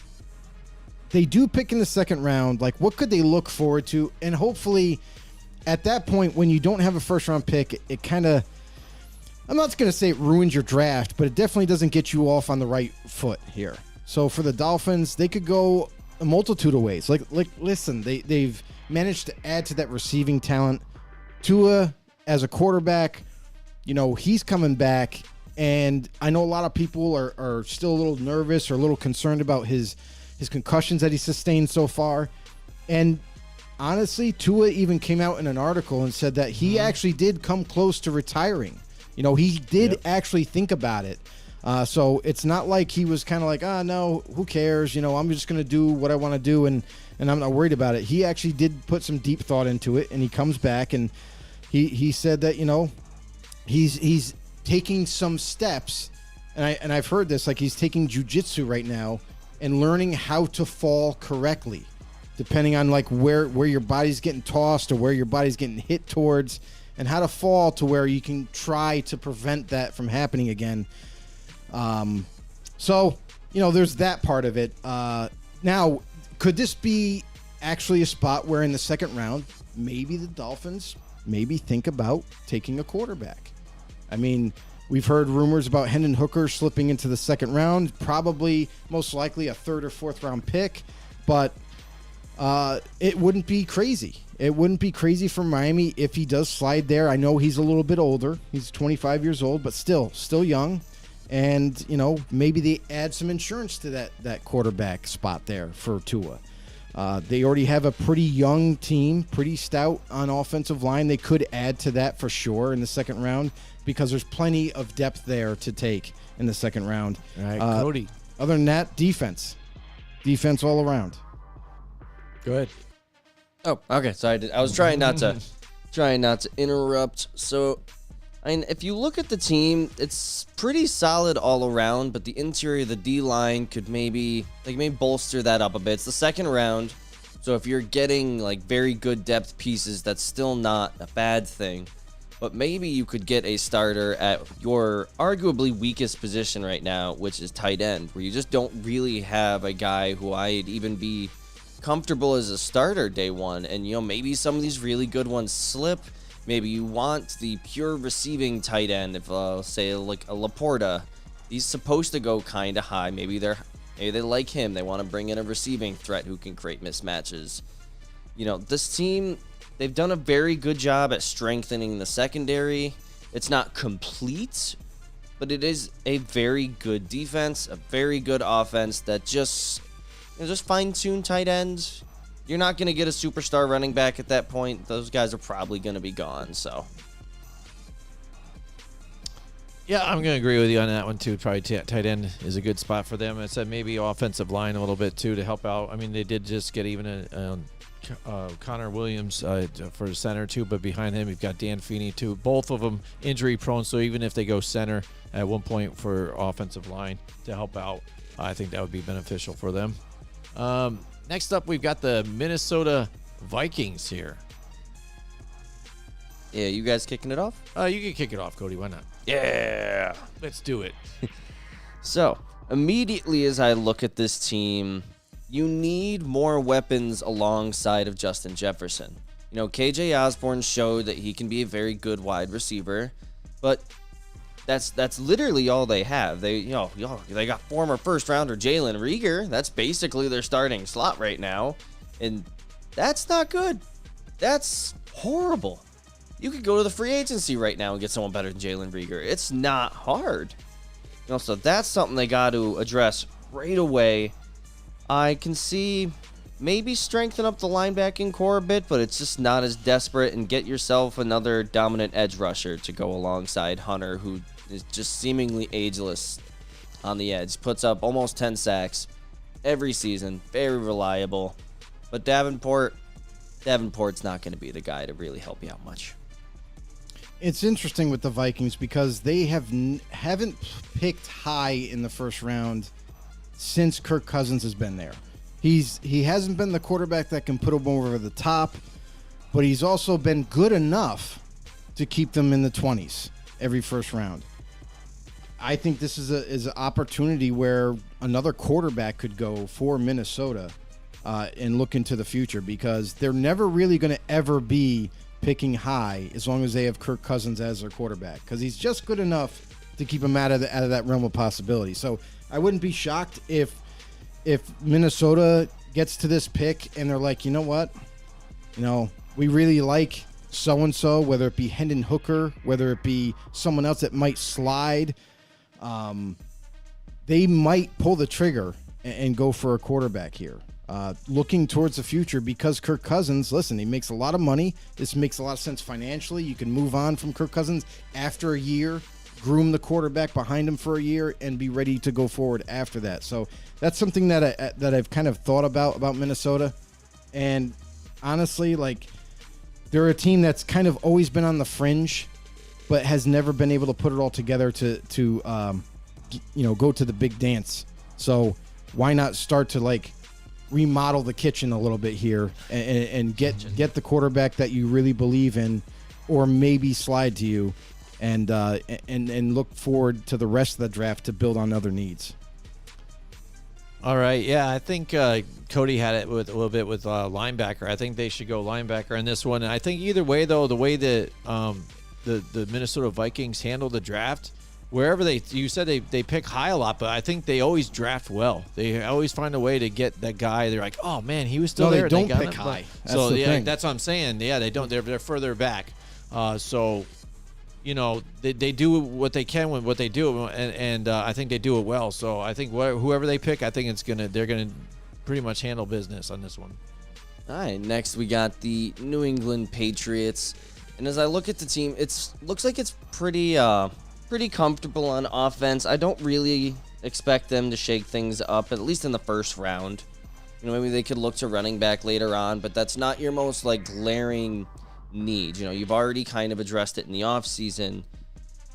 they do pick in the second round. Like, what could they look forward to? And hopefully, at that point, when you don't have a first-round pick, it kind of, I'm not going to say it ruins your draft, but it definitely doesn't get you off on the right foot here. So for the Dolphins, they could go a multitude of ways. Like listen, they've managed to add to that receiving talent. Tua as a quarterback, he's coming back, and I know a lot of people are still a little nervous or a little concerned about his concussions that he sustained so far. And honestly, Tua even came out in an article and said that he actually did come close to retiring. He did actually think about it. So it's not like he was kind of like, no, who cares? I'm just going to do what I want to do, and I'm not worried about it. He actually did put some deep thought into it, and he comes back, and he said that, he's taking some steps, and I've heard this, like he's taking jujitsu right now and learning how to fall correctly, depending on like where your body's getting tossed or where your body's getting hit towards, and how to fall to where you can try to prevent that from happening again. So there's that part of it. Now, could this be actually a spot where in the second round, maybe the Dolphins think about taking a quarterback? I mean, we've heard rumors about Hendon Hooker slipping into the second round, probably most likely a third or fourth round pick, but it wouldn't be crazy. It wouldn't be crazy for Miami if he does slide there. I know he's a little bit older. He's 25 years old, but still young. And, maybe they add some insurance to that quarterback spot there for Tua. They already have a pretty young team, pretty stout on offensive line. They could add to that for sure in the second round because there's plenty of depth there to take in the second round. All right, Cody. Other than that, defense all around. Go ahead. Oh, okay. So I was trying not to interrupt. So, if you look at the team, it's pretty solid all around, but the interior of the D-line could maybe bolster that up a bit. It's the second round, so if you're getting like very good depth pieces, that's still not a bad thing. But maybe you could get a starter at your arguably weakest position right now, which is tight end, where you just don't really have a guy who I'd even be comfortable as a starter day one. And maybe some of these really good ones slip. Maybe you want the pure receiving tight end, if say like a Laporta. He's supposed to go kind of high. Maybe they like him. They want to bring in a receiving threat who can create mismatches. This team, they've done a very good job at strengthening the secondary. It's not complete, but it is a very good defense, a very good offense that just fine-tune tight ends. You're not going to get a superstar running back at that point. Those guys are probably going to be gone, so. Yeah, I'm going to agree with you on that one, too. Probably tight end is a good spot for them. I said maybe offensive line a little bit, too, to help out. I mean, they did just get even Connor Williams for center, too, but behind him, you've got Dan Feeney, too. Both of them injury-prone, so even if they go center at one point for offensive line to help out, I think that would be beneficial for them. Next up, we've got the Minnesota Vikings here. Yeah, you guys kicking it off? You can kick it off, Cody. Why not? Yeah. Let's do it. So, immediately as I look at this team, you need more weapons alongside of Justin Jefferson. KJ Osborne showed that he can be a very good wide receiver, but that's literally all they have. They got former first rounder Jalen Reagor. That's basically their starting slot right now, and that's not good. That's horrible. You could go to the free agency right now and get someone better than Jalen Reagor. It's not hard. So that's something they got to address right away. I can see maybe strengthen up the linebacking core a bit, but it's just not as desperate, and get yourself another dominant edge rusher to go alongside Hunter, who is just seemingly ageless on the edge. Puts up almost 10 sacks every season. Very reliable. But Davenport's not going to be the guy to really help you out much. It's interesting with the Vikings because they haven't picked high in the first round since Kirk Cousins has been there. He hasn't been the quarterback that can put them over the top, but he's also been good enough to keep them in the 20s every first round. I think this is an opportunity where another quarterback could go for Minnesota and look into the future, because they're never really going to ever be picking high as long as they have Kirk Cousins as their quarterback, because he's just good enough to keep him out of that realm of possibility. So I wouldn't be shocked if Minnesota gets to this pick and they're like, you know what, we really like so-and-so, whether it be Hendon Hooker, whether it be someone else that might slide. They might pull the trigger and go for a quarterback here. Looking towards the future, because Kirk Cousins, listen, he makes a lot of money. This makes a lot of sense financially. You can move on from Kirk Cousins after a year, groom the quarterback behind him for a year, and be ready to go forward after that. So that's something that I've kind of thought about Minnesota. And honestly, they're a team that's kind of always been on the fringe, but has never been able to put it all together to go to the big dance. So why not start to remodel the kitchen a little bit here and get the quarterback that you really believe in, or maybe slide to you, and look forward to the rest of the draft to build on other needs. All right, yeah, I think Cody had it with a little bit with linebacker. I think they should go linebacker in this one. And I think either way, though, the way that the Minnesota Vikings handle the draft, wherever you said they pick high a lot, but I think they always draft well. They always find a way to get that guy. They're like, oh man, he was still there. They don't pick high. So yeah, that's what I'm saying. Yeah, they don't. They're further back. So they do what they can with what they do, and I think they do it well. So I think whoever they pick, I think they're gonna pretty much handle business on this one. All right, next we got the New England Patriots, and as I look at the team, looks like it's pretty comfortable on offense. I don't really expect them to shake things up, at least in the first round. Maybe they could look to running back later on, but that's not your most glaring need. You've already kind of addressed it in the offseason,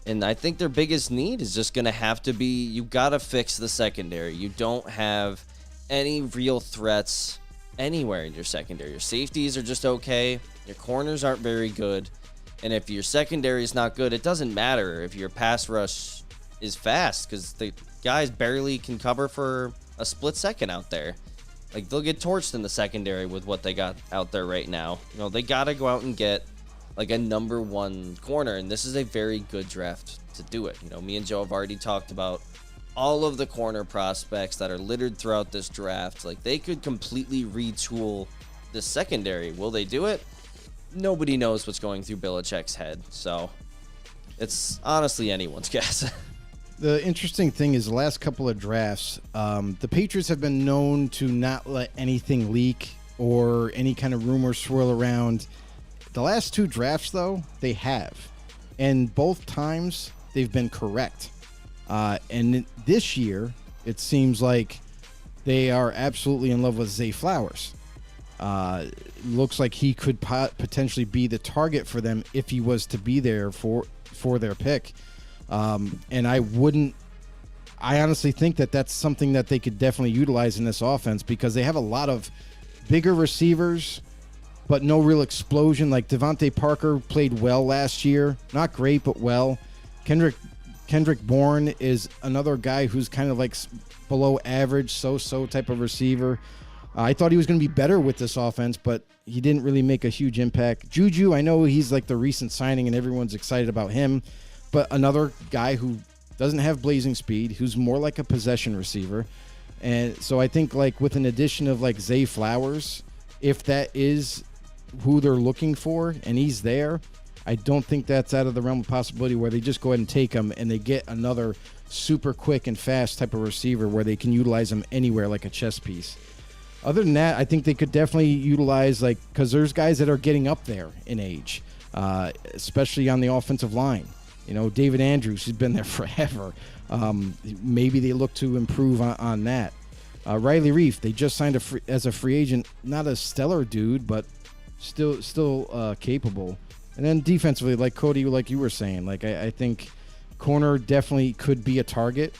and I think their biggest need is just going to have to be, you got to fix the secondary. You don't have any real threats anywhere in your secondary. Your safeties are just okay. Your corners aren't very good. And if your secondary is not good, it doesn't matter if your pass rush is fast, because the guys barely can cover for a split second out there. They'll get torched in the secondary with what they got out there right now. They got to go out and get a number one corner, and this is a very good draft to do it. Me and Joe have already talked about all of the corner prospects that are littered throughout this draft. They could completely retool the secondary. Will they do it? Nobody knows what's going through Belichick's head, so it's honestly anyone's guess. The interesting thing is the last couple of drafts, the Patriots have been known to not let anything leak or any kind of rumors swirl around. The last two drafts, though, they have. And both times, they've been correct. And this year, it seems like they are absolutely in love with Zay Flowers. Looks like he could potentially be the target for them if he was to be there for their pick. And I honestly think that's something that they could definitely utilize in this offense, because they have a lot of bigger receivers, but no real explosion. Devontae Parker played well last year. Not great, but well. Kendrick Bourne is another guy who's kind of below average, so type of receiver. I thought he was going to be better with this offense, but he didn't really make a huge impact. Juju, I know he's the recent signing and everyone's excited about him, but another guy who doesn't have blazing speed, who's more like a possession receiver. And so I think with an addition of Zay Flowers, if that is who they're looking for and he's there, I don't think that's out of the realm of possibility where they just go ahead and take him and they get another super quick and fast type of receiver where they can utilize him anywhere like a chess piece. Other than that, I think they could definitely utilize, because there's guys that are getting up there in age, especially on the offensive line. David Andrews, who's been there forever. Maybe they look to improve on that. Riley Reif, they just signed as a free agent. Not a stellar dude, but still capable. And then defensively, like Cody, like you were saying, like I think corner definitely could be a target.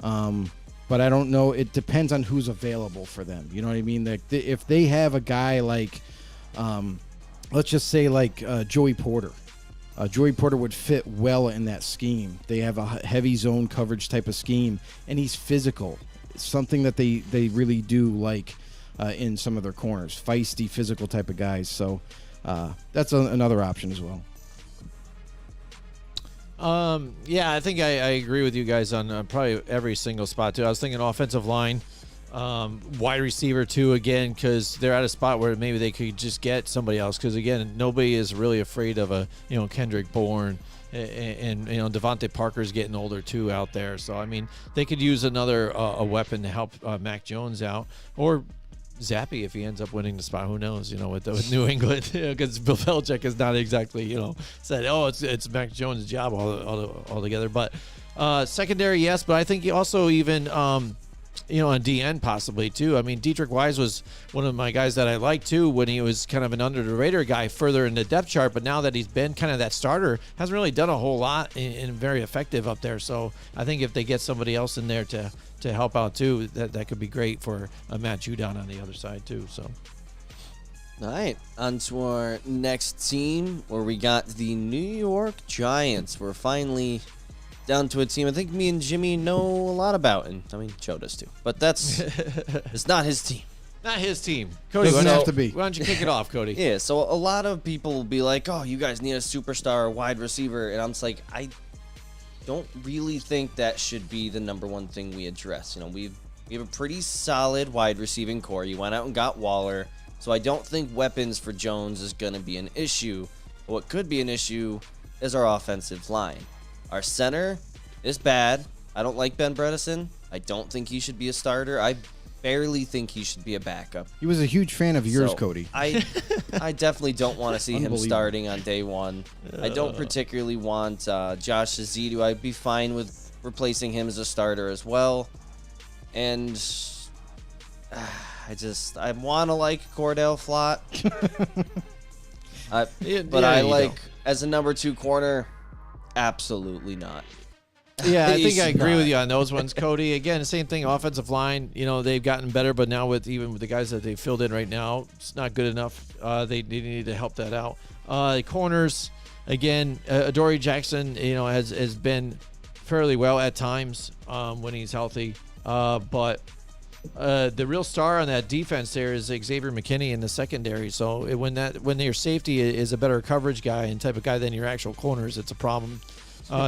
But I don't know. It depends on who's available for them. You know what I mean? Like if they have a guy like, let's just say like Joey Porter. Joey Porter would fit well in that scheme. They have a heavy zone coverage type of scheme, and he's physical. It's something that they really do like in some of their corners. Feisty, physical type of guys. So that's another option as well. Yeah, I think I agree with you guys on probably every single spot, too. I was thinking offensive line, wide receiver, too, again, because they're at a spot where maybe they could just get somebody else. Because, again, nobody is really afraid of Kendrick Bourne. And Devontae Parker's getting older, too, out there. So, I mean, they could use another a weapon to help Mac Jones out. Or Zappy, if he ends up winning the spot, who knows? With New England, because Bill Belichick is not exactly said, it's Mac Jones' job altogether. But secondary, yes, but I think he also even on DN possibly too. I mean, Dietrich Wise was one of my guys that I liked too when he was kind of an under the radar guy further in the depth chart. But now that he's been kind of that starter, hasn't really done a whole lot and very effective up there. So I think if they get somebody else in there to help out too, that could be great for Matt Judon on the other side too. So, all right, on to our next team where we got the New York Giants. We're finally down to a team I think me and Jimmy know a lot about, and I mean Joe does too. But it's not his team. Not his team. Cody, Doesn't have to be. Why don't you kick it off, Cody? Yeah, so a lot of people will be like, "Oh, you guys need a superstar wide receiver," and I'm just like, I don't really think that should be the number one thing we address. We have a pretty solid wide receiving core. You went out and got Waller, so I don't think weapons for Jones is going to be an issue. But what could be an issue is our offensive line. Our center is bad. I don't like Ben Bredesen. I don't think he should be a starter. I barely think he should be a backup. He was a huge fan of yours, Cody. I definitely don't want to see him starting on day one. I don't particularly want Josh Azidu. I'd be fine with replacing him as a starter as well. And I want to like Cordell Flott. But I like, as a number 2 corner, absolutely not. Yeah, I think I agree with you on those ones, Cody. Again, same thing. Offensive line, they've gotten better, but now with the guys that they filled in right now, it's not good enough. They need to help that out. Corners, again, Adoree Jackson, has been fairly well at times when he's healthy. But the real star on that defense there is Xavier McKinney in the secondary. So when your safety is a better coverage guy and type of guy than your actual corners, it's a problem.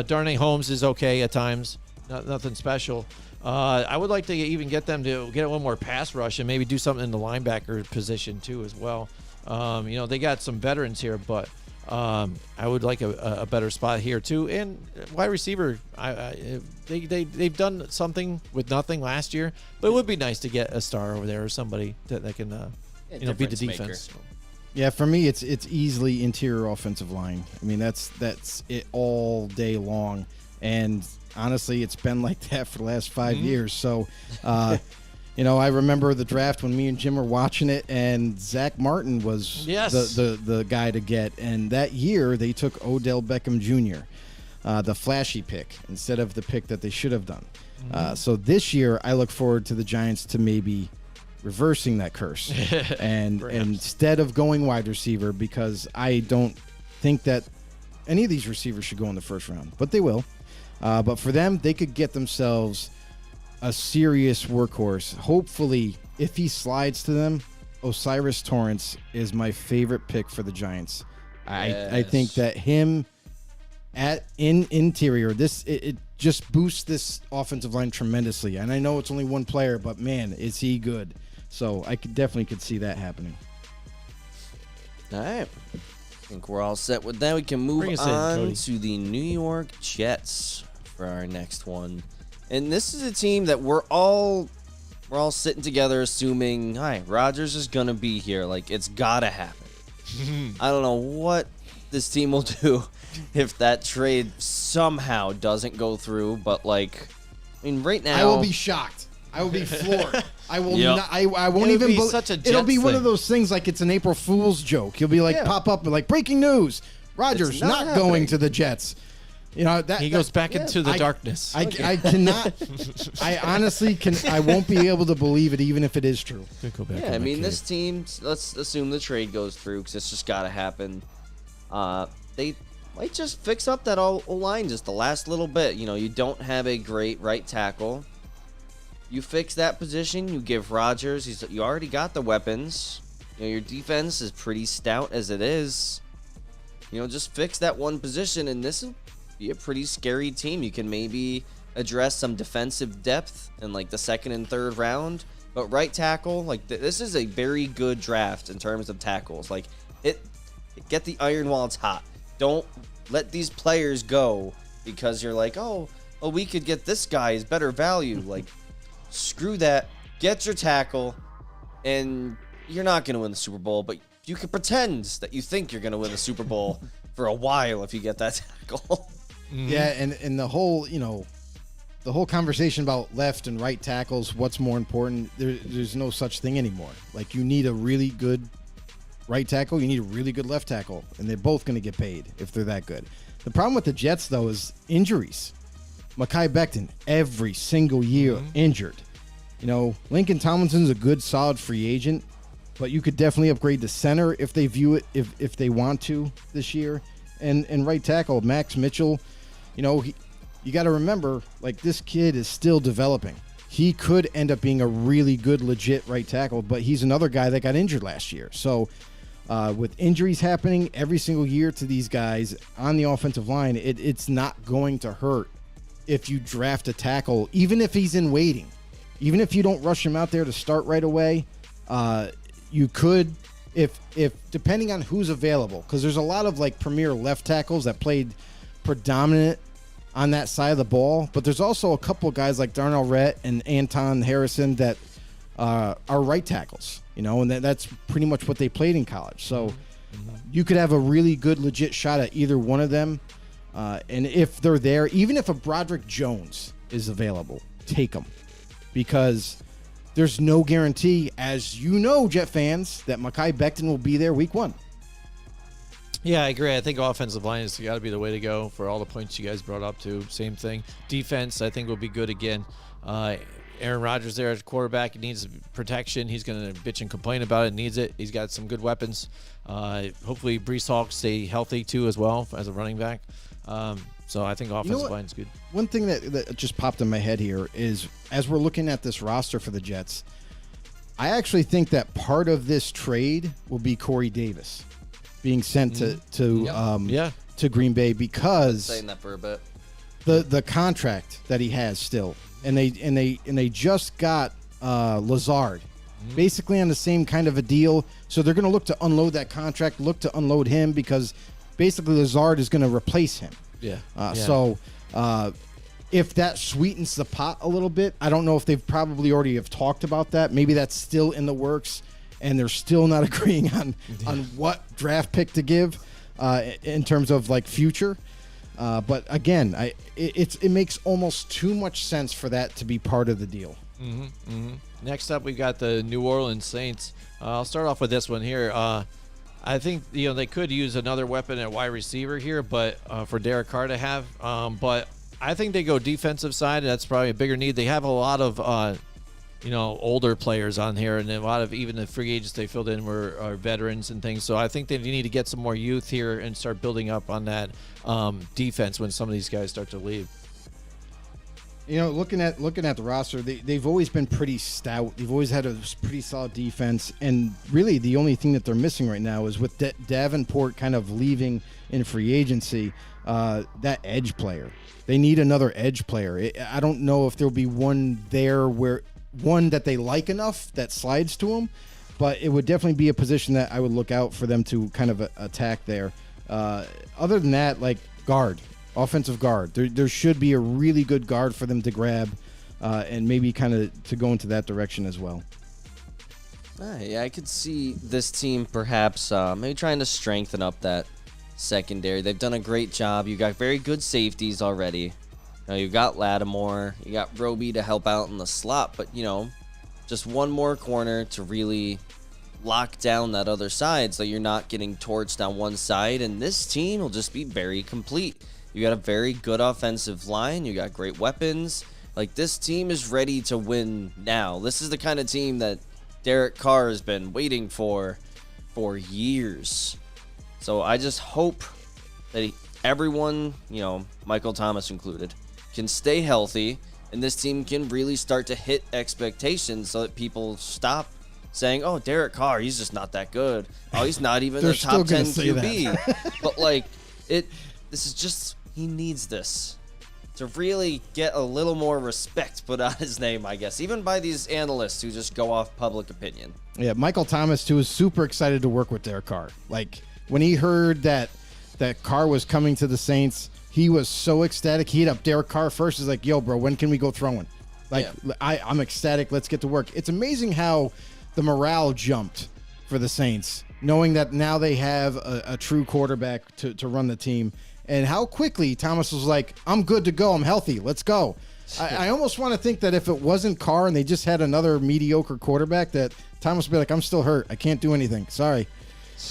Darnay Holmes is okay at times, nothing special. I would like to even get them to get a little more pass rush and maybe do something in the linebacker position too as well. They got some veterans here, but I would like a better spot here too. And wide receiver, they've done something with nothing last year, but it would be nice to get a star over there or somebody that can beat the defense. Maker. Yeah, for me, it's easily interior offensive line. I mean, that's it all day long, and honestly, it's been like that for the last 5 years. So, I remember the draft when me and Jim were watching it, and Zach Martin was the guy to get. And that year, they took Odell Beckham Jr., the flashy pick, instead of the pick that they should have done. So this year, I look forward to the Giants to maybe reversing that curse and instead of going wide receiver, because I don't think that any of these receivers should go in the first round, but they will. But for them, they could get themselves a serious workhorse. Hopefully, if he slides to them, Osiris Torrance is my favorite pick for the Giants. Yes. I think that him in interior, it just boosts this offensive line tremendously. And I know it's only one player, but man, is he good. So I definitely could see that happening. All right. I think we're all set with that. We can move on to the New York Jets for our next one. And this is a team that we're all sitting together assuming, hi, Rodgers is going to be here. Like, it's got to happen. I don't know what this team will do if that trade somehow doesn't go through. But, right now, I will be shocked. I will be floored. I will not. I won't It'll even. be such a Jets it'll be one thing. of those things like it's an April Fool's joke. You'll be pop up with breaking news: Rodgers It's not happening. going to the Jets. You know that He goes back into the darkness. I cannot. I honestly can. I won't be able to believe it, even if it is true. Go back Yeah, in I my mean, cave. this team, let's assume the trade goes through because it's just got to happen. They might just fix up that O-line just the last little bit. You know, you don't have a great right tackle. You fix that position, you give Rodgers, you already got the weapons. You know, your defense is pretty stout as it is. You know, just fix that one position, and this will be a pretty scary team. You can maybe address some defensive depth in like the second and third round. But right tackle, like this is a very good draft in terms of tackles. Like get the iron while it's hot. Don't let these players go because you're like, oh, we could get this guy is better value. Like, screw that. Get your tackle, and you're not going to win the Super Bowl, but you can pretend that you think you're going to win the Super Bowl for a while if you get that tackle. Yeah, and the whole the whole conversation about left and right tackles, what's more important? There's no such thing anymore. Like, you need a really good right tackle, you need a really good left tackle, and they're both going to get paid if they're that good. The problem with the Jets, though, is injuries. Mekhi Becton, every single year injured. You know, Lincoln Tomlinson's a good, solid free agent, but you could definitely upgrade to center if they view it, if they want to this year. And right tackle, Max Mitchell, you know, you got to remember, like, this kid is still developing. He could end up being a really good, legit right tackle, but he's another guy that got injured last year. So with injuries happening every single year to these guys on the offensive line, it's not going to hurt if you draft a tackle, even if he's in waiting. Even if you don't rush him out there to start right away, you could, if depending on who's available, because there's a lot of like premier left tackles that played predominant on that side of the ball, but there's also a couple of guys like Darnell Rhett and Anton Harrison that are right tackles, you know, and that's pretty much what they played in college. So you could have a really good, legit shot at either one of them. And if they're there, even if a Broderick Jones is available, take them, because there's no guarantee, as you know, Jet fans, that Mekhi Becton will be there week 1. Yeah, I agree. I think offensive line has got to be the way to go for all the points you guys brought up to. Same thing. Defense, I think, will be good again. Aaron Rodgers there at quarterback. He needs protection. He's going to bitch and complain about it. Needs it. He's got some good weapons. Hopefully, Breece Hall stay healthy, too, as well, as a running back. So I think offensive line's good. One thing that just popped in my head here is, as we're looking at this roster for the Jets, I actually think that part of this trade will be Corey Davis being sent to Green Bay, because Saying that for a bit. the contract that he has still, and they just got Lazard, basically on the same kind of a deal. So they're going to look to unload that contract, look to unload him, because basically Lazard is going to replace him. So if that sweetens the pot a little bit, I don't know if they've probably already have talked about that. Maybe that's still in the works, and they're still not agreeing on what draft pick to give in terms of like future. But again, it makes almost too much sense for that to be part of the deal. Next up, we got the New Orleans Saints. I'll start off with this one here. I think they could use another weapon at wide receiver here, but for Derek Carr to have. But I think they go defensive side. That's probably a bigger need. They have a lot of older players on here, and a lot of even the free agents they filled in are veterans and things. So I think they need to get some more youth here and start building up on that defense when some of these guys start to leave. You know, looking at the roster, they've always been pretty stout. They've always had a pretty solid defense, and really the only thing that they're missing right now is with Davenport kind of leaving in free agency, that edge player. They need another edge player. I don't know if there'll be one there one that they like enough that slides to them, but it would definitely be a position that I would look out for them to kind of attack there. Other than that, like offensive guard, there should be a really good guard for them to grab, and maybe kind of to go into that direction as well. Yeah, I could see this team perhaps maybe trying to strengthen up that secondary. They've done a great job. You got very good safeties already. You've got Lattimore, you got Roby to help out in the slot, but just one more corner to really lock down that other side so you're not getting torched on one side. And this team will just be very complete. You got a very good offensive line. You got great weapons. Like, this team is ready to win now. This is the kind of team that Derek Carr has been waiting for years. So I just hope that everyone, Michael Thomas included, can stay healthy, and this team can really start to hit expectations so that people stop saying, oh, Derek Carr, he's just not that good. Oh, he's not even the top 10 QB. But, this is just, he needs this to really get a little more respect put on his name, I guess, even by these analysts who just go off public opinion. Yeah, Michael Thomas, too, is super excited to work with Derek Carr. Like, when he heard that Carr was coming to the Saints, he was so ecstatic. He hit up Derek Carr first. He's like, yo, bro, when can we go throwing? I'm ecstatic. Let's get to work. It's amazing how the morale jumped for the Saints, knowing that now they have a true quarterback to run the team. And how quickly Thomas was like, I'm good to go. I'm healthy. Let's go. I almost want to think that if it wasn't Carr and they just had another mediocre quarterback, that Thomas would be like, I'm still hurt. I can't do anything. Sorry.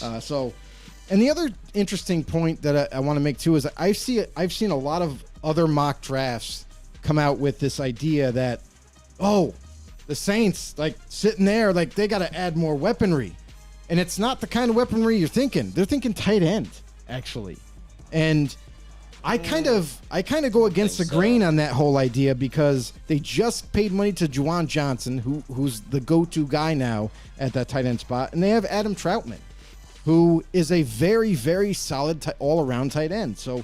And the other interesting point that I want to make, too, is I've seen a lot of other mock drafts come out with this idea that, the Saints, sitting there, they got to add more weaponry. And it's not the kind of weaponry you're thinking. They're thinking tight end, actually. And I kind of go against the grain on that whole idea because they just paid money to Juwan Johnson, who's the go-to guy now at that tight end spot, and they have Adam Troutman, who is a very, very solid all-around tight end. So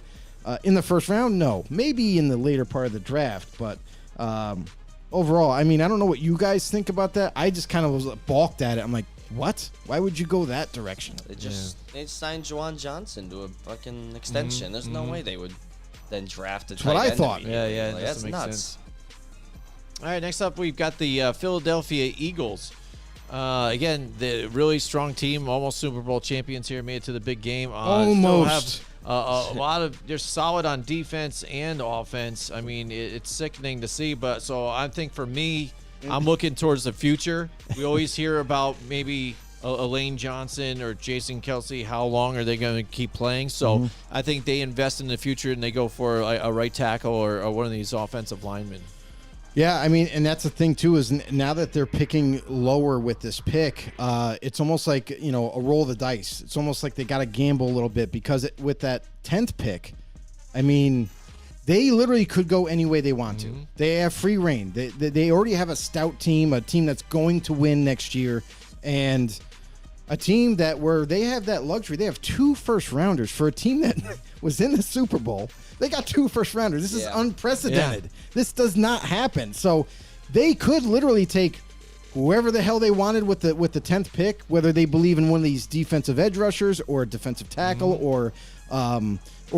in the first round, no. Maybe in the later part of the draft, but overall, I mean, I don't know what you guys think about that. I just kind of was balked at it. I'm like, what? Why would you go that direction? They signed Juwan Johnson to a fucking extension. There's no way they would then draft a tight what end. I thought. Yeah, that's make nuts. sense. All right, next up we've got the Philadelphia Eagles. Again, the really strong team, almost Super Bowl champions here, made it to the big game. Almost. A lot of, they're solid on defense and offense. I mean, it's sickening to see, but so I think for me, I'm looking towards the future. We always hear about maybe Elaine Johnson or Jason Kelsey. How long are they going to keep playing? So I think they invest in the future and they go for a right tackle or one of these offensive linemen. Yeah, I mean, and that's the thing, too, is now that they're picking lower with this pick, it's almost like, a roll of the dice. It's almost like they got to gamble a little bit because with that 10th pick, I mean, they literally could go any way they want to. They have free reign. They already have a stout team, a team that's going to win next year, and a team where they have that luxury. They have 2 first-rounders for a team that was in the Super Bowl. They got 2 first-rounders. This is unprecedented. Yeah. This does not happen. So they could literally take whoever the hell they wanted with the 10th pick, whether they believe in one of these defensive edge rushers or a defensive tackle or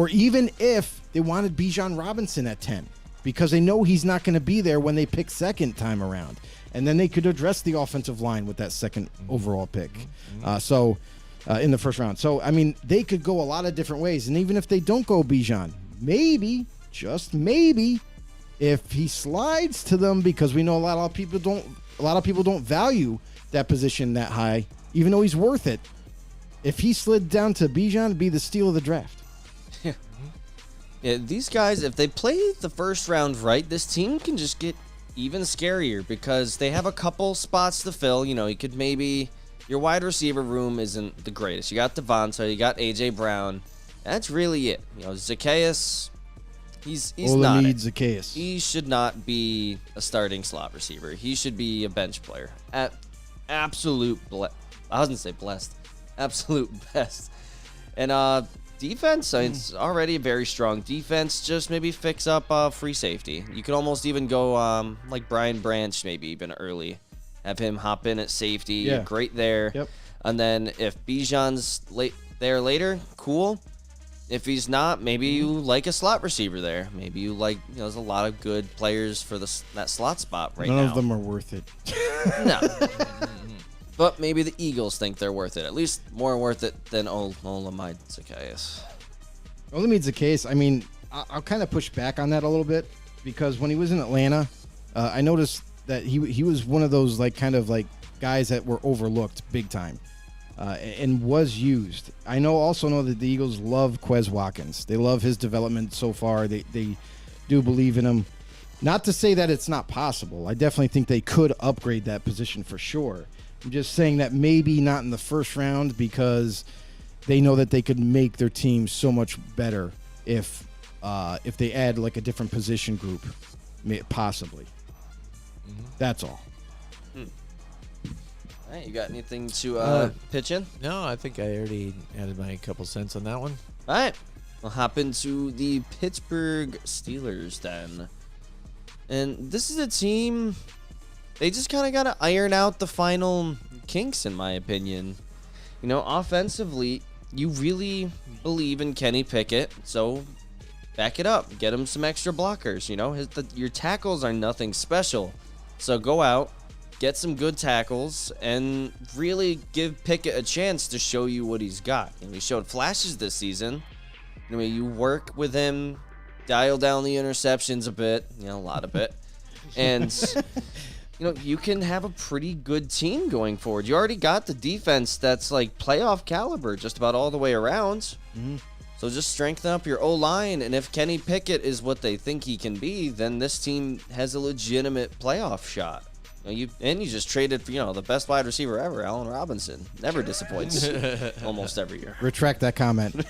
even if they wanted Bijan Robinson at 10 because they know he's not going to be there when they pick second time around. And then they could address the offensive line with that second overall pick. In the first round. So, I mean, they could go a lot of different ways. And even if they don't go Bijan, maybe, just maybe, if he slides to them, because we know a lot of people don't value that position that high, even though he's worth it. If he slid down to Bijan, it'd be the steal of the draft. Yeah, these guys, if they play the first round right, this team can just get even scarier because they have a couple spots to fill. You could maybe, your wide receiver room isn't the greatest. You got Devonta, you got A.J. Brown. That's really it. Zacchaeus, he's not it. Zacchaeus. He should not be a starting slot receiver. He should be a bench player. At absolute blessed. Absolute best. And defense, it's already a very strong defense. Just maybe fix up free safety. You could almost even go like Brian Branch, maybe even early. Have him hop in at safety. Yeah. You're great there. Yep. And then if Bijan's there later, cool. If he's not, maybe you like a slot receiver there. Maybe you like, there's a lot of good players for that slot spot right now. None of them are worth it. No. But maybe the Eagles think they're worth it. At least more worth it than Olamide Zacchaeus. Olamide Zacchaeus, I mean, I'll kind of push back on that a little bit because when he was in Atlanta, I noticed that he was one of those guys that were overlooked big time. And was used. I also know that the Eagles love Quez Watkins. They love his development so far. They do believe in him. Not to say that it's not possible. I definitely think they could upgrade that position for sure. I'm just saying that maybe not in the first round because they know that they could make their team so much better if they add like a different position group, possibly. That's all. All right, you got anything to pitch in? No, I think I already added my couple cents on that one. All right. We'll hop into the Pittsburgh Steelers then. And this is a team, they just kind of got to iron out the final kinks, in my opinion. Offensively, you really believe in Kenny Pickett, so back it up. Get him some extra blockers. Your tackles are nothing special. So go out, get some good tackles, and really give Pickett a chance to show you what he's got. He showed flashes this season. You work with him, dial down the interceptions a bit, a lot of it, and you can have a pretty good team going forward. You already got the defense that's like playoff caliber just about all the way around. So just strengthen up your O-line, and if Kenny Pickett is what they think he can be, then this team has a legitimate playoff shot. You just traded for the best wide receiver ever, Allen Robinson. Never disappoints almost every year. Retract that comment.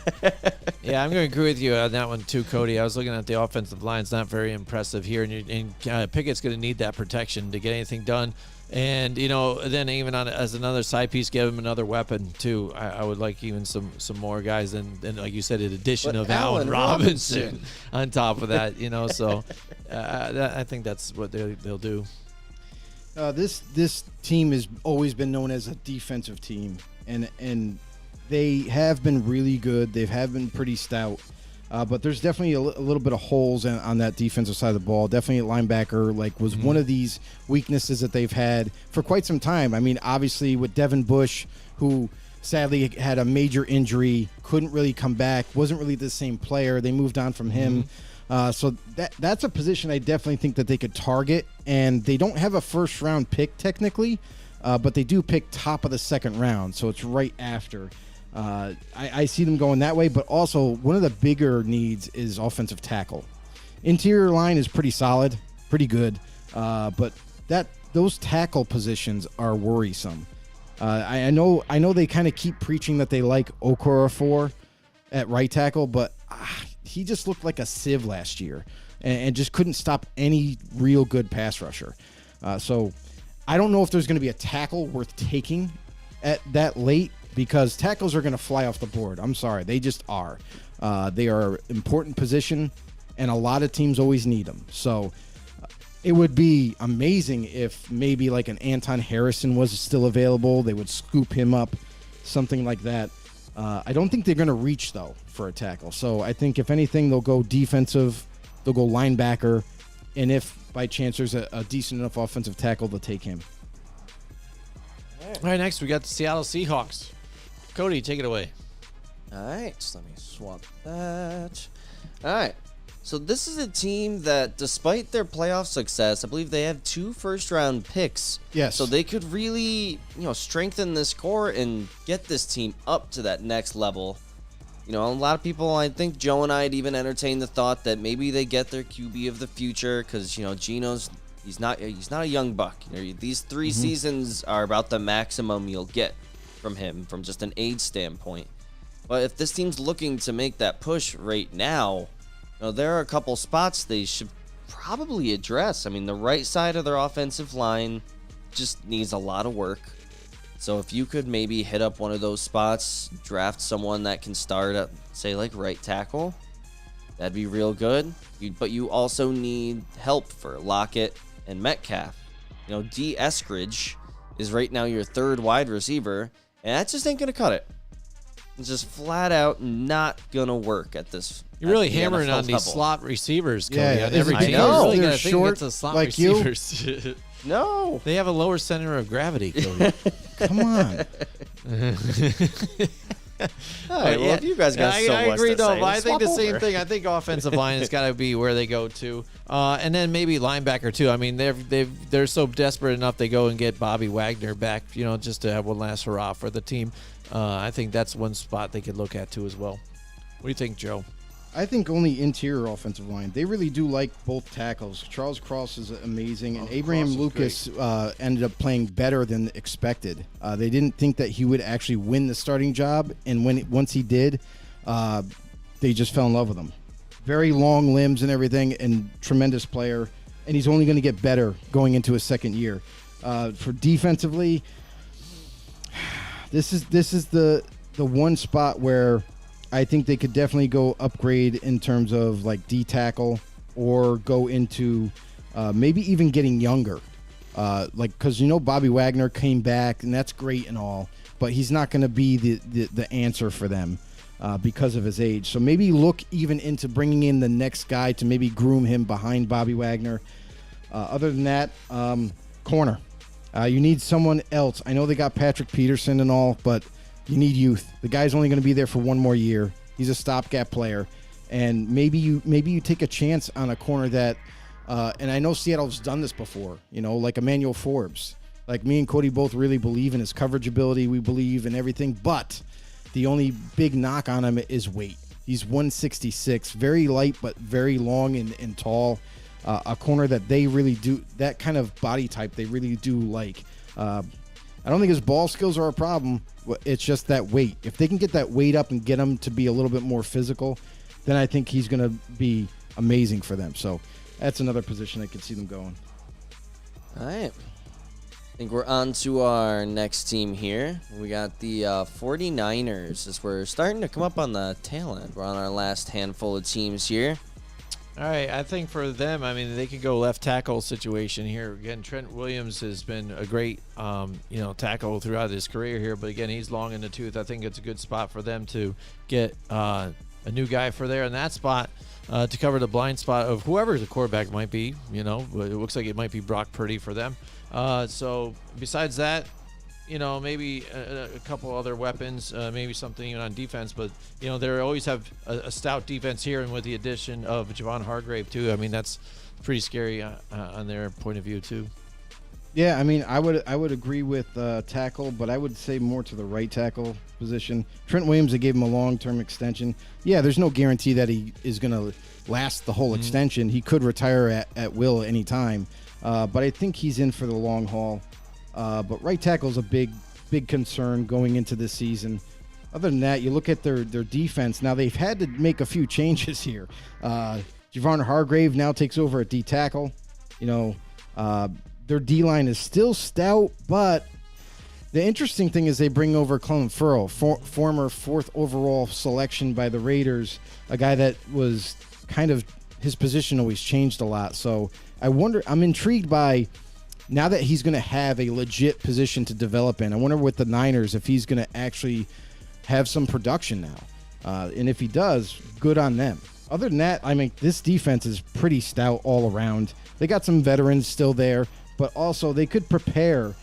Yeah, I'm going to agree with you on that one too, Cody. I was looking at the offensive line; it's not very impressive here, and Pickett's going to need that protection to get anything done. And then even as another side piece, give him another weapon too. I would like even some more guys, and like you said, in addition of Allen Robinson on top of that. So I think that's what they'll do. This team has always been known as a defensive team, and they have been really good. They have been pretty stout, but there's definitely a little bit of holes on that defensive side of the ball. Definitely a linebacker was one of these weaknesses that they've had for quite some time. I mean, obviously with Devin Bush, who sadly had a major injury, couldn't really come back, wasn't really the same player. They moved on from him. So that's a position I definitely think that they could target, and they don't have a first round pick technically, but they do pick top of the second round, so it's right after. I see them going that way, but also one of the bigger needs is offensive tackle. Interior line is pretty solid, pretty good, but those tackle positions are worrisome. I know they kind of keep preaching that they like Okorafor at right tackle, but he just looked like a sieve last year and just couldn't stop any real good pass rusher. So I don't know if there's going to be a tackle worth taking at that late, because tackles are going to fly off the board. I'm sorry. They just are. They are an important position, and a lot of teams always need them. So it would be amazing if maybe like an Anton Harrison was still available. They would scoop him up, something like that. I don't think they're going to reach, though, for a tackle. So I think, if anything, they'll go defensive, they'll go linebacker, and if by chance there's a decent enough offensive tackle, they'll take him. All right, next we got the Seattle Seahawks. Cody, take it away. All right, so let me swap that. All right. So this is a team that, despite their playoff success, I believe they have 2 first-round picks. Yes. So they could really, strengthen this core and get this team up to that next level. A lot of people, I think Joe and I had even entertained the thought that maybe they get their QB of the future because, Geno's, he's not a young buck. These 3 seasons are about the maximum you'll get from him from just an age standpoint. But if this team's looking to make that push right now, there are a couple spots they should probably address. I mean, the right side of their offensive line just needs a lot of work. So if you could maybe hit up one of those spots, draft someone that can start at, say, like right tackle, that'd be real good. But you also need help for Lockett and Metcalf. D. Eskridge is right now your 3rd wide receiver, and that just ain't going to cut it. It's just flat out not going to work at this. You're really hammering NFL on these level. slot receivers, Cody. Yeah, on every I team. know. You're really They're gonna think short, it's the slot like you. receivers. No. They have a lower center of gravity, Cody. Come on. All right, well, if you guys got so I much agree, to though. say, But I think swap the same over. thing. I think offensive line has got to be where they go to, and then maybe linebacker too. I mean, they're so desperate enough they go and get Bobby Wagner back, just to have one last hurrah for the team. I think that's one spot they could look at too as well. What do you think, Joe? I think only interior offensive line. They really do like both tackles. Charles Cross is amazing, and Abraham Cross is Lucas ended up playing better than expected. They didn't think that he would actually win the starting job, and once he did, they just fell in love with him. Very long limbs and everything, and tremendous player, and he's only going to get better going into his second year. For defensively, this is the one spot where I think they could definitely go upgrade in terms of like D tackle or go into maybe even getting younger. Because Bobby Wagner came back and that's great and all, but he's not going to be the answer for them because of his age. So maybe look even into bringing in the next guy to maybe groom him behind Bobby Wagner. Other than that, corner. You need someone else. I know they got Patrick Peterson and all, but you need youth. The guy's only going to be there for one more year. He's a stopgap player, and maybe you take a chance on a corner that. And I know Seattle's done this before. Like Emmanuel Forbes. Like me and Cody both really believe in his coverage ability. We believe in everything, but the only big knock on him is weight. He's 166, very light but very long and tall. A corner that they really do, that kind of body type they really do like. I don't think his ball skills are a problem. It's just that weight. If they can get that weight up and get him to be a little bit more physical, then I think he's going to be amazing for them. So that's another position I could see them going. All right. I think we're on to our next team here. We got the 49ers as we're starting to come up on the tail end. We're on our last handful of teams here. All right, I think for them, they could go left tackle situation here. Again, Trent Williams has been a great, tackle throughout his career here. But again, he's long in the tooth. I think it's a good spot for them to get a new guy for there in that spot to cover the blind spot of whoever the quarterback might be. It looks like it might be Brock Purdy for them. So besides that, maybe a couple other weapons, maybe something even on defense. But, they always have a stout defense here. And with the addition of Javon Hargrave, too, that's pretty scary on their point of view, too. Yeah, I would agree with tackle, but I would say more to the right tackle position. Trent Williams, they gave him a long-term extension. Yeah, there's no guarantee that he is going to last the whole extension. He could retire at will at any time. But I think he's in for the long haul. But right tackle is a big concern going into this season. Other than that, you look at their defense. Now, they've had to make a few changes here. Javon Hargrave now takes over at D tackle. Their D-line is still stout, but the interesting thing is they bring over Clelin Ferrell, former 4th overall selection by the Raiders, a guy that was kind of his position always changed a lot. So I'm intrigued by now that he's going to have a legit position to develop in. I wonder with the Niners if he's going to actually have some production now. And if he does, good on them. Other than that, this defense is pretty stout all around. They got some veterans still there, but also they could prepare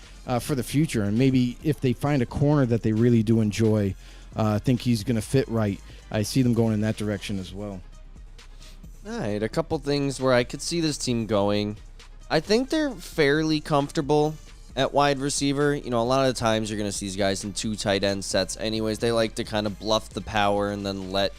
for the future. And maybe if they find a corner that they really do enjoy, I think he's going to fit right. I see them going in that direction as well. All right, a couple things where I could see this team going. I think they're fairly comfortable at wide receiver. A lot of the times you're going to see these guys in 2 tight end sets anyways. They like to kind of bluff the power and then let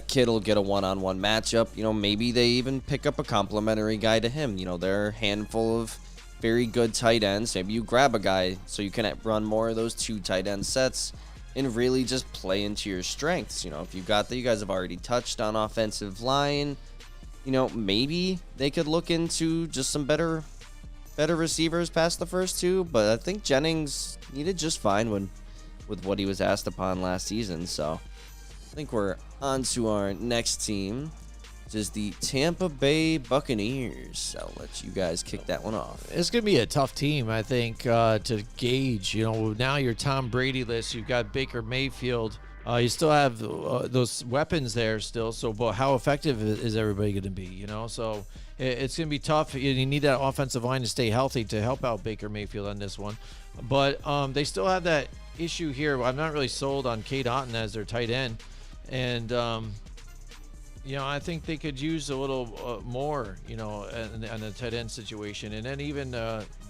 Kittle get a one-on-one matchup. Maybe they even pick up a complimentary guy to him. There are a handful of very good tight ends. Maybe you grab a guy so you can run more of those 2 tight end sets and really just play into your strengths. If you've got that, you guys have already touched on offensive line. Maybe they could look into just some better receivers past the first 2, but I think Jennings did just fine with what he was asked upon last season. So I think we're on to our next team, which is the Tampa Bay Buccaneers. I'll let you guys kick that one off. It's going to be a tough team, I think, to gauge. Now your Tom Brady list, you've got Baker Mayfield. You still have those weapons there still. So, but how effective is everybody going to be? So it's going to be tough. You need that offensive line to stay healthy to help out Baker Mayfield on this one. But they still have that issue here. I'm not really sold on Kate Otten as their tight end, and I think they could use a little more, on the tight end situation, and then even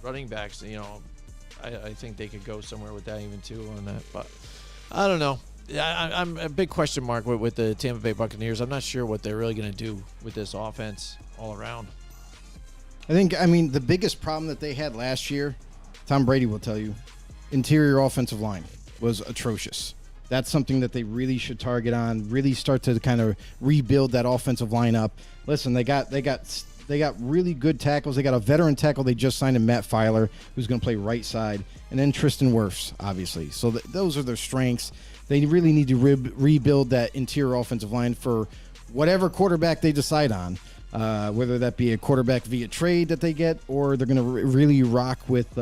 running backs. I think they could go somewhere with that even too on that, but I don't know. I'm a big question mark with the Tampa Bay Buccaneers. I'm not sure what they're really going to do with this offense all around. I mean, the biggest problem that they had last year, Tom Brady will tell you, interior offensive line was atrocious. That's something that they really should target on, really start to kind of rebuild that offensive line up. Listen, they got really good tackles. They got a veteran tackle they just signed in Matt Filer, who's going to play right side, and then Tristan Wirfs, obviously. So those are their strengths. They really need to rebuild that interior offensive line for whatever quarterback they decide on, whether that be a quarterback via trade that they get, or they're going to really rock with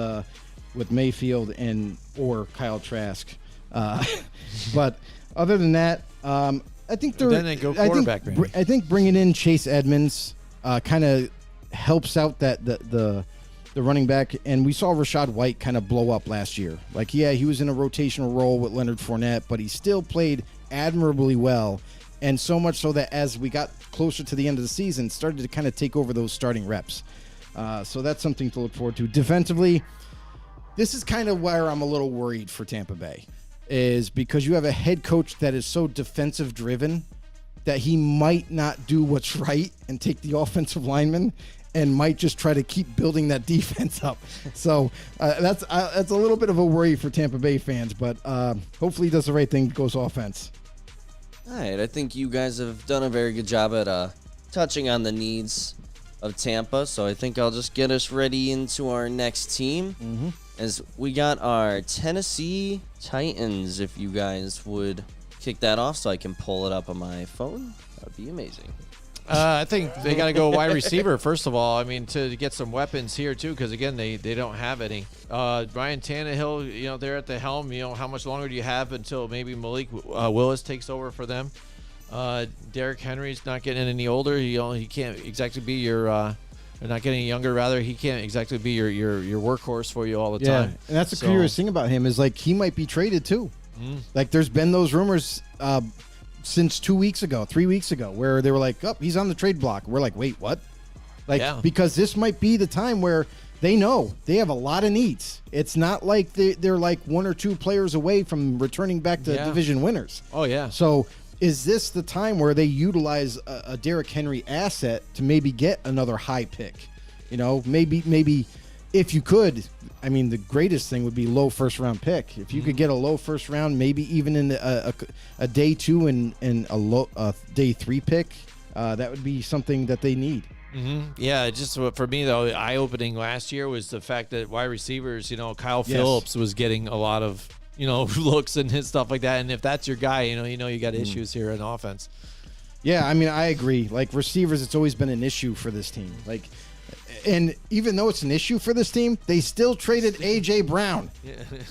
Mayfield or Kyle Trask. But other than that, I think then they go quarterback. I think bringing in Chase Edmonds kind of helps out that the running back, and we saw Rachaad White kind of blow up last year. Like, yeah, he was in a rotational role with Leonard Fournette, but he still played admirably well, and so much so that as we got closer to the end of the season, started to kind of take over those starting reps. So that's something to look forward to. Defensively, this is kind of where I'm a little worried for Tampa Bay, is because you have a head coach that is so defensive driven that he might not do what's right and take the offensive lineman and might just try to keep building that defense up. So that's a little bit of a worry for Tampa Bay fans, but hopefully he does the right thing, goes offense. All right, I think you guys have done a very good job at touching on the needs of Tampa, so I think I'll just get us ready into our next team. As we got our Tennessee Titans. If you guys would kick that off so I can pull it up on my phone, that would be amazing. I think they got to go wide receiver, first of all. I mean, to get some weapons here, too, because, again, they don't have any. Ryan Tannehill, they're at the helm. How much longer do you have until maybe Malik Willis takes over for them? Derrick Henry's not getting any older. He can't exactly be your they're not getting younger, rather. He can't exactly be your workhorse for you all the time. And that's the curious thing about him is, like, he might be traded, too. Like, there's been those rumors since 3 weeks ago, where they were like, oh, he's on the trade block. We're like, wait, what? Like, because this might be the time where they know they have a lot of needs. It's not like they're like one or two players away from returning back to division winners. Oh, yeah. So is this the time where they utilize a Derrick Henry asset to maybe get another high pick? Maybe if you could, I mean, the greatest thing would be low first round pick. If you could get a low first round, maybe even in a day 2 and a day 3 pick, that would be something that they need. Yeah, just for me, though, eye-opening last year was the fact that wide receivers, Kyle Phillips was getting a lot of, looks and stuff like that. And if that's your guy, you got issues here in offense. Yeah, I mean, I agree. Like, receivers, it's always been an issue for this team. Like, and even though it's an issue for this team, they still traded A.J. Brown.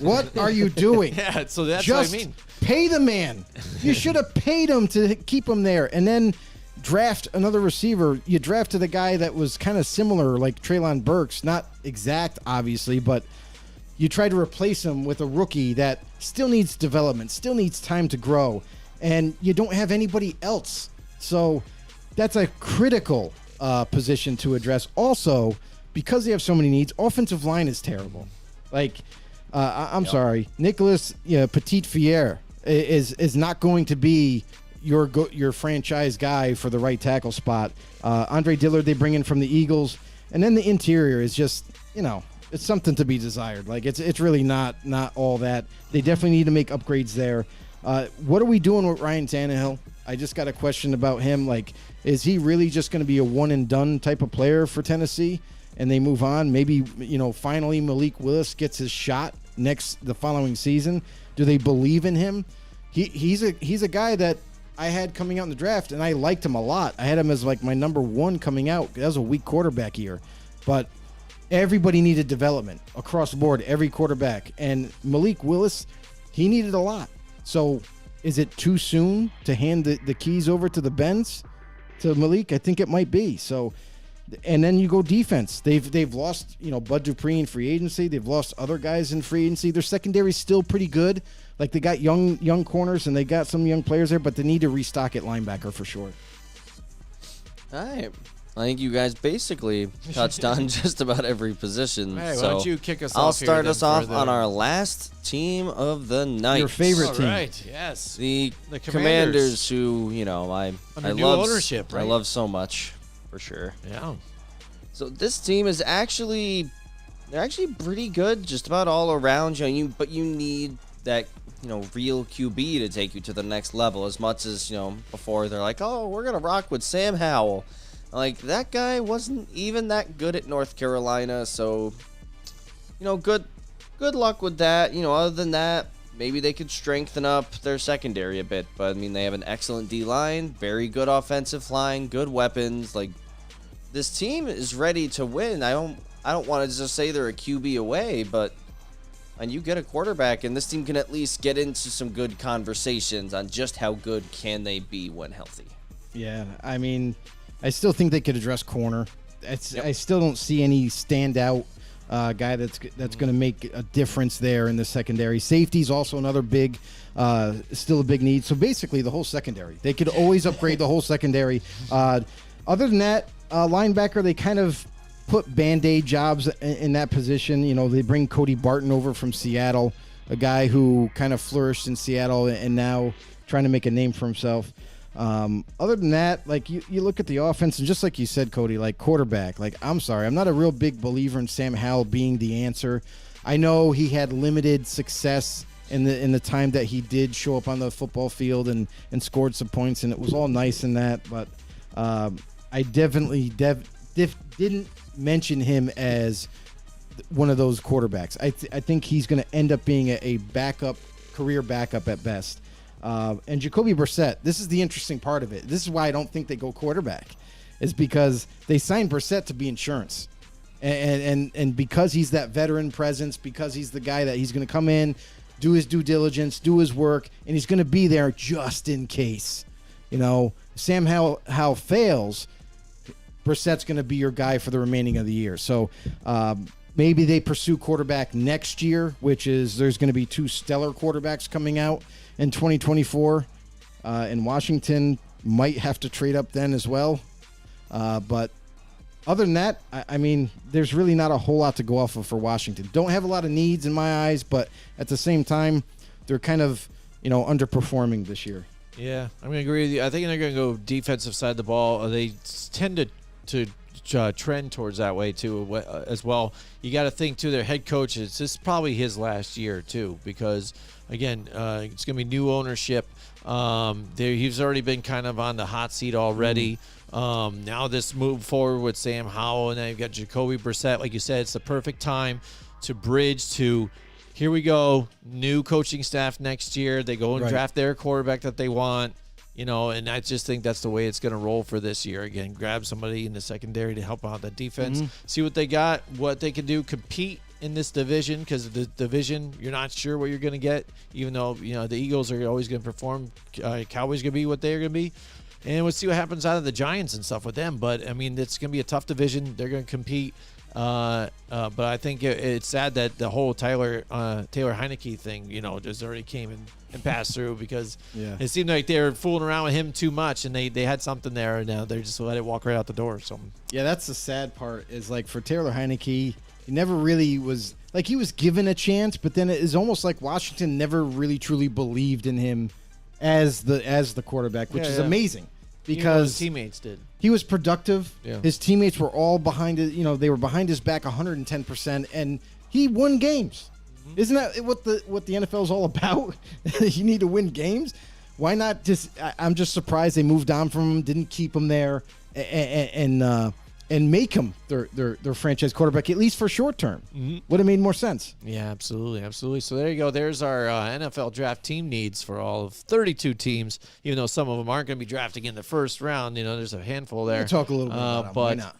What are you doing? Yeah, so that's just what I mean. Pay the man. You should have paid him to keep him there. And then draft another receiver. You drafted a guy that was kind of similar, like Treylon Burks. Not exact, obviously, but you tried to replace him with a rookie that still needs development, still needs time to grow, and you don't have anybody else. So that's a critical position to address. Also, because they have so many needs, offensive line is terrible. Like, I'm sorry, Nicholas Petit-Fier is not going to be your franchise guy for the right tackle spot. Andre Dillard they bring in from the Eagles, and then the interior is just it's something to be desired. Like, it's really not all that. They definitely need to make upgrades there. What are we doing with Ryan Tannehill? I just got a question about him. Like, is he really just going to be a one and done type of player for Tennessee and they move on? Maybe, finally Malik Willis gets his shot the following season. Do they believe in him? He's a guy that I had coming out in the draft, and I liked him a lot. I had him as like my number 1 coming out. That was a weak quarterback year, but everybody needed development across the board, every quarterback. And Malik Willis, he needed a lot. So is it too soon to hand the keys over to the Benz to Malik? I think it might be. So And then you go defense. They've lost, Bud Dupree in free agency. They've lost other guys in free agency. Their secondary's still pretty good. Like, they got young corners and they got some young players there, but they need to restock at linebacker for sure. All right. I think you guys basically touched on just about every position. Hey, why so don't you kick us I'll off here start then us off for on our last team of the night. Your favorite All team. right, yes. The Commanders. Commanders, who, I Under new love ownership, I right? love so much, for sure. Yeah. So this team is they're actually pretty good just about all around, but you need that, real QB to take you to the next level. As much as, before they're like, oh, we're going to rock with Sam Howell. Like, that guy wasn't even that good at North Carolina, so, good luck with that. Other than that, maybe they could strengthen up their secondary a bit. But, they have an excellent D-line, very good offensive line, good weapons. Like, this team is ready to win. I don't want to just say they're a QB away, but and you get a quarterback, and this team can at least get into some good conversations on just how good can they be when healthy. Yeah, I still think they could address corner. I still don't see any standout guy that's going to make a difference there in the secondary. Safety's also another big, still a big need. So basically, the whole secondary. They could always upgrade the whole secondary. Other than that, linebacker, they kind of put Band-Aid jobs in that position. They bring Cody Barton over from Seattle, a guy who kind of flourished in Seattle and now trying to make a name for himself. Other than that, like you look at the offense, and just like you said, Cody, like quarterback, like I'm sorry, I'm not a real big believer in Sam Howell being the answer. I know he had limited success in the time that he did show up on the football field and scored some points, and it was all nice in that, but I definitely didn't mention him as one of those quarterbacks. I think he's going to end up being a backup, career backup at best. And Jacoby Brissett, this is the interesting part of it. This is why I don't think they go quarterback, is because they signed Brissett to be insurance. And because he's that veteran presence, because he's the guy that he's going to come in, do his due diligence, do his work, and he's going to be there just in case. Sam Howell fails, Brissett's going to be your guy for the remaining of the year. So maybe they pursue quarterback next year, which is there's going to be 2 stellar quarterbacks coming out in 2024. And Washington might have to trade up then as well. But other than that, there's really not a whole lot to go off of for Washington. Don't have a lot of needs in my eyes, but at the same time, they're kind of, underperforming this year. Yeah, I'm going to agree with you. I think they're going to go defensive side of the ball. They tend to trend towards that way too as well. You got to think too, their head coach this is probably his last year too, because again, it's going to be new ownership. He's already been kind of on the hot seat already. Now this move forward with Sam Howell, and then you've got Jacoby Brissett. Like you said, it's the perfect time to bridge to. Here we go, new coaching staff next year. They go and draft their quarterback that they want, and I just think that's the way it's going to roll for this year. Again, grab somebody in the secondary to help out the defense, see what they got, what they can do, compete in this division, because the division, you're not sure what you're going to get, even though, the Eagles are always going to perform. Cowboys going to be what they're going to be. And we'll see what happens out of the Giants and stuff with them. But, it's going to be a tough division. They're going to compete. But I think it's sad that the whole Taylor Heineke thing, just already came and passed through, because it seemed like they were fooling around with him too much, and they had something there, and now they just let it walk right out the door. So yeah, that's the sad part, is like for Taylor Heineke, he never really was like, he was given a chance, but then it is almost like Washington never really truly believed in him as the quarterback, which is amazing. Because his teammates did. He was productive. Yeah. His teammates were all behind it. They were behind his back 110%, and he won games. Mm-hmm. Isn't that what the NFL is all about? You need to win games. Why not just? I'm just surprised they moved on from him, didn't keep him there, and make him their franchise quarterback, at least for short term. Mm-hmm. Would have made more sense. Yeah, absolutely. So there you go. There's our NFL draft team needs for all of 32 teams, even though some of them aren't going to be drafting in the first round. There's a handful there. We'll talk a little bit about them. Why not?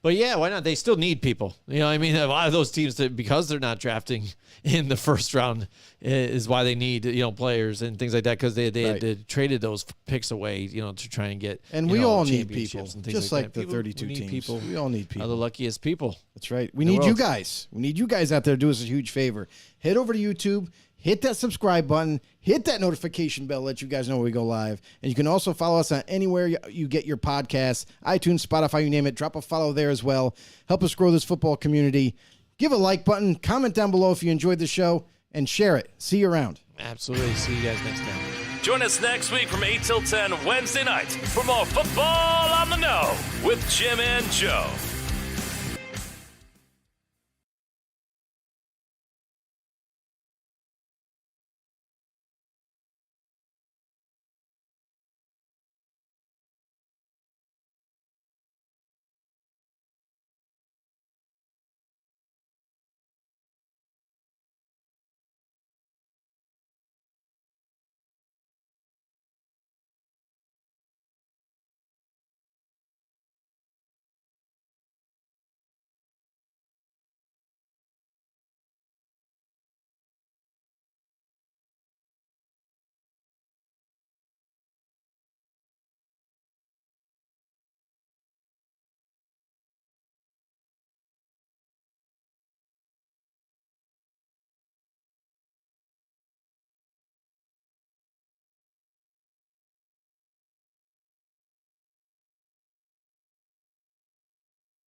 But yeah, why not? They still need people. You know, I mean, a lot of those teams because they're not drafting in the first round is why they need, players and things like that, because they had traded those picks away, to try and get. And we all need championships people, and things just like that. the 32 we need teams. People We all need are people. the luckiest people. That's right. We in the need you world. guys. We need you guys out there to do us a huge favor. Head over to YouTube. Hit that subscribe button. Hit that notification bell. Let you guys know when we go live. And you can also follow us on anywhere you get your podcasts. iTunes, Spotify, you name it. Drop a follow there as well. Help us grow this football community. Give a like button. Comment down below if you enjoyed the show. And share it. See you around. Absolutely. See you guys next time. Join us next week from 8 till 10 Wednesday nights for more Football on the Know with Jim and Joe.